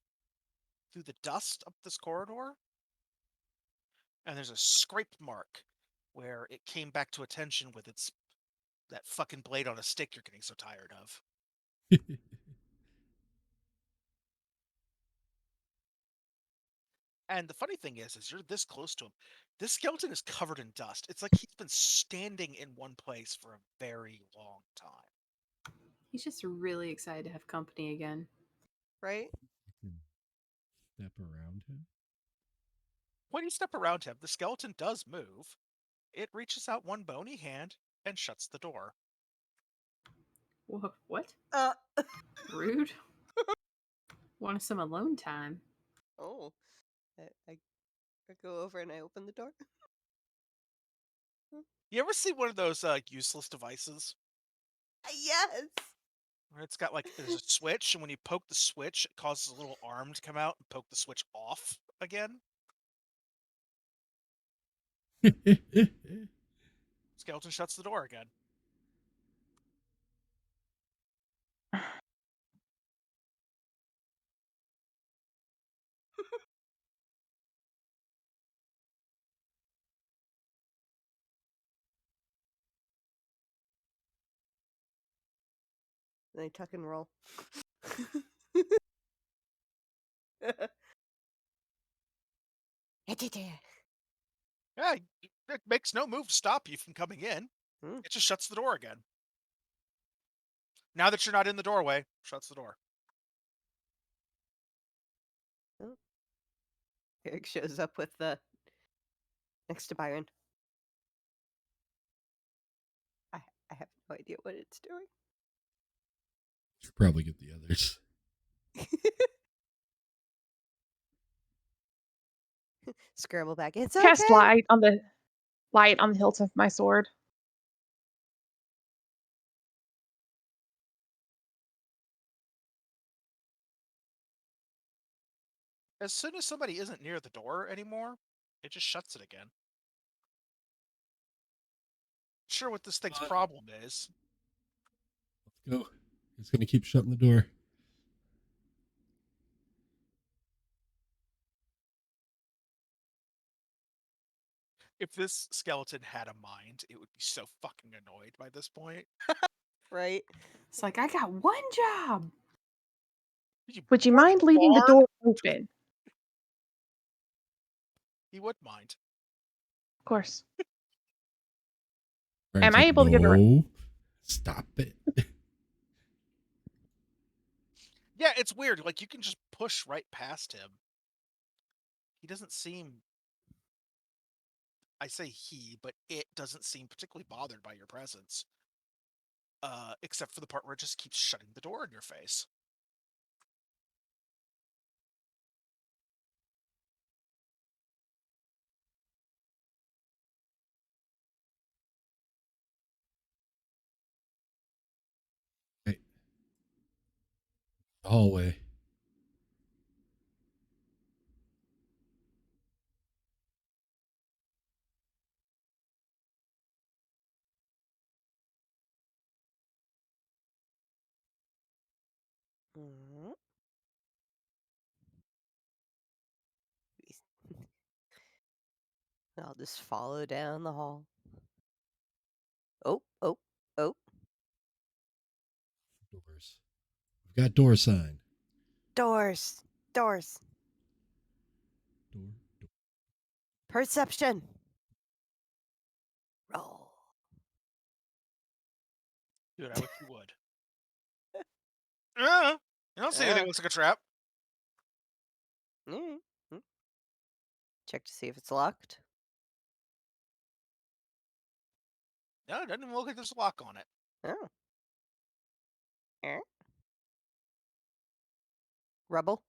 through the dust up this corridor. And there's a scraped mark where it came back to attention with that fucking blade on a stick you're getting so tired of. And the funny thing is you're this close to him. This skeleton is covered in dust. It's like he's been standing in one place for a very long time. He's just really excited to have company again. Right? Step around him. When you step around him, the skeleton does move. It reaches out one bony hand and shuts the door. What? Uh. Rude. Want some alone time? Oh. I go over and I open the door. You ever see one of those useless devices Yes. where it's got there's a switch, and when you poke the switch, it causes a little arm to come out and poke the switch off again? Skeleton shuts the door again. Then I tuck and roll. Yeah, it makes no move to stop you from coming in. Hmm. It just shuts the door again. Now that you're not in the doorway, shuts the door. Eric shows up with the next to Byron. I have no idea what it's doing. Should probably get the others. Scramble back. It's Cast okay. light on the hilt of my sword. As soon as somebody isn't near the door anymore, it just shuts it again. Sure what this thing's problem is. Let's go. It's going to keep shutting the door. If this skeleton had a mind, it would be so fucking annoyed by this point. Right? It's like, I got one job. Would you born in mind a leaving the barn? door open? He would mind. Of course. Brian's Am I able to get around? No, stop it. Yeah, it's weird. Like, you can just push right past him. He doesn't seem... I say he, but it doesn't seem particularly bothered by your presence. Except for the part where it just keeps shutting the door in your face. Hey. Hallway. Mhm. I'll just follow down the hall. Oh. Doors. We've got door sign. Doors. Perception. Roll. Dude, I wish you would. I don't see anything that looks like a trap. Mm, mm. Check to see if it's locked. No, it doesn't even look like there's a lock on it. Oh. Eh? Rubble.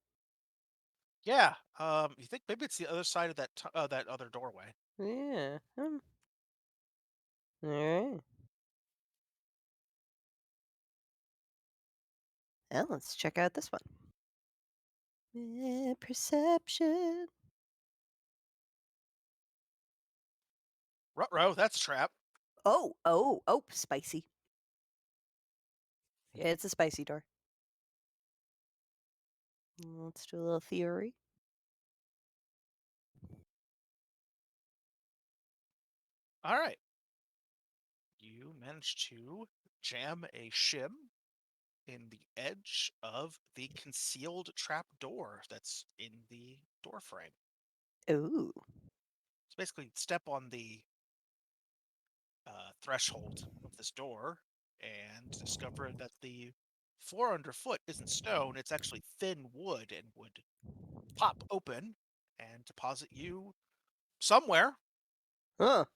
Yeah. You think maybe it's the other side of that other doorway? Yeah. All right. Well, let's check out this one. Perception. Ruh-roh, that's a trap. Oh, spicy. Yeah, it's a spicy door. Let's do a little theory. All right. You managed to jam a shim in the edge of the concealed trap door that's in the door frame. Ooh. So basically, step on the threshold of this door and discover that the floor underfoot isn't stone, it's actually thin wood and would pop open and deposit you somewhere. Huh.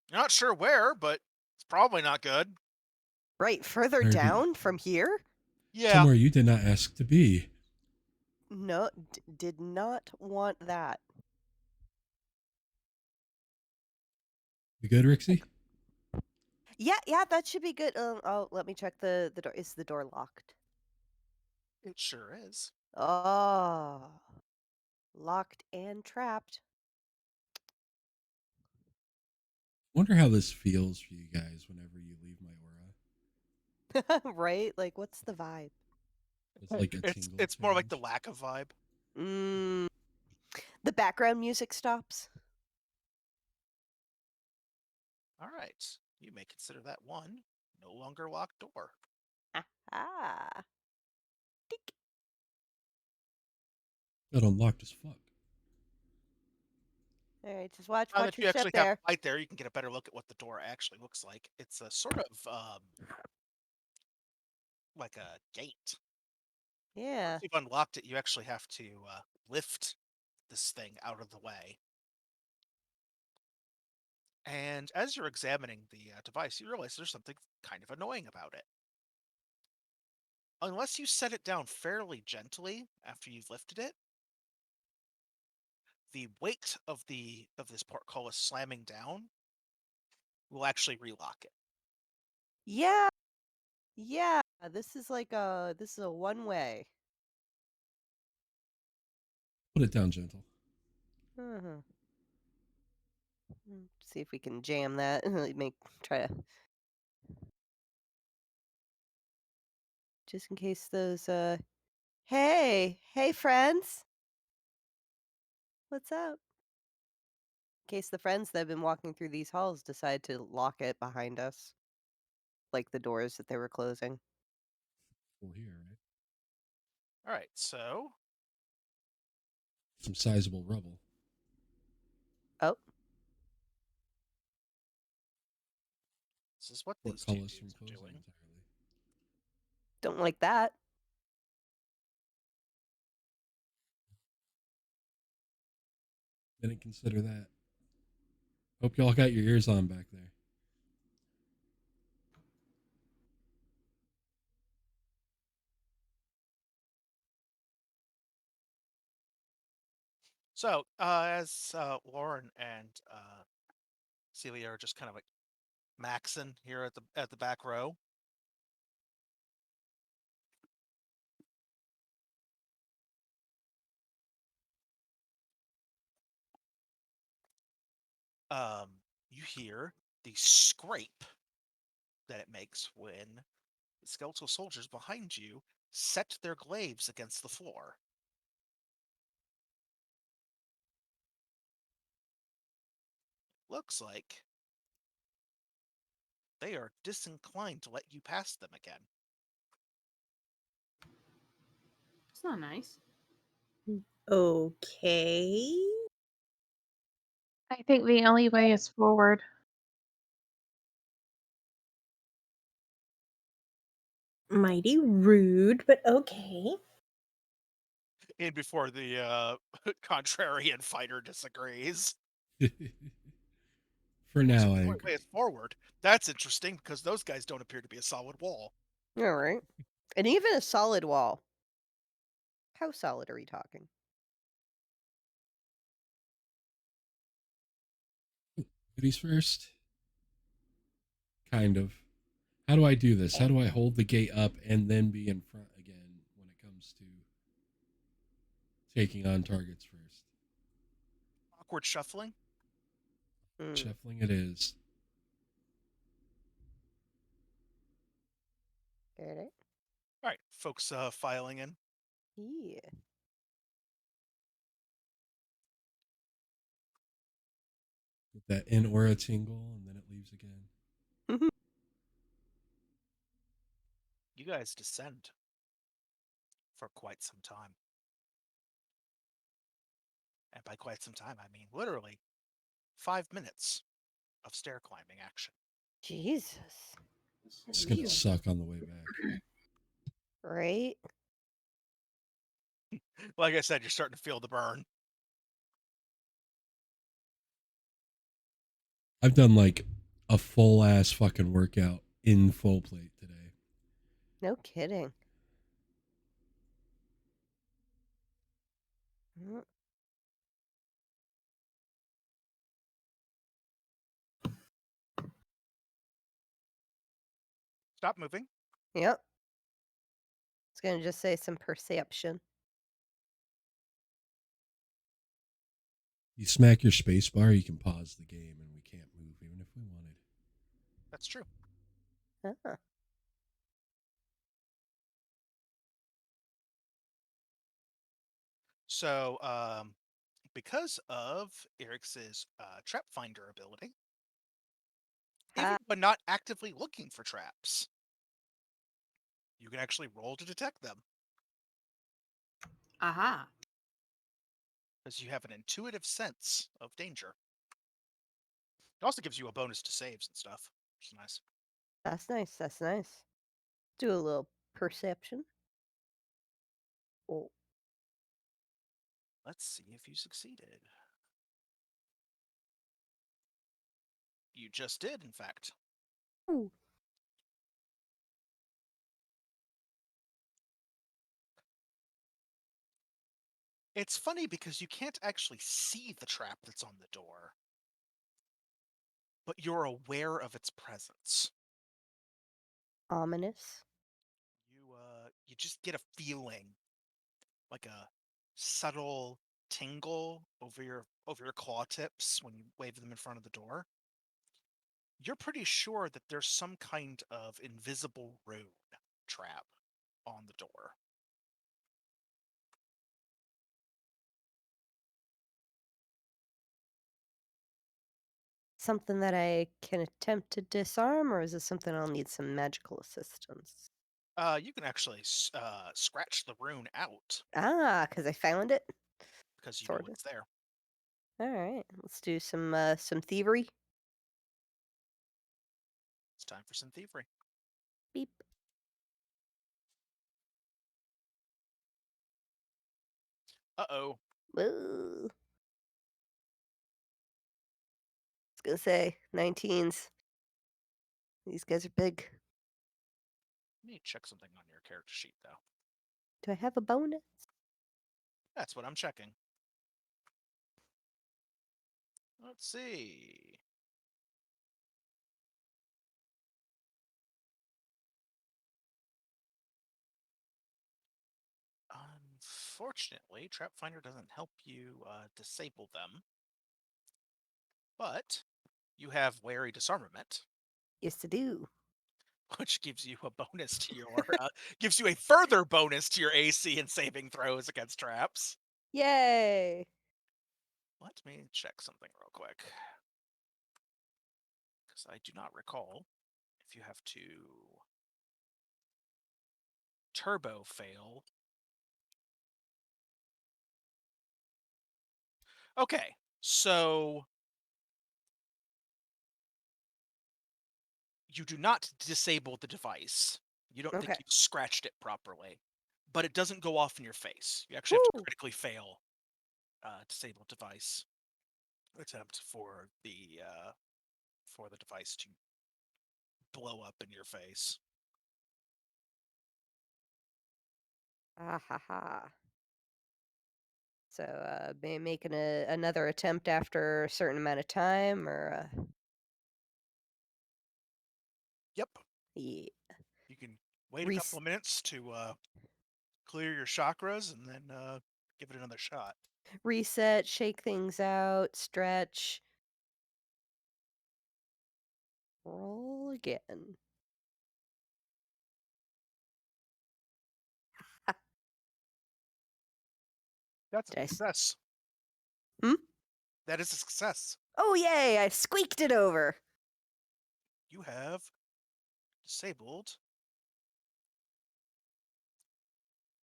You're not sure where, but it's probably not good. Right, further Maybe. down from here? Yeah. Somewhere you did not ask to be. No, did not want that. You good, Rixie? Yeah, that should be good. Oh, let me check the door. Is the door locked? It sure is. Oh, locked and trapped. Wonder how this feels for you guys whenever you leave my aura. Right? Like, what's the vibe? It's like a tingle. It's more like the change. lack of vibe. Mm, the background music stops. All right. You may consider that one no longer locked door. Ah. Tick. Got unlocked as fuck. All right, just watch Now that you your step actually have there. light there, you can get a better look at what the door actually looks like. It's a sort of like a gate. Yeah. Once you've unlocked it, you actually have to lift this thing out of the way. And as you're examining the device, you realize there's something kind of annoying about it. Unless you set it down fairly gently after you've lifted it, the weight of this portcullis slamming down will actually relock it. Yeah. Yeah. This is a one way. Put it down, gentle. Uh-huh. See if we can jam that. Try to, just in case those hey friends. What's up? In case the friends that have been walking through these halls decide to lock it behind us. Like the doors that they were closing. Full here, right? All right, so Some sizable rubble. Oh, this is what these two Portcullis from dudes are closing doing. entirely. don't like that. Didn't consider that. Hope y'all got your ears on back there. So as Lauren and Celia are just kind of like maxing here at the back row. You hear the scrape that it makes when the skeletal soldiers behind you set their glaives against the floor. Looks like they are disinclined to let you pass them again. It's not nice. Okay. I think the only way is forward. Mighty rude, but okay. In before the contrarian fighter disagrees. For now, The I only agree. way is forward. That's interesting because those guys don't appear to be a solid wall. All right. And even a solid wall. How solid are we talking? Ladies first. Kind of. How do I do this? How do I hold the gate up and then be in front again when it comes to taking on targets first? Awkward shuffling. Hmm. Shuffling it is. Get it? All right, folks filing in. Yeah. With that in aura tingle, and then it leaves again. You guys descend for quite some time. And by quite some time, I mean literally 5 minutes of stair climbing action. Jesus. It's going to suck on the way back. Right? Like I said, you're starting to feel the burn. I've done like a full ass fucking workout in full plate today. No kidding. Mm, Stop moving. Yep. It's going to just say some perception. You smack your space bar, you can pause the game, and we can't move even if we wanted. That's true. Ah. So, because of Eric's trap finder ability, even when not actively looking for traps, you can actually roll to detect them Aha. because you have an intuitive sense of danger. It also gives you a bonus to saves and stuff, which is nice. That's nice. That's nice. Do a little perception. Oh. Let's see if you succeeded. You just did, in fact. Ooh. It's funny because you can't actually see the trap that's on the door, but you're aware of its presence. Ominous. You just get a feeling, like a subtle tingle over your claw tips when you wave them in front of the door. You're pretty sure that there's some kind of invisible rune trap on the door. Something that I can attempt to disarm, or is this something I'll need some magical assistance? You can actually scratch the rune out Ah, because I found it. because you know Sorta. it's there. All right, let's do some thievery. It's time for some thievery. Beep. Uh-oh. Whoa. I was gonna say 19s. These guys are big. Let me check something on your character sheet, though. Do I have a bonus? That's what I'm checking. Let's see. Unfortunately, Trap Finder doesn't help you disable them, but you have Wary Disarmament, Yes, I do. which gives you a bonus to your gives you a further bonus to your AC and saving throws against traps. Yay! Let me check something real quick, because I do not recall if you have to turbo fail. Okay, so You do not disable the device. You don't think Okay. you've scratched it properly, but it doesn't go off in your face. You actually have to Woo! critically fail disable device attempt for the device to blow up in your face. Ah ha ha. So, making another attempt after a certain amount of time, or Yep. yeah. You can wait a Res- couple of minutes to clear your chakras and then give it another shot. reset, shake things out, stretch, roll again. That's a Did I s- success. Hmm? That is a success. Oh yay! I squeaked it over. You have disabled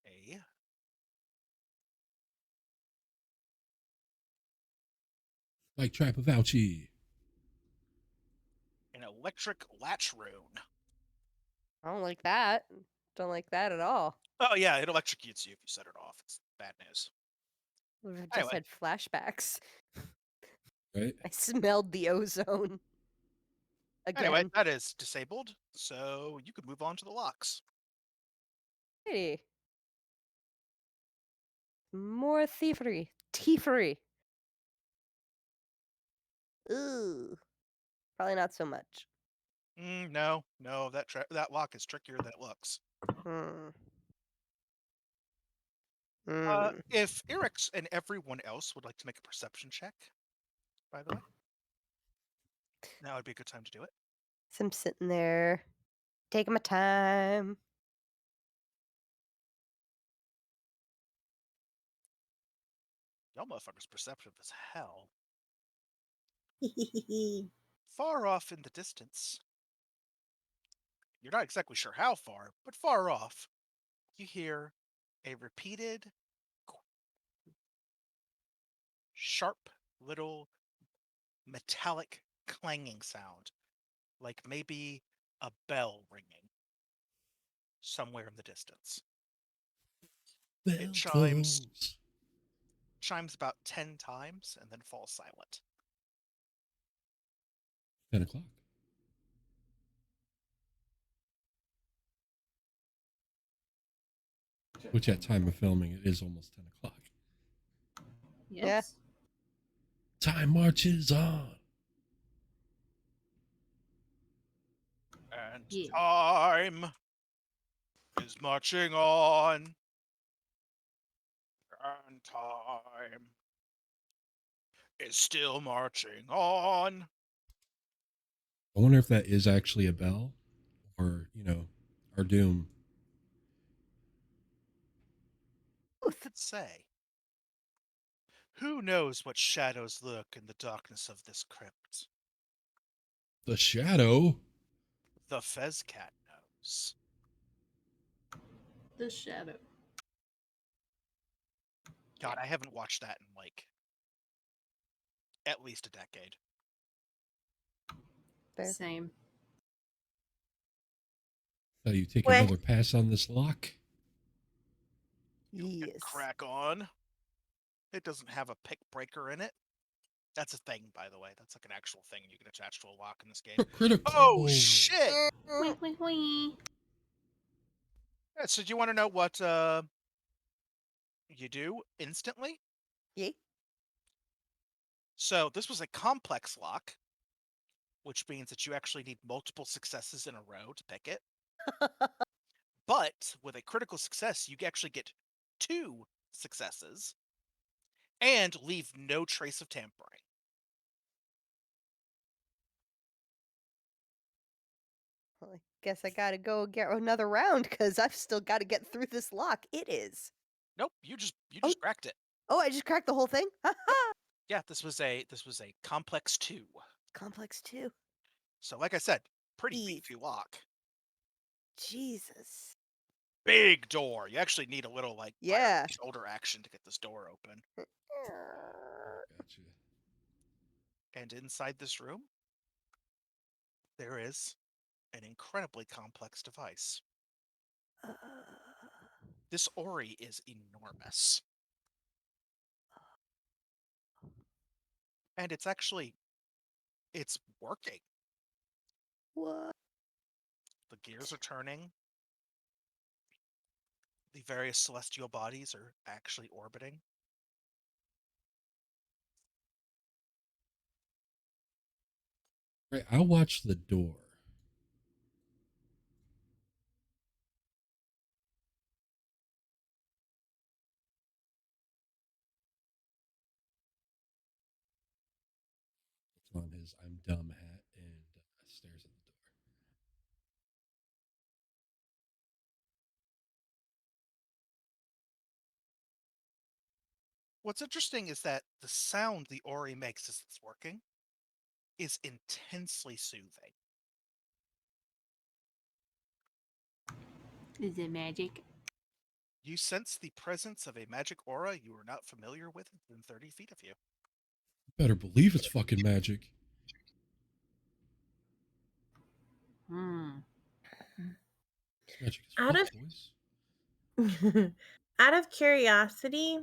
a Like Trap of Ouchie. an electric latch rune. I don't like that. Don't like that at all. Oh yeah, it electrocutes you if you set it off. It's bad news. I've just Anyway. had flashbacks. Right? I smelled the ozone. Again. Anyway, that is disabled, so you can move on to the locks. Hey. More thievery. Thievery. Ooh. Probably not so much. No, that lock is trickier than it looks. Hmm. Hmm. If Eric's and everyone else would like to make a perception check, by the way, now would be a good time to do it. So I'm sitting there, taking my time. Y'all motherfuckers perceptive as hell. Far off in the distance, you're not exactly sure how far, but far off, you hear a repeated, sharp little metallic clanging sound, like maybe a bell ringing somewhere in the distance. Bell chimes. tolls. Chimes about 10 times and then falls silent. 10 o'clock. Which at time of filming, it is almost 10 o'clock. Yes. Time marches on. And Yeah. time is marching on. And time is still marching on. I wonder if that is actually a bell or, our doom. Let's say. Who knows what shadows lurk in the darkness of this crypt? The shadow. The Fezcat knows. The shadow. God, I haven't watched that in like at least a decade. Fair. Same. So you take Weh. another pass on this lock? You can Yes. crack on. It doesn't have a pick breaker in it. That's a thing, by the way. That's like an actual thing you can attach to a lock in this game. Critical. Oh shit! Wee, wee, wee. Yeah, so do you want to know what you do instantly? Yay. So this was a complex lock, which means that you actually need multiple successes in a row to pick it. But with a critical success, you actually get 2 successes and leave no trace of tampering. Well, I guess I gotta go get another round because I've still got to get through this lock. It is. Nope, you just Oh. cracked it. Oh, I just cracked the whole thing. Yeah, this was a complex 2. Complex 2. So like I said, pretty Easy. beefy lock. Jesus. Big door. You actually need a little like Yeah. shoulder action to get this door open. Gotcha. And inside this room, there is an incredibly complex device. Uh, This Ori is enormous. And it's working. what? The gears are turning. The various celestial bodies are actually orbiting. Right, I'll watch the door. On his "I'm dumb" hat and stares at the door. What's interesting is that the sound the Ori makes as it's working is intensely soothing. Is it magic? You sense the presence of a magic aura you are not familiar with within 30 feet of you. Better believe it's fucking magic. Hmm. It's magic as Out fuck, of- boys. Out of curiosity,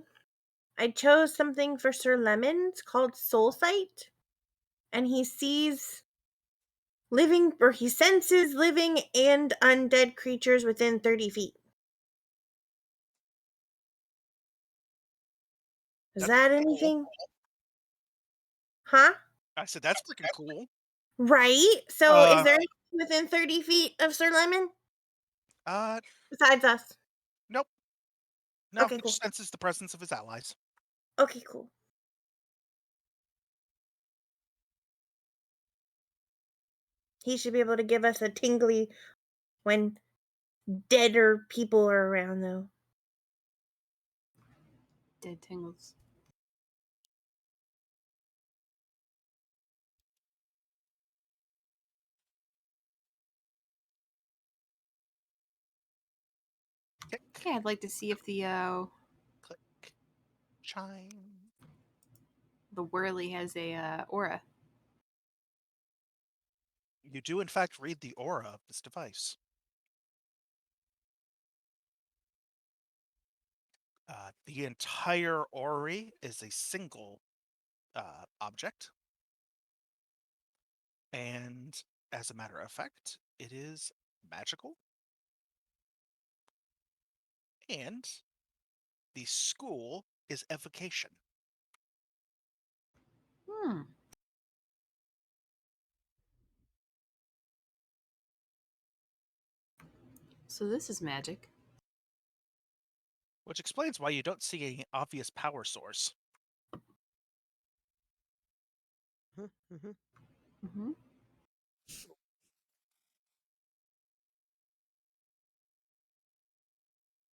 I chose something for Sir Lemons called Soul Sight, and he senses living and undead creatures within 30 feet. Is That's that cool. anything? Huh? I said, that's freaking cool. Right? So is there anything within 30 feet of Sir Lemon besides us? Nope. No, Okay, he cool. just senses the presence of his allies. Okay, cool. He should be able to give us a tingly when deader people are around, though. Dead tingles. Tick, Okay, I'd like to see if click, chime. the whirly has a aura. You do, in fact, read the aura of this device. The entire Ori is a single object. And as a matter of fact, it is magical. And the school is evocation. Hmm. So this is magic. Which explains why you don't see any obvious power source. Mm-hmm. Mm-hmm.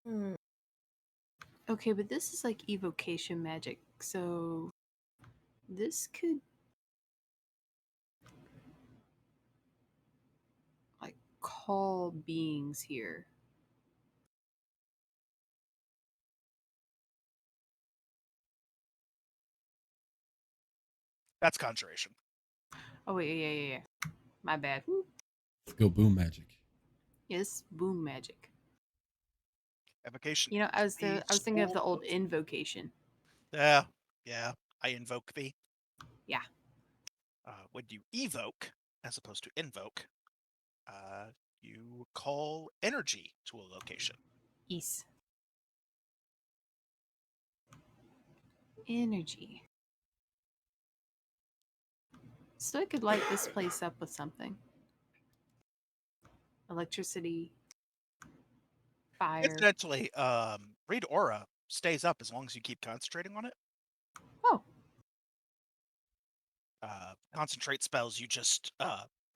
Hmm. Okay, but this is like evocation magic, so this could like call beings here. That's conjuration. Oh wait, yeah. My bad. Go boom magic. Yes, boom magic. Evocation. You know, I was thinking of the old school- invocation. Yeah. I invoke thee. Yeah. When you evoke, as opposed to invoke, you call energy to a location. Ease. Energy. So I could light this place up with something. Electricity. Fire. Incidentally, read aura stays up as long as you keep concentrating on it. Oh. Concentrate spells you just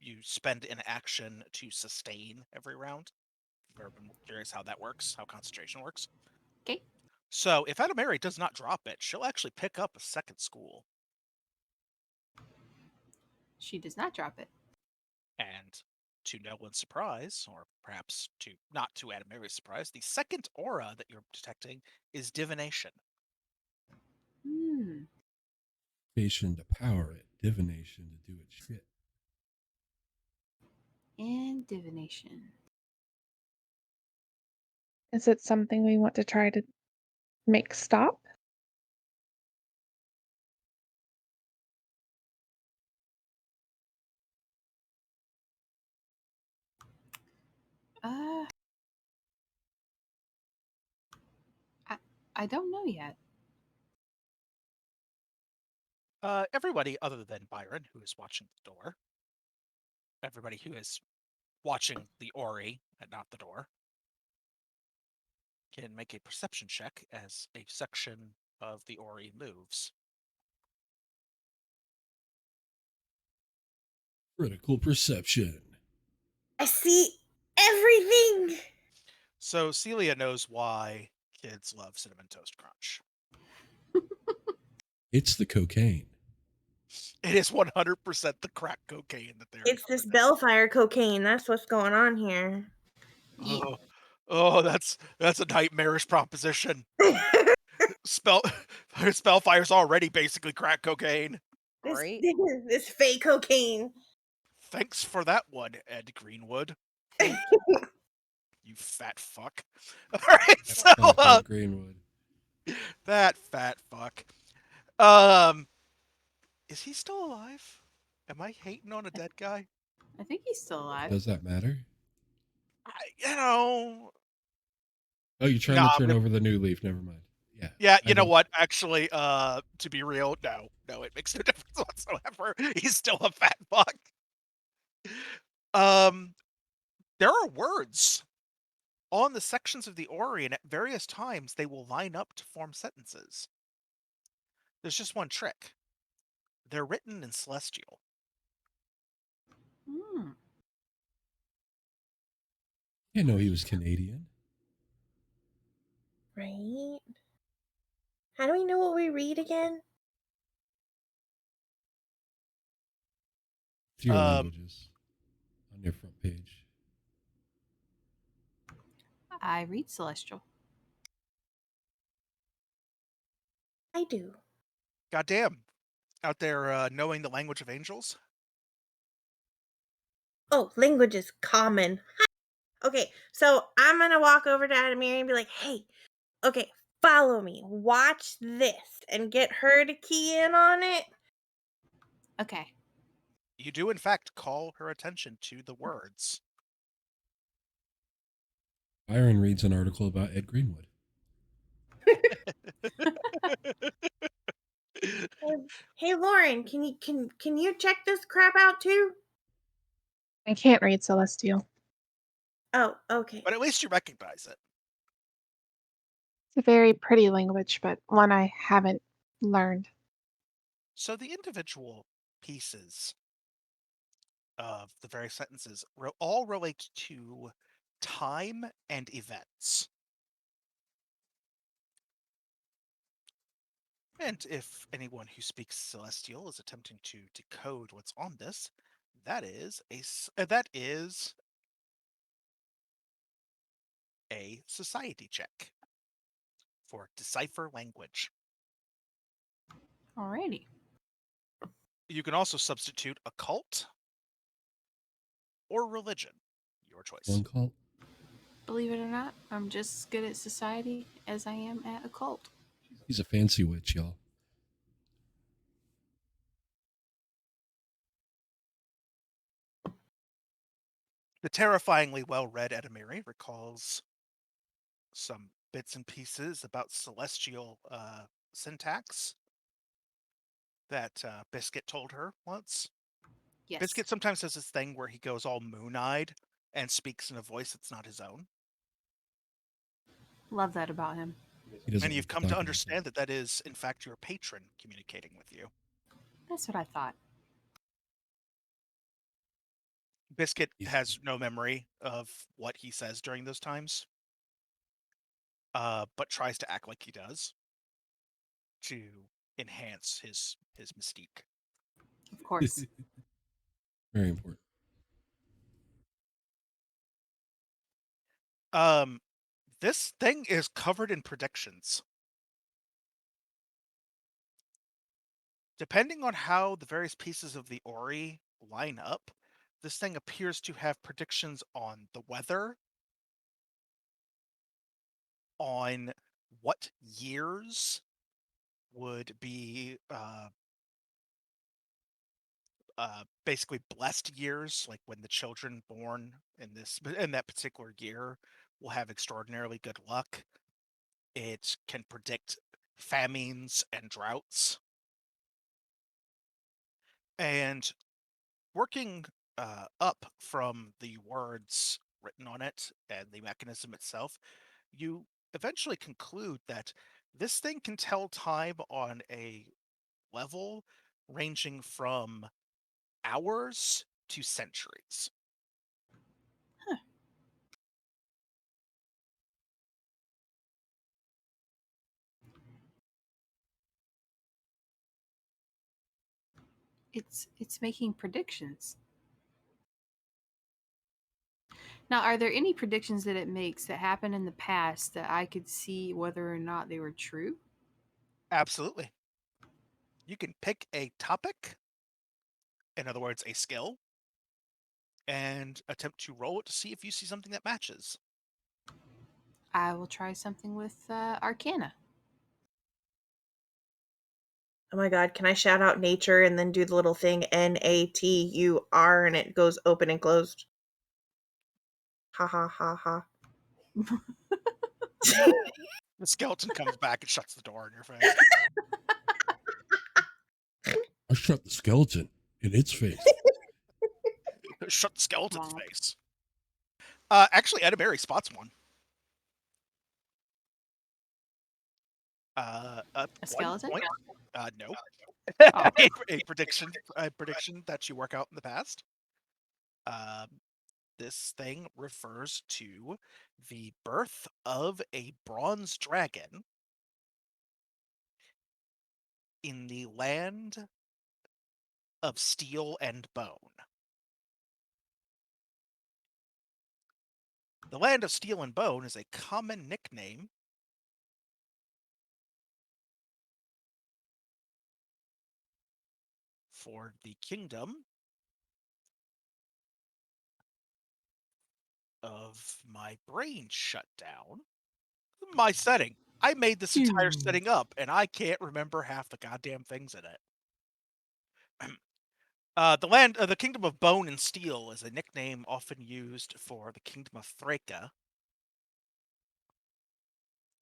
you spend an action to sustain every round. If you've ever been curious how that works, how concentration works. Okay. So if Adamari does not drop it, she'll actually pick up a second school. She does not drop it. And to no one's surprise, or perhaps to not to Adamari's surprise, the second aura that you're detecting is divination. Hmm. Divination to power it. Divination to do its shit. and divination. Is it something we want to try to make stop? Uh, I don't know yet. Everybody other than Byron, who is watching the door. Everybody who is watching the Ori and not the door can make a perception check as a section of the Ori moves. Critical perception. I see everything. So Celia knows why kids love Cinnamon Toast Crunch. It's the cocaine. It is 100% the crack cocaine that they're. It's this Bellfire cocaine. That's what's going on here. Oh, that's a nightmarish proposition. Spellfire's already basically crack cocaine. This, Right. this fake cocaine. Thanks for that one, Ed Greenwood. You fat fuck. All right, so Ed Greenwood. that fat fuck. Is he still alive? Am I hating on a dead guy? I think he's still alive. Does that matter? Oh, you're trying to turn over the new leaf. Never mind. Yeah, I you know don't- what? Actually, to be real, no, it makes no difference whatsoever. He's still a fat fuck. There are words on the sections of the Ori, and at various times they will line up to form sentences. There's just one trick. They're written in Celestial. Hmm. I know he was Canadian. Right? How do we know what we read again? It's your languages on your front page. I read Celestial. I do. Goddamn. Out there knowing the language of angels. Oh, language is common. Okay, so I'm gonna walk over to Adamir and be like, hey, okay, follow me. Watch this and get her to key in on it. Okay. You do, in fact, call her attention to the words. Byron reads an article about Ed Greenwood. Hey Lauren, can you check this crap out too? I can't read Celestial. Oh, okay. But at least you recognize it. It's a very pretty language, but one I haven't learned. So the individual pieces of the various sentences all relate to time and events. And if anyone who speaks Celestial is attempting to decode what's on this, that is a society check for decipher language. Alrighty. You can also substitute occult or religion, your choice. One call. Believe it or not, I'm just as good at society as I am at occult. He's a fancy witch, y'all. The terrifyingly well-read Edamiri recalls some bits and pieces about celestial syntax that Biscuit told her once. Yes. Biscuit sometimes does this thing where he goes all moon-eyed and speaks in a voice that's not his own. Love that about him. And you've come to understand that that is, in fact, your patron communicating with you. That's what I thought. Biscuit has no memory of what he says during those times, but tries to act like he does to enhance his mystique. Of course. Very important. This thing is covered in predictions. Depending on how the various pieces of the Ori line up, this thing appears to have predictions on the weather, on what years would be basically blessed years, like when the children born in that particular year will have extraordinarily good luck. It can predict famines and droughts. And working up from the words written on it and the mechanism itself, you eventually conclude that this thing can tell time on a level ranging from hours to centuries. It's making predictions. Now, are there any predictions that it makes that happened in the past that I could see whether or not they were true? Absolutely. You can pick a topic, in other words, a skill, and attempt to roll it to see if you see something that matches. I will try something with Arcana. Oh my god, can I shout out nature and then do the little thing NATUR and it goes open and closed? Ha ha ha ha. The skeleton comes back and shuts the door in your face. I shot the skeleton in its face. Shut the skeleton's Womp. face. Actually, Edamary spots one. A One skeleton? point. No. Oh. a prediction that you work out in the past. This thing refers to the birth of a bronze dragon in the land of steel and bone. The land of steel and bone is a common nickname for the kingdom of my brain shut down. My setting. I made this entire setting up, and I can't remember half the goddamn things in it. The kingdom of bone and steel is a nickname often used for the kingdom of Threka.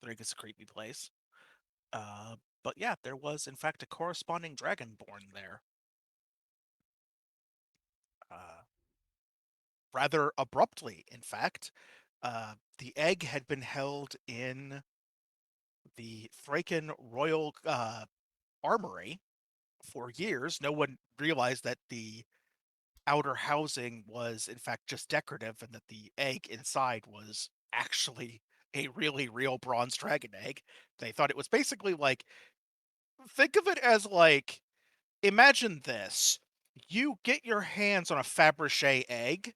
Threka's a creepy place. But yeah, there was in fact a corresponding dragon born there. Rather abruptly, in fact. The egg had been held in the Thraken royal armory for years. No one realized that the outer housing was in fact just decorative and that the egg inside was actually a really real bronze dragon egg. They thought it was basically like, think of it as like, imagine this. You get your hands on a Fabergé egg,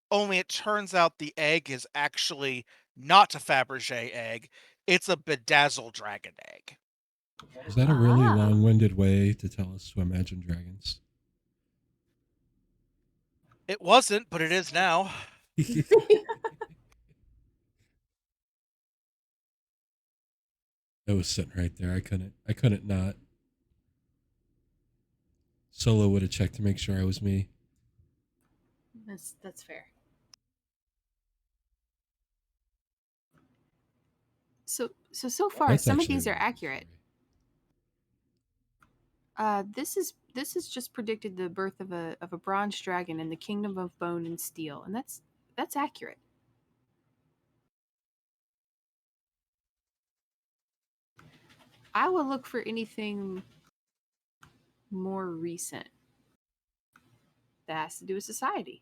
only it turns out the egg is actually not a Fabergé egg. It's a bedazzled dragon egg. Is that a really Ah. long-winded way to tell us to imagine dragons? It wasn't, but it is now. It was sitting right there. I couldn't not. Solo would have checked to make sure I was me. That's fair. So far, That's some of actually these are really accurate. This is just predicted the birth of a bronze dragon in the kingdom of bone and steel, and that's accurate. I will look for anything more recent that has to do with society.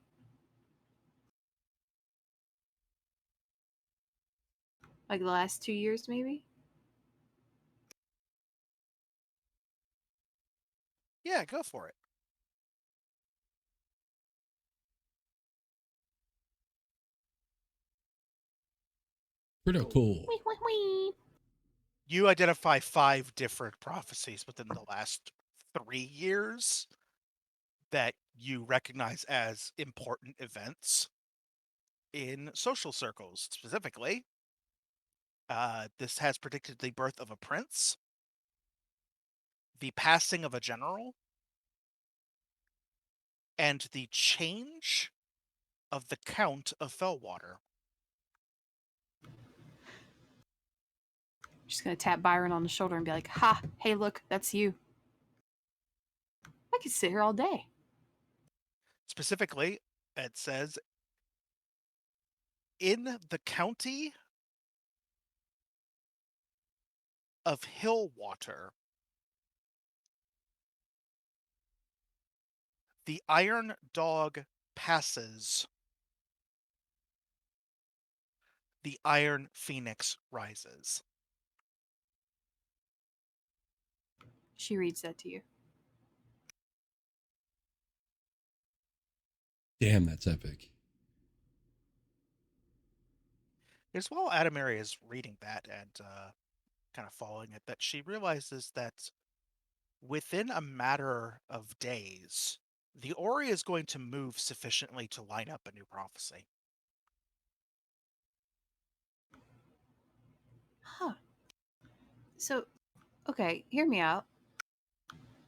Like the last 2 years, maybe? Yeah, go for it. Pretty cool. Wee, wee, wee. You identify 5 different prophecies within the last 3 years that you recognize as important events in social circles. Specifically, this has predicted the birth of a prince, the passing of a general, and the change of the Count of Fellwater. Just gonna tap Byron on the shoulder and be like, "Ha! Hey, look, that's you." I could sit here all day. Specifically, it says, in the county of Hillwater, the Iron Dog passes, the Iron Phoenix rises. She reads that to you. Damn, that's epic. It's while Adamari is reading that and kind of following it that she realizes that within a matter of days, the Ori is going to move sufficiently to line up a new prophecy. Huh. So, okay, hear me out.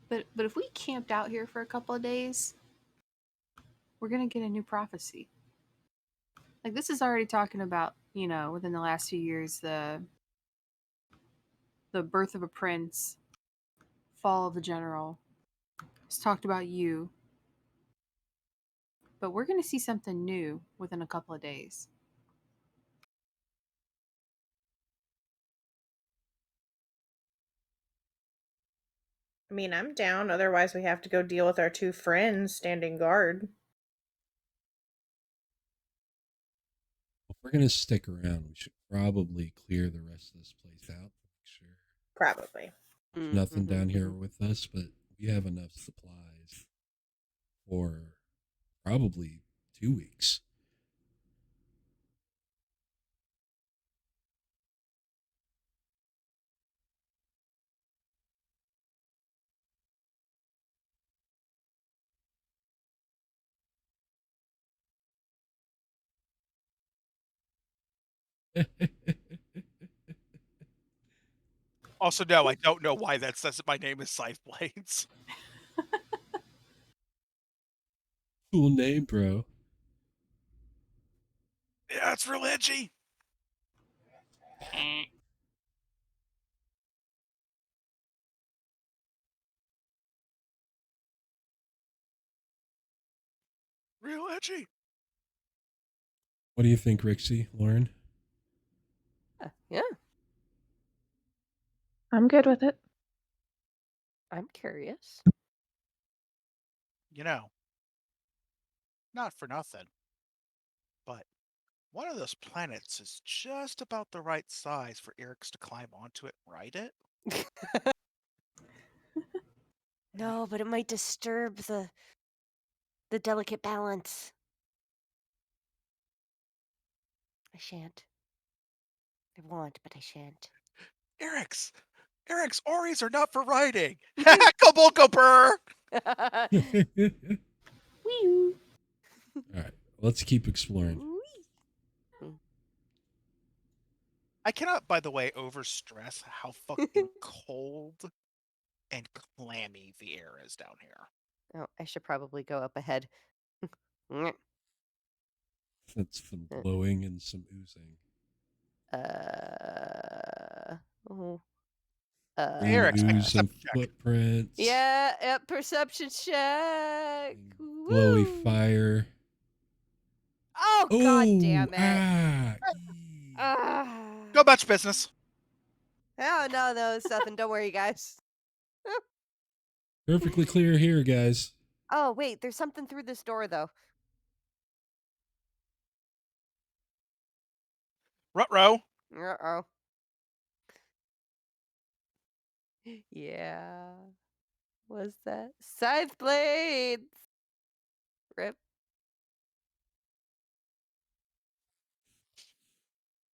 But if we camped out here for a couple of days, we're gonna get a new prophecy. Like, this is already talking about, within the last few years, the birth of a prince, fall of the general. It's talked about you. But we're gonna see something new within a couple of days. I mean, I'm down. Otherwise, we have to go deal with our two friends standing guard. If we're gonna stick around, we should probably clear the rest of this place out. Make sure Probably. there's nothing down here with us, but we have enough supplies for probably 2 weeks. Also, no, I don't know why that says that my name is Scythe Blades. Cool name, bro. Yeah, it's real edgy. Real edgy. What do you think, Rixie, Lauren? Yeah, I'm good with it. I'm curious. Not for nothing, but one of those planets is just about the right size for Eric's to climb onto it and ride it. No, but it might disturb the delicate balance. I shan't. I won't, but I shan't. Eric's Oris are not for riding. Kabulko purr. Wee. All right, let's keep exploring. I cannot, by the way, overstress how fucking cold and clammy the air is down here. Oh, I should probably go up ahead. That's some glowing and some oozing. Oh. Green Eric's make a ooze and perception check. footprints. Yeah, perception check. and glowy Woo. fire. Oh, god damn it. Go about your business. Oh, no, it's nothing. Don't worry, guys. Perfectly clear here, guys. Oh, wait, there's something through this door, though. Ruh-roh. Uh-oh. Yeah. What's that? Scythe blades! Rip.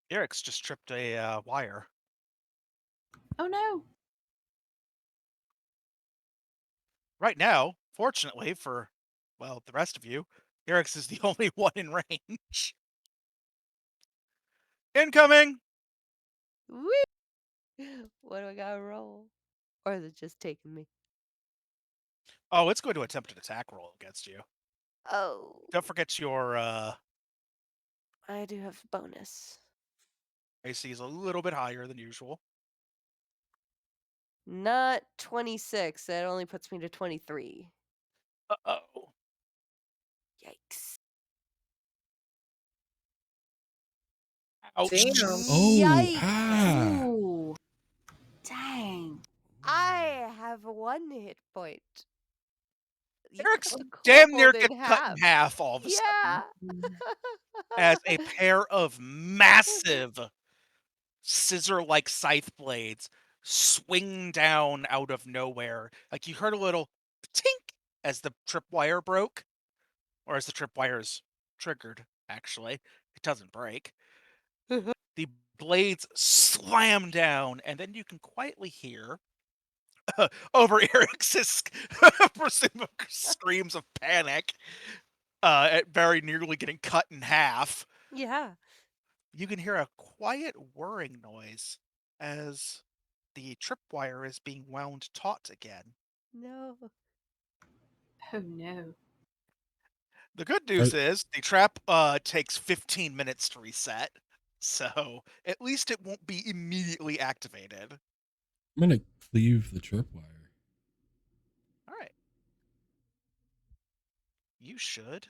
Eric's just tripped a wire. Oh no. Right now, fortunately for Well, the rest of you, Eric's is the only one in range. Incoming! Woo! What do I gotta roll? Or is it just taking me? Oh, it's going to attempt an attack roll against you. Oh, Don't forget your I do have bonus. AC is a little bit higher than usual. Not 26. That only puts me to 23. Uh-oh. Yikes. Ouch. Damn. Oh, Yikes. ah. Ooh. Dang. I have 1 hit point. Eric's A damn near kobold gets cut in half all of a Yeah. sudden as a pair of massive scissor-like scythe blades swing down out of nowhere. Like you heard a little tink as the tripwire broke, or as the tripwire's triggered, actually. It doesn't break. The blades slam down, and then you can quietly hear over Eric's presumably screams of panic at very nearly getting cut in half. Yeah. You can hear a quiet whirring noise as the tripwire is being wound taut again. No. Oh no. The good news is the trap takes 15 minutes to reset, so at least it won't be immediately activated. I'm gonna cleave the tripwire. All right. You should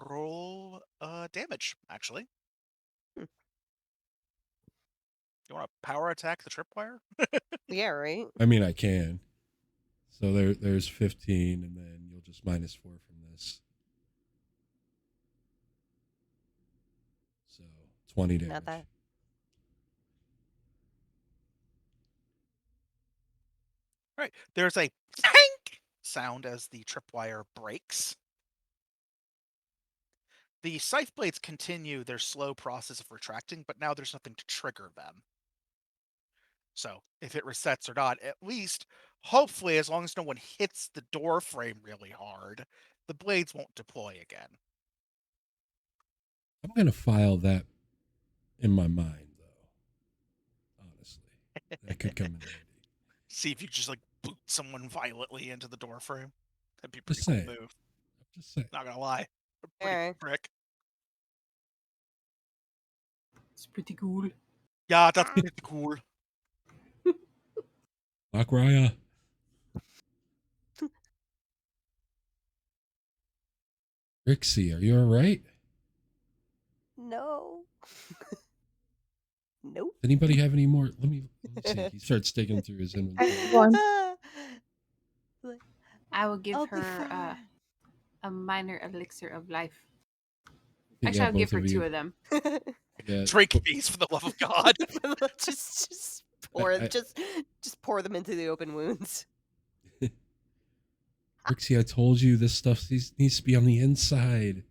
roll damage, actually. Hmm. You want to power attack the tripwire? Yeah, right? I mean, I can. So there's 15, and then you'll just -4 from this. So 20 damage. Not that. Right. There's a tank sound as the tripwire breaks. The scythe blades continue their slow process of retracting, but now there's nothing to trigger them. So if it resets or not, at least, hopefully, as long as no one hits the door frame really hard, the blades won't deploy again. I'm gonna file that in my mind, though. Honestly, that could come in handy. See if you just like boot someone violently into the door frame. That'd be a pretty Just cool saying. move. I'm just saying. Not gonna lie. A pretty Alright. prick. It's pretty cool. Yeah, that's pretty cool. Bakraya. Rixie, are you all right? No. Nope. Anybody have any more? Let me see. He starts digging through his inventory. One. I will give I'll be her fine. a minor elixir of life. You Actually, got I'll give both her of you. 2 of them. Yeah. Drink these for the love of God. just pour I- just pour them into the open wounds. Rixie, I told you this stuff needs to be on the inside.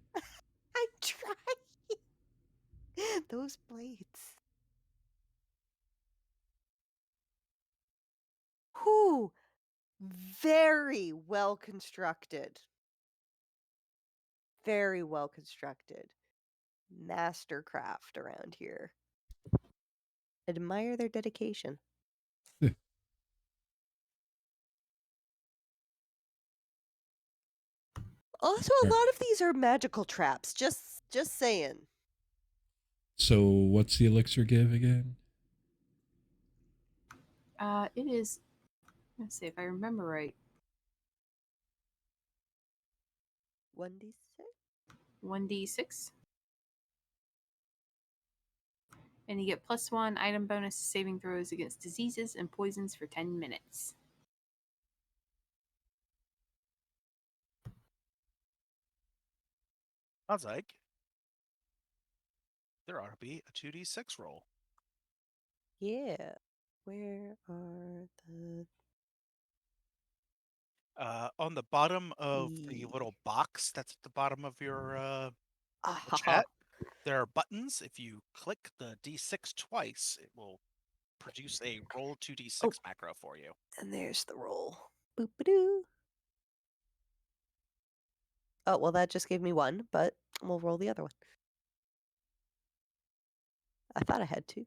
I tried. Those blades. Whew. Very well constructed. Very well constructed. Mastercraft around here. Admire their dedication. Also, a lot of these are magical traps. Just saying. So what's the elixir give again? It is. Let's see if I remember right. 1d6? 1d6. And you get +1 item bonus to saving throws against diseases and poisons for 10 minutes. Sounds like there ought to be a 2d6 roll. Yeah. Where are the... On the bottom of the E. little box that's at the bottom of your Ah, chat, there are buttons. If you click the d6 twice, it will produce a roll 2d6 Oh. macro for you. and there's the roll. Boop-a-doo. Oh, well, that just gave me 1, but we'll roll the other one. I thought I had 2.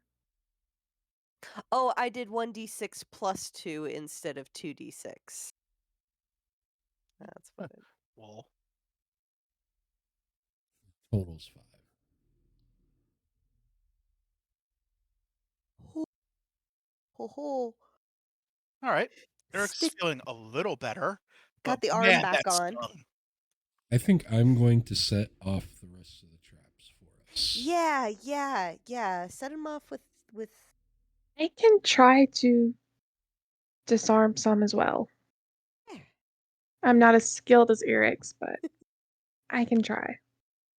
Oh, I did 1d6 plus 2 instead of 2d6. That's what it Well, Total's 5. Ho ho. all right. Eric's Stick feeling a little better, but got the arm man, back that on. stung. I think I'm going to set off the rest of the traps for us. Yeah. Set him off with I can try to disarm some as well. There. I'm not as skilled as Eric's, but I can try.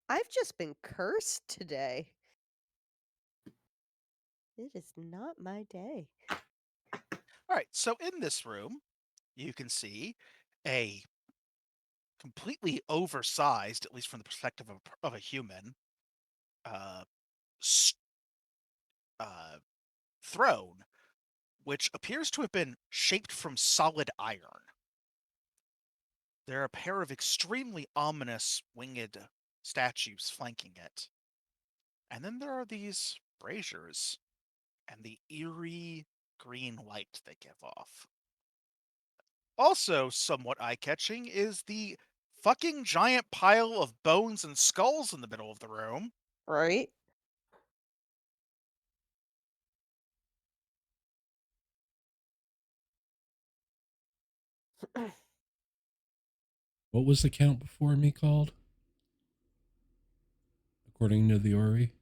I've just been cursed today. It is not my day. All right, so in this room, you can see a completely oversized, at least from the perspective of a human, uh, s- throne, which appears to have been shaped from solid iron. There are a pair of extremely ominous winged statues flanking it. And then there are these braziers and the eerie green light they give off. Also, somewhat eye-catching is the fucking giant pile of bones and skulls in the middle of the room. Right? What was the count before me called? According to the Ori?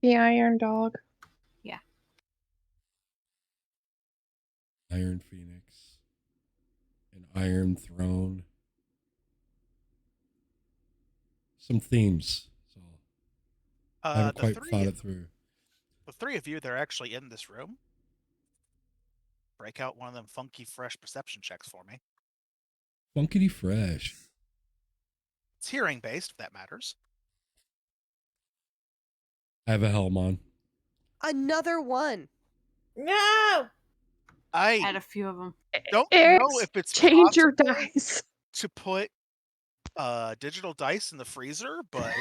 The Iron Dog. Iron Phoenix. An Iron Throne. Some themes. So I haven't The quite thought three, it through. the three of you, they're actually in this room. Break out one of them funky, fresh perception checks for me. Funkity fresh. It's hearing-based, if that matters. I have a helm on. Another one. No! I Had a few of them. don't know Eric's, if it's change your possible dice. to put digital dice in the freezer, but I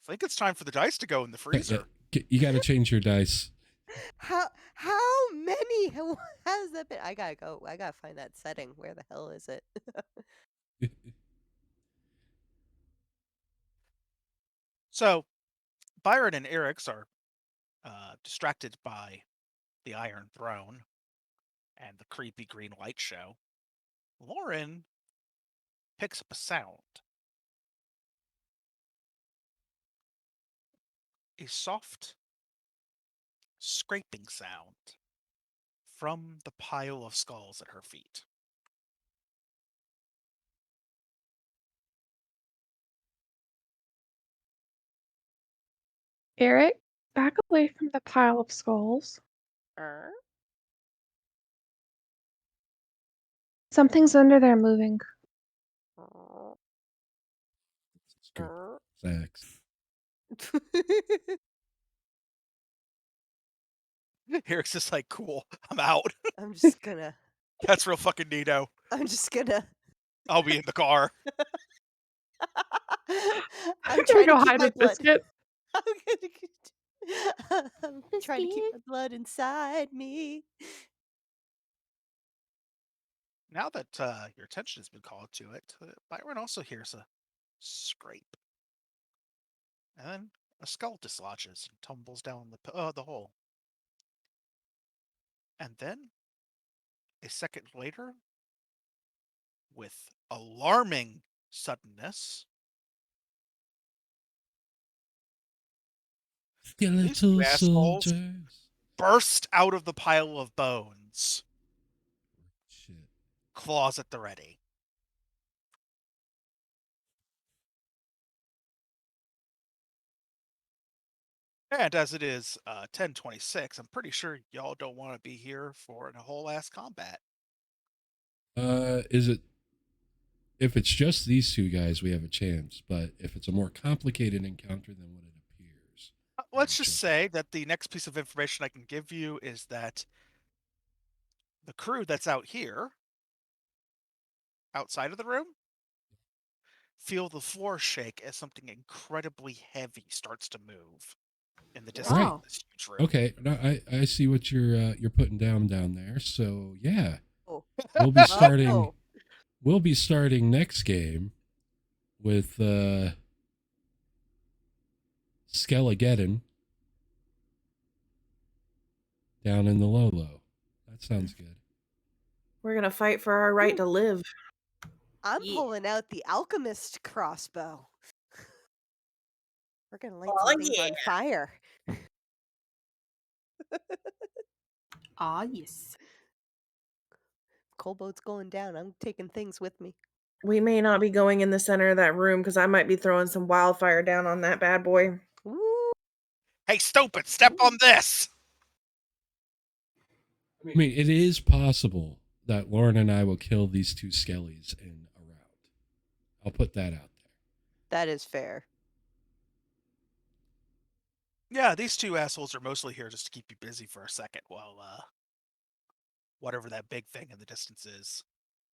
think it's time for the dice to go in the freezer. You got to change your dice. How many has that been? I gotta go. I gotta find that setting. Where the hell is it? So, Byron and Eric's are distracted by the Iron Throne and the creepy green light show. Lauren picks up a sound. A soft scraping sound from the pile of skulls at her feet. Eric, back away from the pile of skulls. Something's under there moving. Sex. Eric's just like, cool, I'm out. I'm just gonna. That's real fucking neato. I'm just gonna. I'll be in the car. I'm gonna trying go to keep hide my with blood. Biscuit. I'm trying to keep my blood inside me. Now that your attention has been called to it, Byron also hears a scrape. And then a skull dislodges and tumbles down the hole. And then, a second later, with alarming suddenness, these two Skeletal assholes soldiers. burst out of the pile of bones, Shit. claws at the ready. And as it is 10:26, I'm pretty sure y'all don't want to be here for a whole ass combat. Is it? If it's just these two guys, we have a chance. But if it's a more complicated encounter than what it appears, Let's just say that the next piece of information I can give you is that the crew that's out here, outside of the room, feel the floor shake as something incredibly heavy starts to move in the distance. Right. Of this huge room. Okay, no, I see what you're putting down there. So yeah, Oh. we'll be starting. Oh. We'll be starting next game with Skelegeddon down in the low. That sounds good. We're gonna fight for our right to live. I'm Yeah. pulling out the alchemist crossbow. We're gonna light Oh, some things yeah. on fire. Ah, yes. Coal boat's going down. I'm taking things with me. We may not be going in the center of that room because I might be throwing some wildfire down on that bad boy. Woo! Hey, stupid! Step on this. I mean, it is possible that Lauren and I will kill these two skellies in a round. I'll put that out there. That is fair. Yeah, these two assholes are mostly here just to keep you busy for a second while whatever that big thing in the distance is.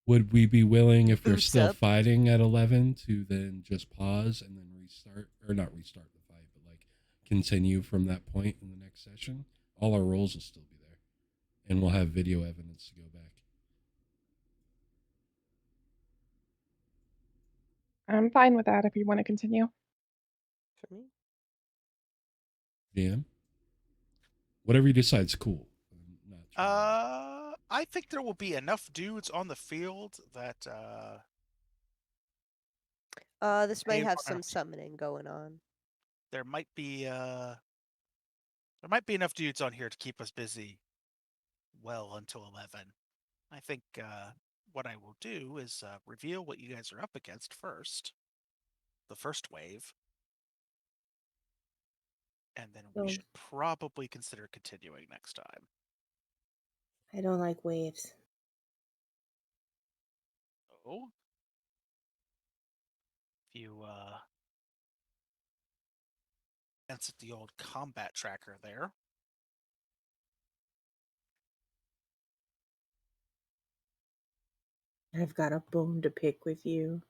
Would we be willing, if we're Boots still up. fighting at 11, to then just pause and then restart, or not restart the fight, but like continue from that point in the next session? All our rolls will still be there, and we'll have video evidence to go back. I'm fine with that if you want to continue. For me. DM? Whatever you decide's cool. I'm not trying I think there will be enough dudes on the field that This might Hey, have we're some gonna- summoning going on. there might be enough dudes on here to keep us busy well until 11. I think what I will do is reveal what you guys are up against first, the first wave, and then we Oh. should probably consider continuing next time. I don't like waves. Oh, if you glance at the old combat tracker there, I've got a bone to pick with you.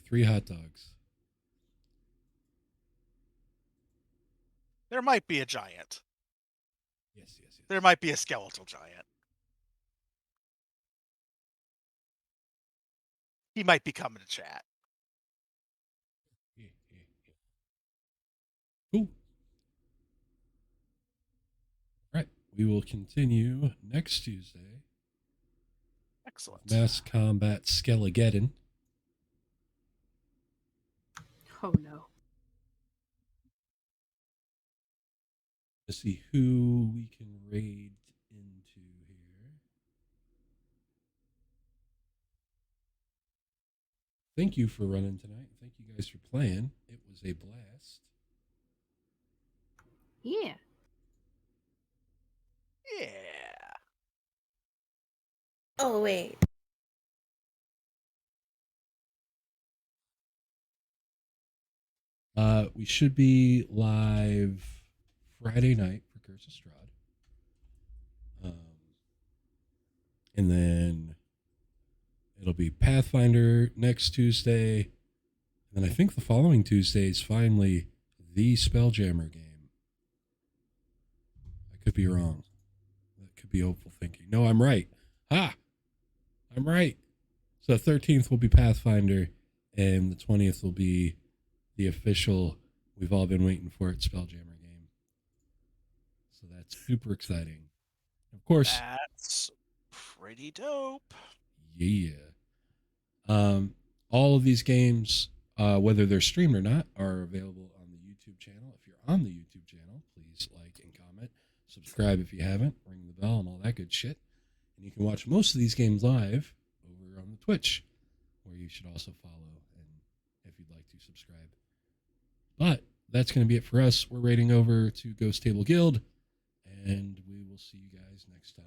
three hot dogs. there might be a giant. Yes. There might be a skeletal giant. He might be coming to chat. Yeah. Cool. All right, we will continue next Tuesday. Excellent. Mass Combat Skelegeddon. Oh no. To see who we can raid into here. Thank you for running tonight. Thank you guys for playing. It was a blast. Yeah. Yeah. Oh, wait. We should be live Friday night for Curse of Strahd. And then it'll be Pathfinder next Tuesday. And then I think the following Tuesday is finally the Spelljammer game. I could be wrong. That could be hopeful thinking. No, I'm right. I'm right. So the 13th will be Pathfinder, and the 20th will be the official, we've all been waiting for it, Spelljammer game. So that's super exciting. Of course. That's pretty dope. Yeah. All of these games, whether they're streamed or not, are available on the YouTube channel. If you're on the YouTube channel, please like and comment. Subscribe if you haven't. Ring the bell and all that good shit. And you can watch most of these games live over on the Twitch, where you should also follow and if you'd like to subscribe. But that's going to be it for us. We're raiding over to Ghost Table Guild, and we will see you guys next time.